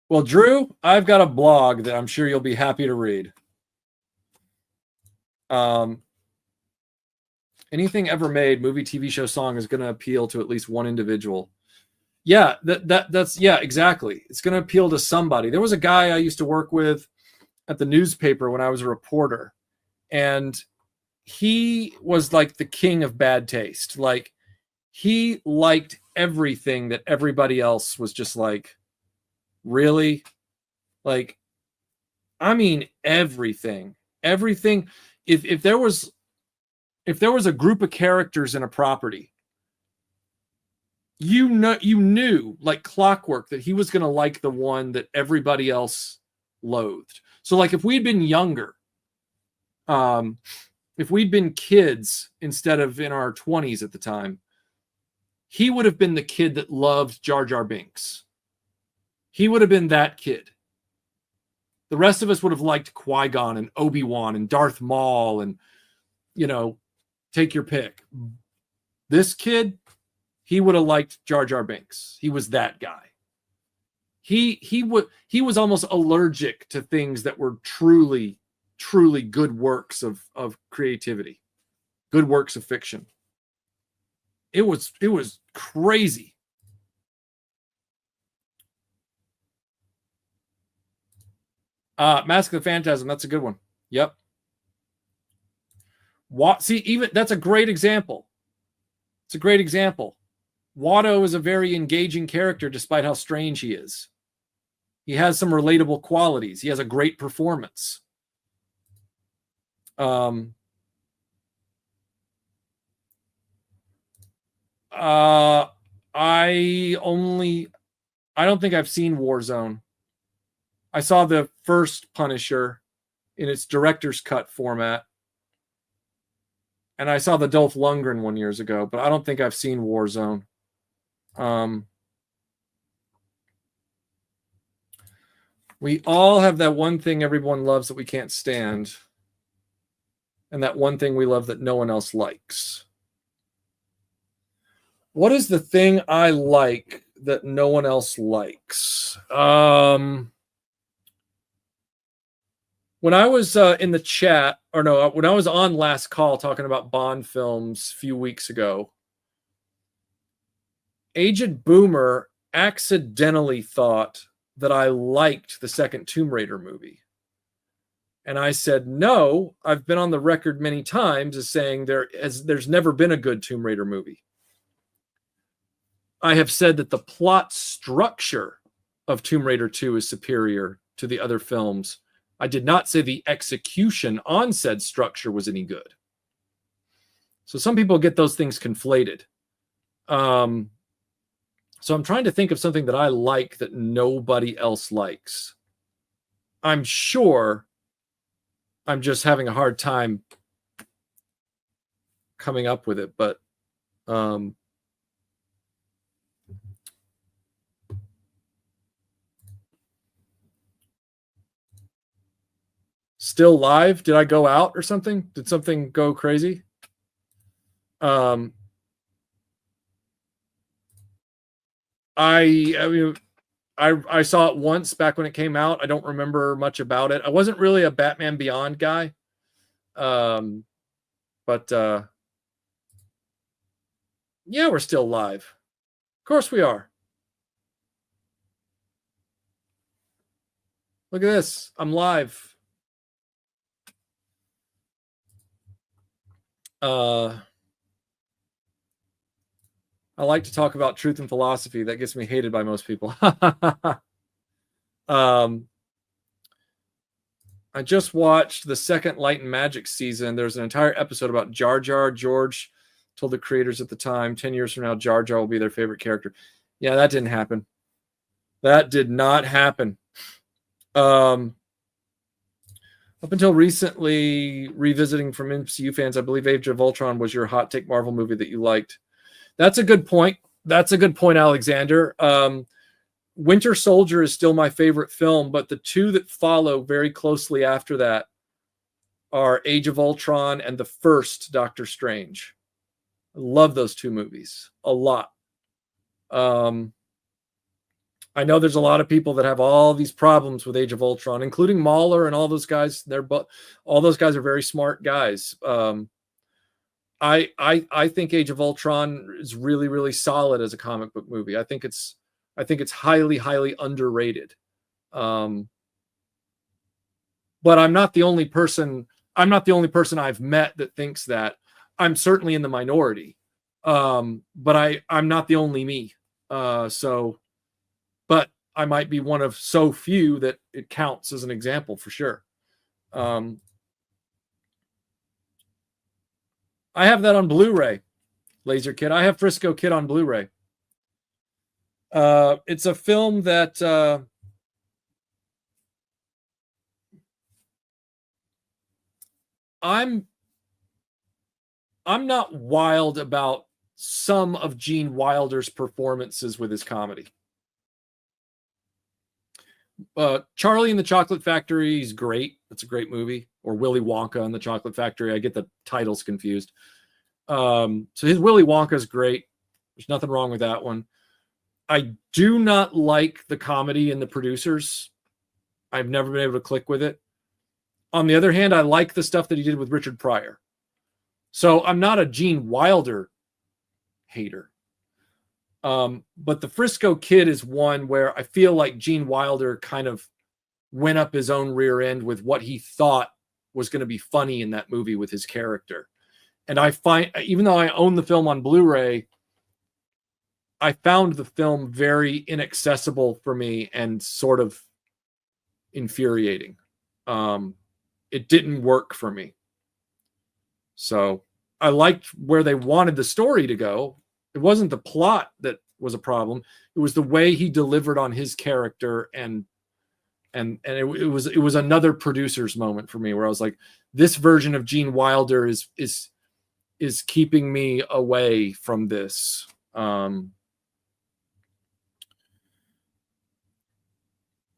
Well, Drew, I've got a blog that I'm sure you'll be happy to read. Anything ever made, movie, TV show, song, is going to appeal to at least one individual. Yeah, that's yeah, exactly. It's going to appeal to somebody. There was a guy I used to work with at the newspaper when I was a reporter, and he was like the king of bad taste. Like, he liked everything that everybody else was just like, really? Like, I mean everything. Everything. If there was a group of characters in a property, you knew like clockwork that he was going to like the one that everybody else loathed. So like if we'd been younger, if we'd been kids instead of in our 20s at the time, he would have been the kid that loved Jar Jar Binks. He would have been that kid. The rest of us would have liked Qui-Gon and Obi-Wan and Darth Maul and, take your pick. This kid, he would have liked Jar Jar Binks. He was that guy. He was almost allergic to things that were truly, truly good works of creativity, good works of fiction. It was crazy. Mask of the Phantasm, that's a good one. Yep. See, even that's a great example. It's a great example. Watto is a very engaging character despite how strange he is. He has some relatable qualities. He has a great performance. I don't think I've seen Warzone. I saw the first Punisher in its director's cut format. And I saw the Dolph Lundgren one years ago, but I don't think I've seen Warzone. We all have that one thing everyone loves that we can't stand. And that one thing we love that no one else likes. What is the thing I like that no one else likes? When I was in the chat, when I was on Last Call talking about Bond films a few weeks ago, Aged Boomer accidentally thought that I liked the second Tomb Raider movie. And I said, no, I've been on the record many times as saying there's never been a good Tomb Raider movie. I have said that the plot structure of Tomb Raider 2 is superior to the other films. I did not say the execution on said structure was any good. So some people get those things conflated. So I'm trying to think of something that I like that nobody else likes. I'm sure I'm just having a hard time coming up with it, but still live? Did I go out or something? Did something go crazy? I saw it once back when it came out. I don't remember much about it. I wasn't really a Batman Beyond guy. But yeah, we're still live. Of course we are. Look at this. I'm live. I like to talk about truth and philosophy. That gets me hated by most people. I just watched the second Light and Magic season. There's an entire episode about Jar Jar. George told the creators at the time, 10 years from now, Jar Jar will be their favorite character. Yeah, that didn't happen. That did not happen. Up until recently, revisiting from MCU fans, I believe Age of Ultron was your hot take Marvel movie that you liked. That's a good point. That's a good point, Alexander. Winter Soldier is still my favorite film, but the two that follow very closely after that are Age of Ultron and the first Doctor Strange. I love those two movies a lot. I know there's a lot of people that have all these problems with Age of Ultron, including Mahler and all those guys. All those guys are very smart guys. I think Age of Ultron is really, really solid as a comic book movie. I think it's highly, highly underrated. But I'm not the only person. I'm not the only person I've met that thinks that. I'm certainly in the minority. But I'm not the only me. But I might be one of so few that it counts as an example for sure. I have that on Blu-ray, Laser Kid. I have Frisco Kid on Blu-ray. It's a film that I'm not wild about some of Gene Wilder's performances with his comedy. Charlie and the Chocolate Factory is great. It's a great movie. Or Willy Wonka and the Chocolate Factory. I get the titles confused. So his Willy Wonka is great. There's nothing wrong with that one. I do not like the comedy in The Producers. I've never been able to click with it. On the other hand, I like the stuff that he did with Richard Pryor. So I'm not a Gene Wilder hater. But the Frisco Kid is one where I feel like Gene Wilder kind of went up his own rear end with what he thought was going to be funny in that movie with his character. And I find, even though I own the film on Blu-ray, I found the film very inaccessible for me and sort of infuriating. It didn't work for me. So I liked where they wanted the story to go. It wasn't the plot that was a problem. It was the way he delivered on his character, and it was another producer's moment for me where I was like, this version of Gene Wilder is keeping me away from this.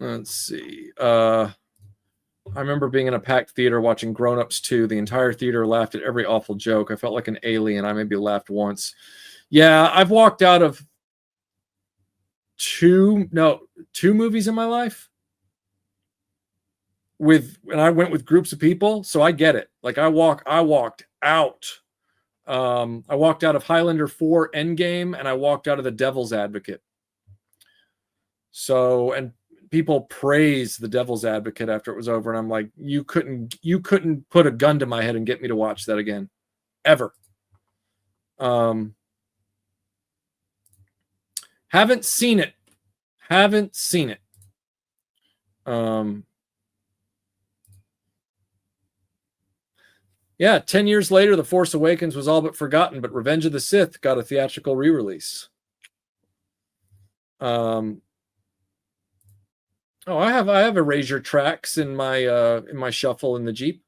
Let's see. I remember being in a packed theater watching Grown Ups 2. The entire theater laughed at every awful joke. I felt like an alien. I maybe laughed once. Yeah, I've walked out of two movies in my life and I went with groups of people, so I get it. Like I walked out. I walked out of Highlander 4 Endgame, and I walked out of The Devil's Advocate. So, and people praised The Devil's Advocate after it was over, and I'm like, you couldn't put a gun to my head and get me to watch that again, ever. Haven't seen it. Yeah, 10 years later, The Force Awakens was all but forgotten, but Revenge of the Sith got a theatrical re-release. I have Erasure tracks in my shuffle in the Jeep.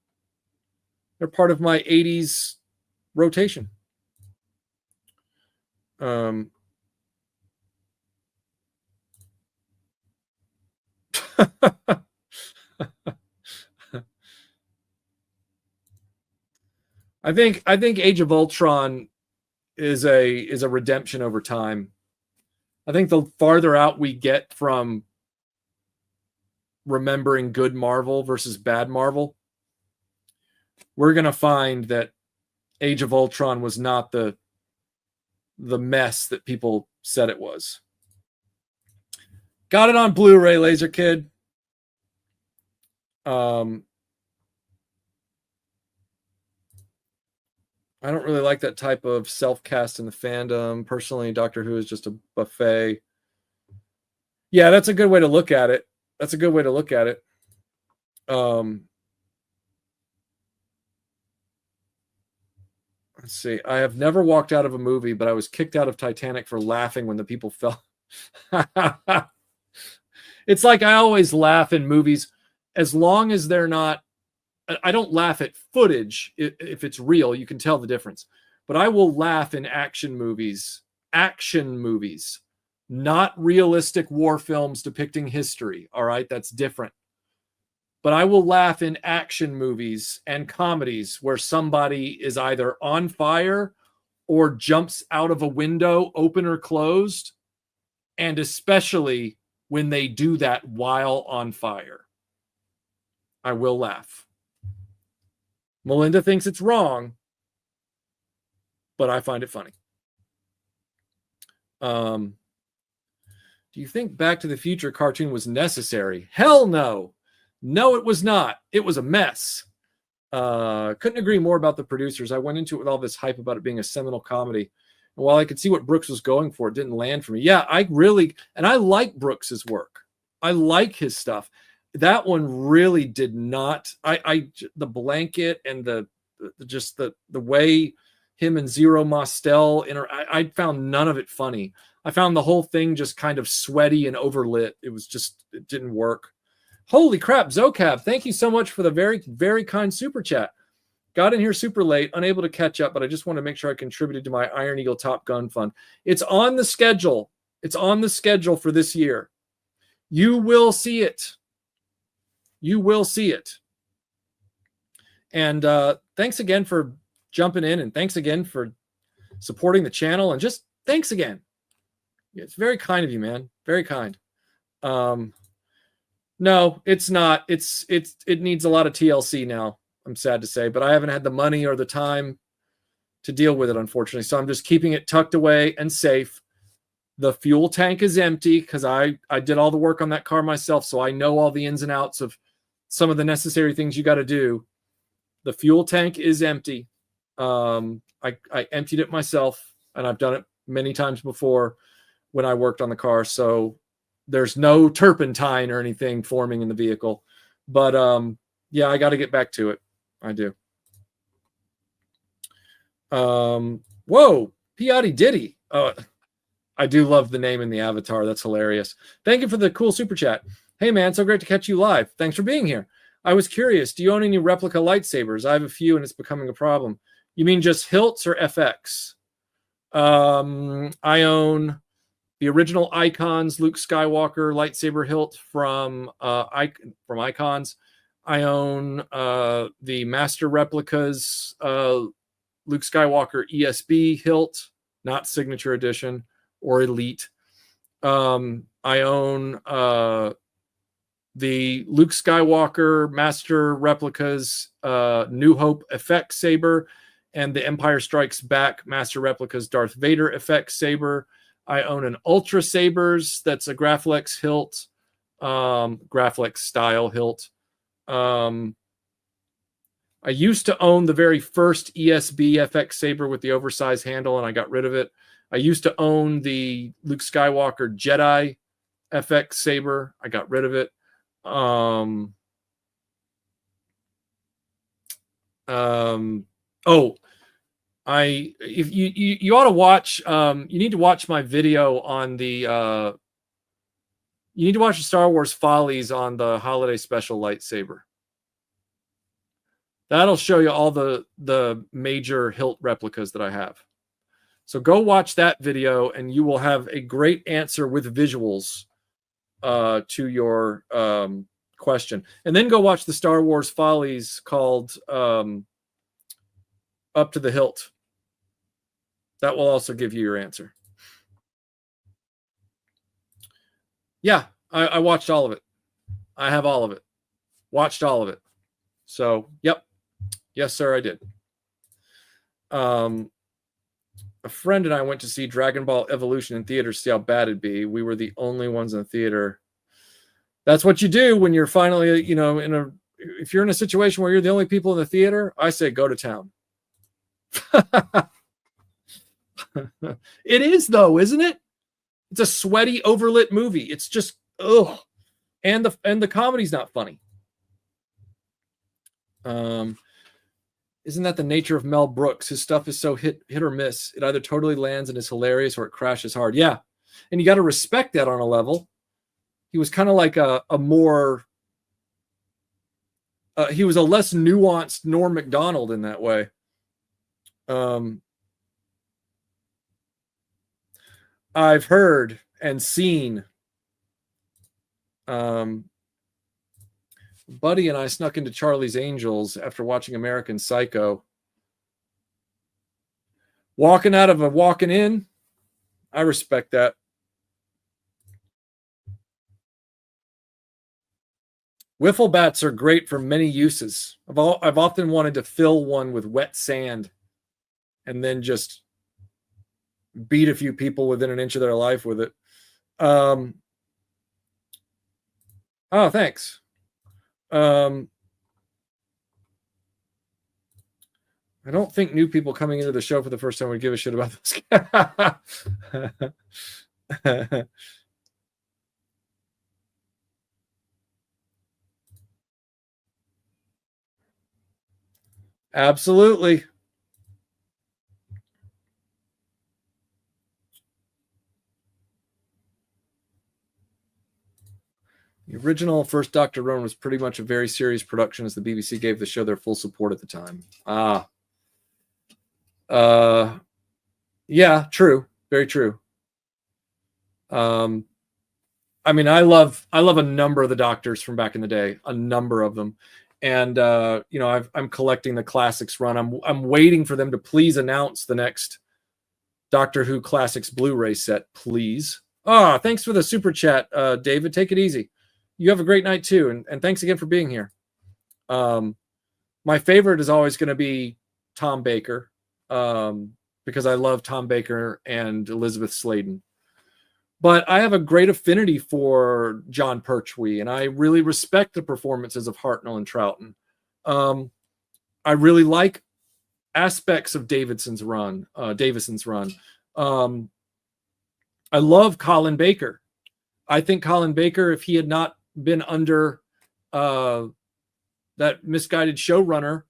They're part of my 80s rotation. I think Age of Ultron is a redemption over time. I think the farther out we get from remembering good Marvel versus bad Marvel, we're going to find that Age of Ultron was not the mess that people said it was. Got it on Blu-ray, Laser Kid. I don't really like that type of self-cast in the fandom. Personally, Doctor Who is just a buffet. Yeah, that's a good way to look at it. Let's see. I have never walked out of a movie, but I was kicked out of Titanic for laughing when the people fell. It's like I always laugh in movies as long as they're not. I don't laugh at footage. If it's real, you can tell the difference. But I will laugh in action movies, not realistic war films depicting history. All right, that's different. But I will laugh in action movies and comedies where somebody is either on fire or jumps out of a window, open or closed, and especially when they do that while on fire. I will laugh. Melinda thinks it's wrong, but I find it funny. Do you think Back to the Future cartoon was necessary? Hell no. No, it was not. It was a mess. Couldn't agree more about the producers. I went into it with all this hype about it being a seminal comedy. And while I could see what Brooks was going for, it didn't land for me. Yeah, I like Brooks's work. I like his stuff. That one really did not. The blanket and the way him and Zero Mostel I found none of it funny. I found the whole thing just kind of sweaty and overlit. It didn't work. Holy crap, Zocab, thank you so much for the very, very kind super chat. Got in here super late, unable to catch up, but I just want to make sure I contributed to my Iron Eagle Top Gun Fund. It's on the schedule. It's on the schedule for this year. You will see it. You will see it. And thanks again for jumping in, and thanks again for supporting the channel, and just thanks again. It's very kind of you, man. Very kind. No, it's not. It needs a lot of TLC now, I'm sad to say, but I haven't had the money or the time to deal with it, unfortunately. So I'm just keeping it tucked away and safe. The fuel tank is empty because I did all the work on that car myself, so I know all the ins and outs of some of the necessary things you got to do. The fuel tank is empty. I emptied it myself, and I've done it many times before when I worked on the car. So there's no turpentine or anything forming in the vehicle. But yeah, I got to get back to it. I do. Whoa, Piatti Diddy. I do love the name in the avatar. That's hilarious. Thank you for the cool super chat. Hey, man, so great to catch you live. Thanks for being here. I was curious, do you own any replica lightsabers? I have a few, and it's becoming a problem. You mean just hilts or FX? I own the original Icons Luke Skywalker lightsaber hilt from Icons. I own the Master Replicas Luke Skywalker ESB hilt, not Signature Edition or Elite. I own the Luke Skywalker Master Replicas New Hope Effect Saber and the Empire Strikes Back Master Replicas Darth Vader Effect Saber. I own an Ultra Sabers that's a Graflex hilt, Graflex style hilt. I used to own the very first ESB FX Saber with the oversized handle, and I got rid of it. I used to own the Luke Skywalker Jedi FX Saber. I got rid of it. If you ought to watch, you need to watch my video on the you need to watch the Star Wars Follies on the holiday special lightsaber. That'll show you all the major hilt replicas that I have. So go watch that video, and you will have a great answer with visuals to your question. And then go watch the Star Wars Follies called Up to the Hilt. That will also give you your answer. Yeah, I watched all of it. I have all of it. Watched all of it. So, yep. Yes, sir, I did. A friend and I went to see Dragon Ball Evolution in theater to see how bad it'd be. We were the only ones in the theater. That's what you do when you're finally, you know, if you're in a situation where you're the only people in the theater, I say go to town. It is, though, isn't it? It's a sweaty, overlit movie. It's just, ugh. And the comedy's not funny. Isn't that the nature of Mel Brooks? His stuff is so hit or miss. It either totally lands and is hilarious or it crashes hard. Yeah. And you got to respect that on a level. He was kind of like a more, he was a less nuanced Norm Macdonald in that way. I've heard and seen. Buddy and I snuck into Charlie's Angels after watching American Psycho. Walking out of a walking in, I respect that. Wiffle bats are great for many uses. I've often wanted to fill one with wet sand and then just beat a few people within an inch of their life with it. Oh, thanks. I don't think new people coming into the show for the first time would give a shit about this. Absolutely. The original first Dr. Rowan was pretty much a very serious production, as the BBC gave the show their full support at the time. Yeah, true. Very true. I mean, I love a number of the Doctors from back in the day, a number of them. And you know, I'm collecting the classics run. I'm waiting for them to please announce the next Doctor Who Classics Blu-ray set, please. Thanks for the super chat, David. Take it easy. You have a great night too, and thanks again for being here. My favorite is always going to be Tom Baker, because I love Tom Baker and Elizabeth Sladen. But I have a great affinity for John Pertwee, and I really respect the performances of Hartnell and Troughton. I really like aspects of Davison's run. I love Colin Baker. I think Colin Baker, if he had not been under that misguided showrunner,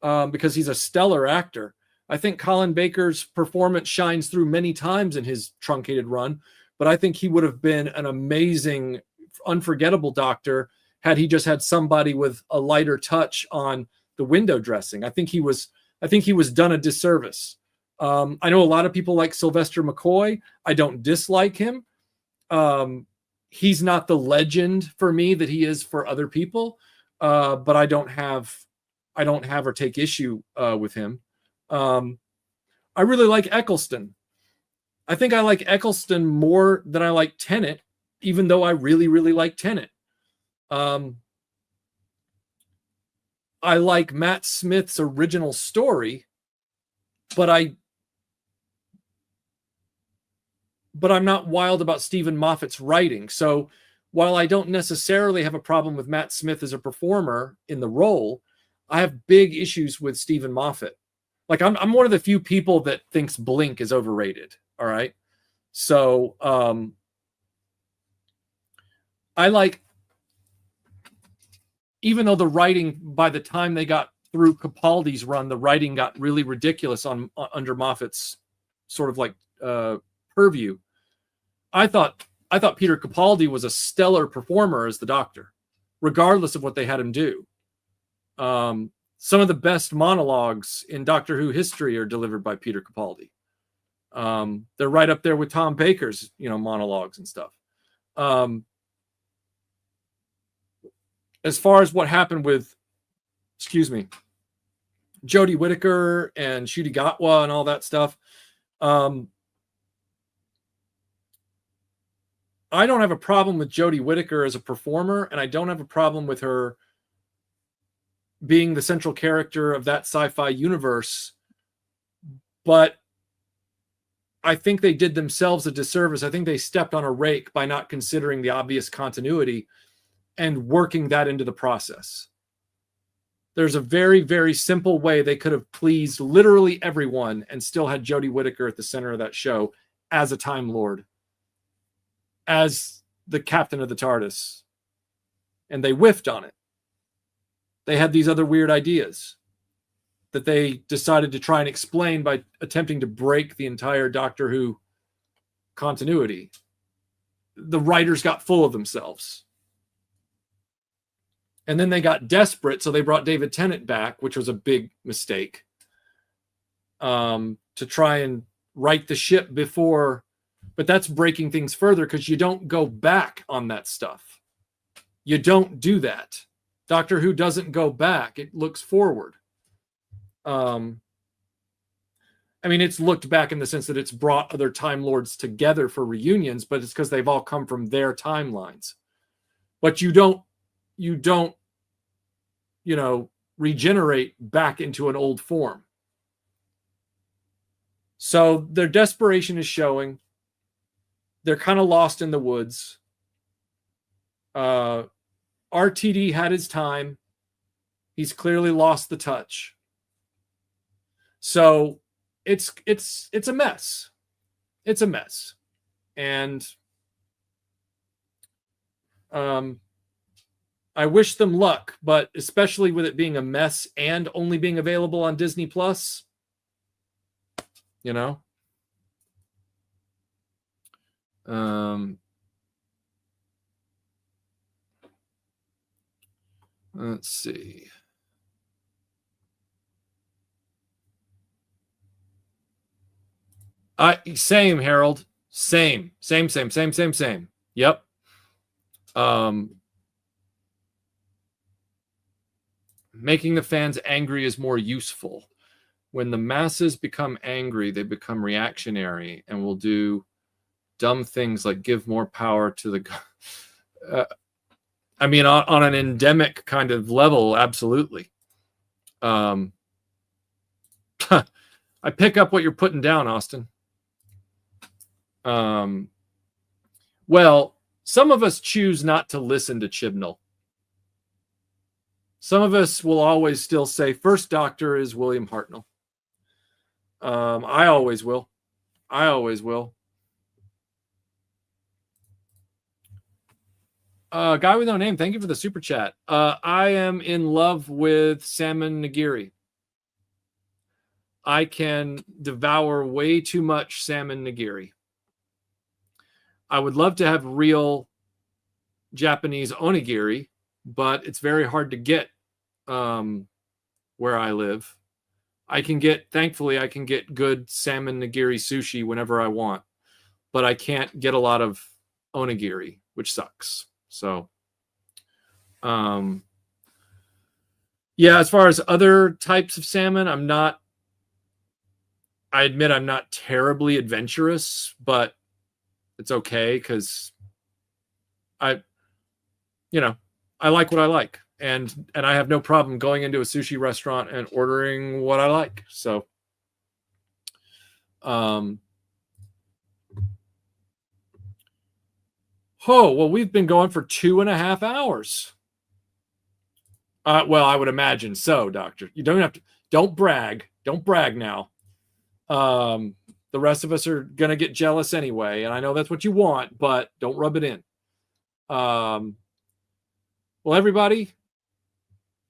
because he's a stellar actor, I think Colin Baker's performance shines through many times in his truncated run. But I think he would have been an amazing, unforgettable Doctor had he just had somebody with a lighter touch on the window dressing. I think he was done a disservice. I know a lot of people like Sylvester McCoy. I don't dislike him. He's not the legend for me that he is for other people, but I don't have or take issue with him. I really like Eccleston. I think I like Eccleston more than I like Tennant, even though I really, really like Tennant. I like Matt Smith's original story, but I'm not wild about Stephen Moffat's writing. So while I don't necessarily have a problem with Matt Smith as a performer in the role, I have big issues with Stephen Moffat. Like I'm one of the few people that thinks Blink is overrated. All right. So I like, even though the writing, by the time they got through Capaldi's run, the writing got really ridiculous under Moffat's sort of like purview. I thought Peter Capaldi was a stellar performer as the Doctor, regardless of what they had him do. Some of the best monologues in Doctor Who history are delivered by Peter Capaldi. They're right up there with Tom Baker's, monologues and stuff. As far as what happened with, Jodie Whittaker and Ncuti Gatwa and all that stuff, I don't have a problem with Jodie Whittaker as a performer, and I don't have a problem with her being the central character of that sci-fi universe. But I think they did themselves a disservice. I think they stepped on a rake by not considering the obvious continuity and working that into the process. There's a very, very simple way they could have pleased literally everyone and still had Jodie Whittaker at the center of that show as a Time Lord, as the captain of the TARDIS. And they whiffed on it. They had these other weird ideas that they decided to try and explain by attempting to break the entire Doctor Who continuity. The writers got full of themselves. And then they got desperate, so they brought David Tennant back, which was a big mistake, to try and right the ship before. But that's breaking things further, because you don't go back on that stuff. You don't do that. Doctor Who doesn't go back. It looks forward. I mean, it's looked back in the sense that it's brought other Time Lords together for reunions, but it's because they've all come from their timelines. But you don't, regenerate back into an old form. So their desperation is showing. They're kind of lost in the woods. RTD had his time. He's clearly lost the touch. So it's a mess. It's a mess. And I wish them luck, but especially with it being a mess and only being available on Disney Plus, you know. Let's see. Same, Harold. Same. Yep. Making the fans angry is more useful. When the masses become angry, they become reactionary and will do dumb things like give more power to the I mean, on an endemic kind of level, absolutely. I pick up what you're putting down, Austin. Well, some of us choose not to listen to Chibnall. Some of us will always still say first doctor is William Hartnell. I always will. Guy with no name, thank you for the super chat. I am in love with salmon nigiri. I can devour way too much salmon nigiri. I would love to have real Japanese onigiri, but it's very hard to get where I live. Thankfully, I can get good salmon nigiri sushi whenever I want, but I can't get a lot of onigiri, which sucks. So, yeah, as far as other types of salmon, I admit I'm not terribly adventurous, but it's okay because I like what I like. And I have no problem going into a sushi restaurant and ordering what I like. So, well, we've been going for 2.5 hours. Well, I would imagine so, Doctor. You don't have to. Don't brag. Don't brag now. The rest of us are gonna get jealous anyway, and I know that's what you want, but don't rub it in. Well, everybody,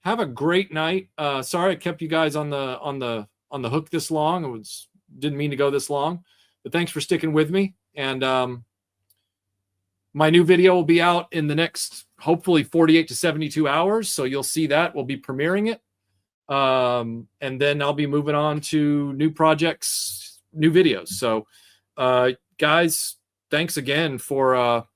have a great night. Sorry I kept you guys on the hook this long. Didn't mean to go this long, but thanks for sticking with me. And my new video will be out in the next, hopefully, 48 to 72 hours. So you'll see that. We'll be premiering it. And then I'll be moving on to new projects, new videos. So, guys, thanks again for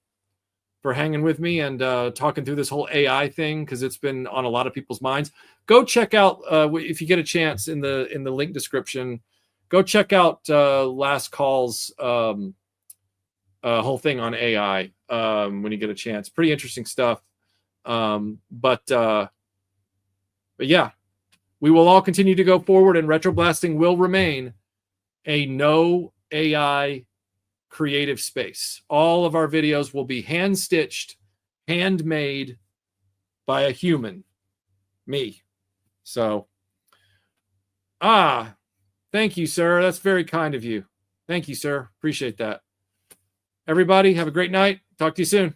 hanging with me and talking through this whole AI thing, because it's been on a lot of people's minds. Go check out, if you get a chance, in the link description, go check out Last Call's whole thing on AI when you get a chance. Pretty interesting stuff. But yeah, we will all continue to go forward, and RetroBlasting will remain a no AI creative space. All of our videos will be hand-stitched, handmade by a human, me. So, thank you, sir. That's very kind of you. Thank you, sir. Appreciate that. Everybody, have a great night. Talk to you soon.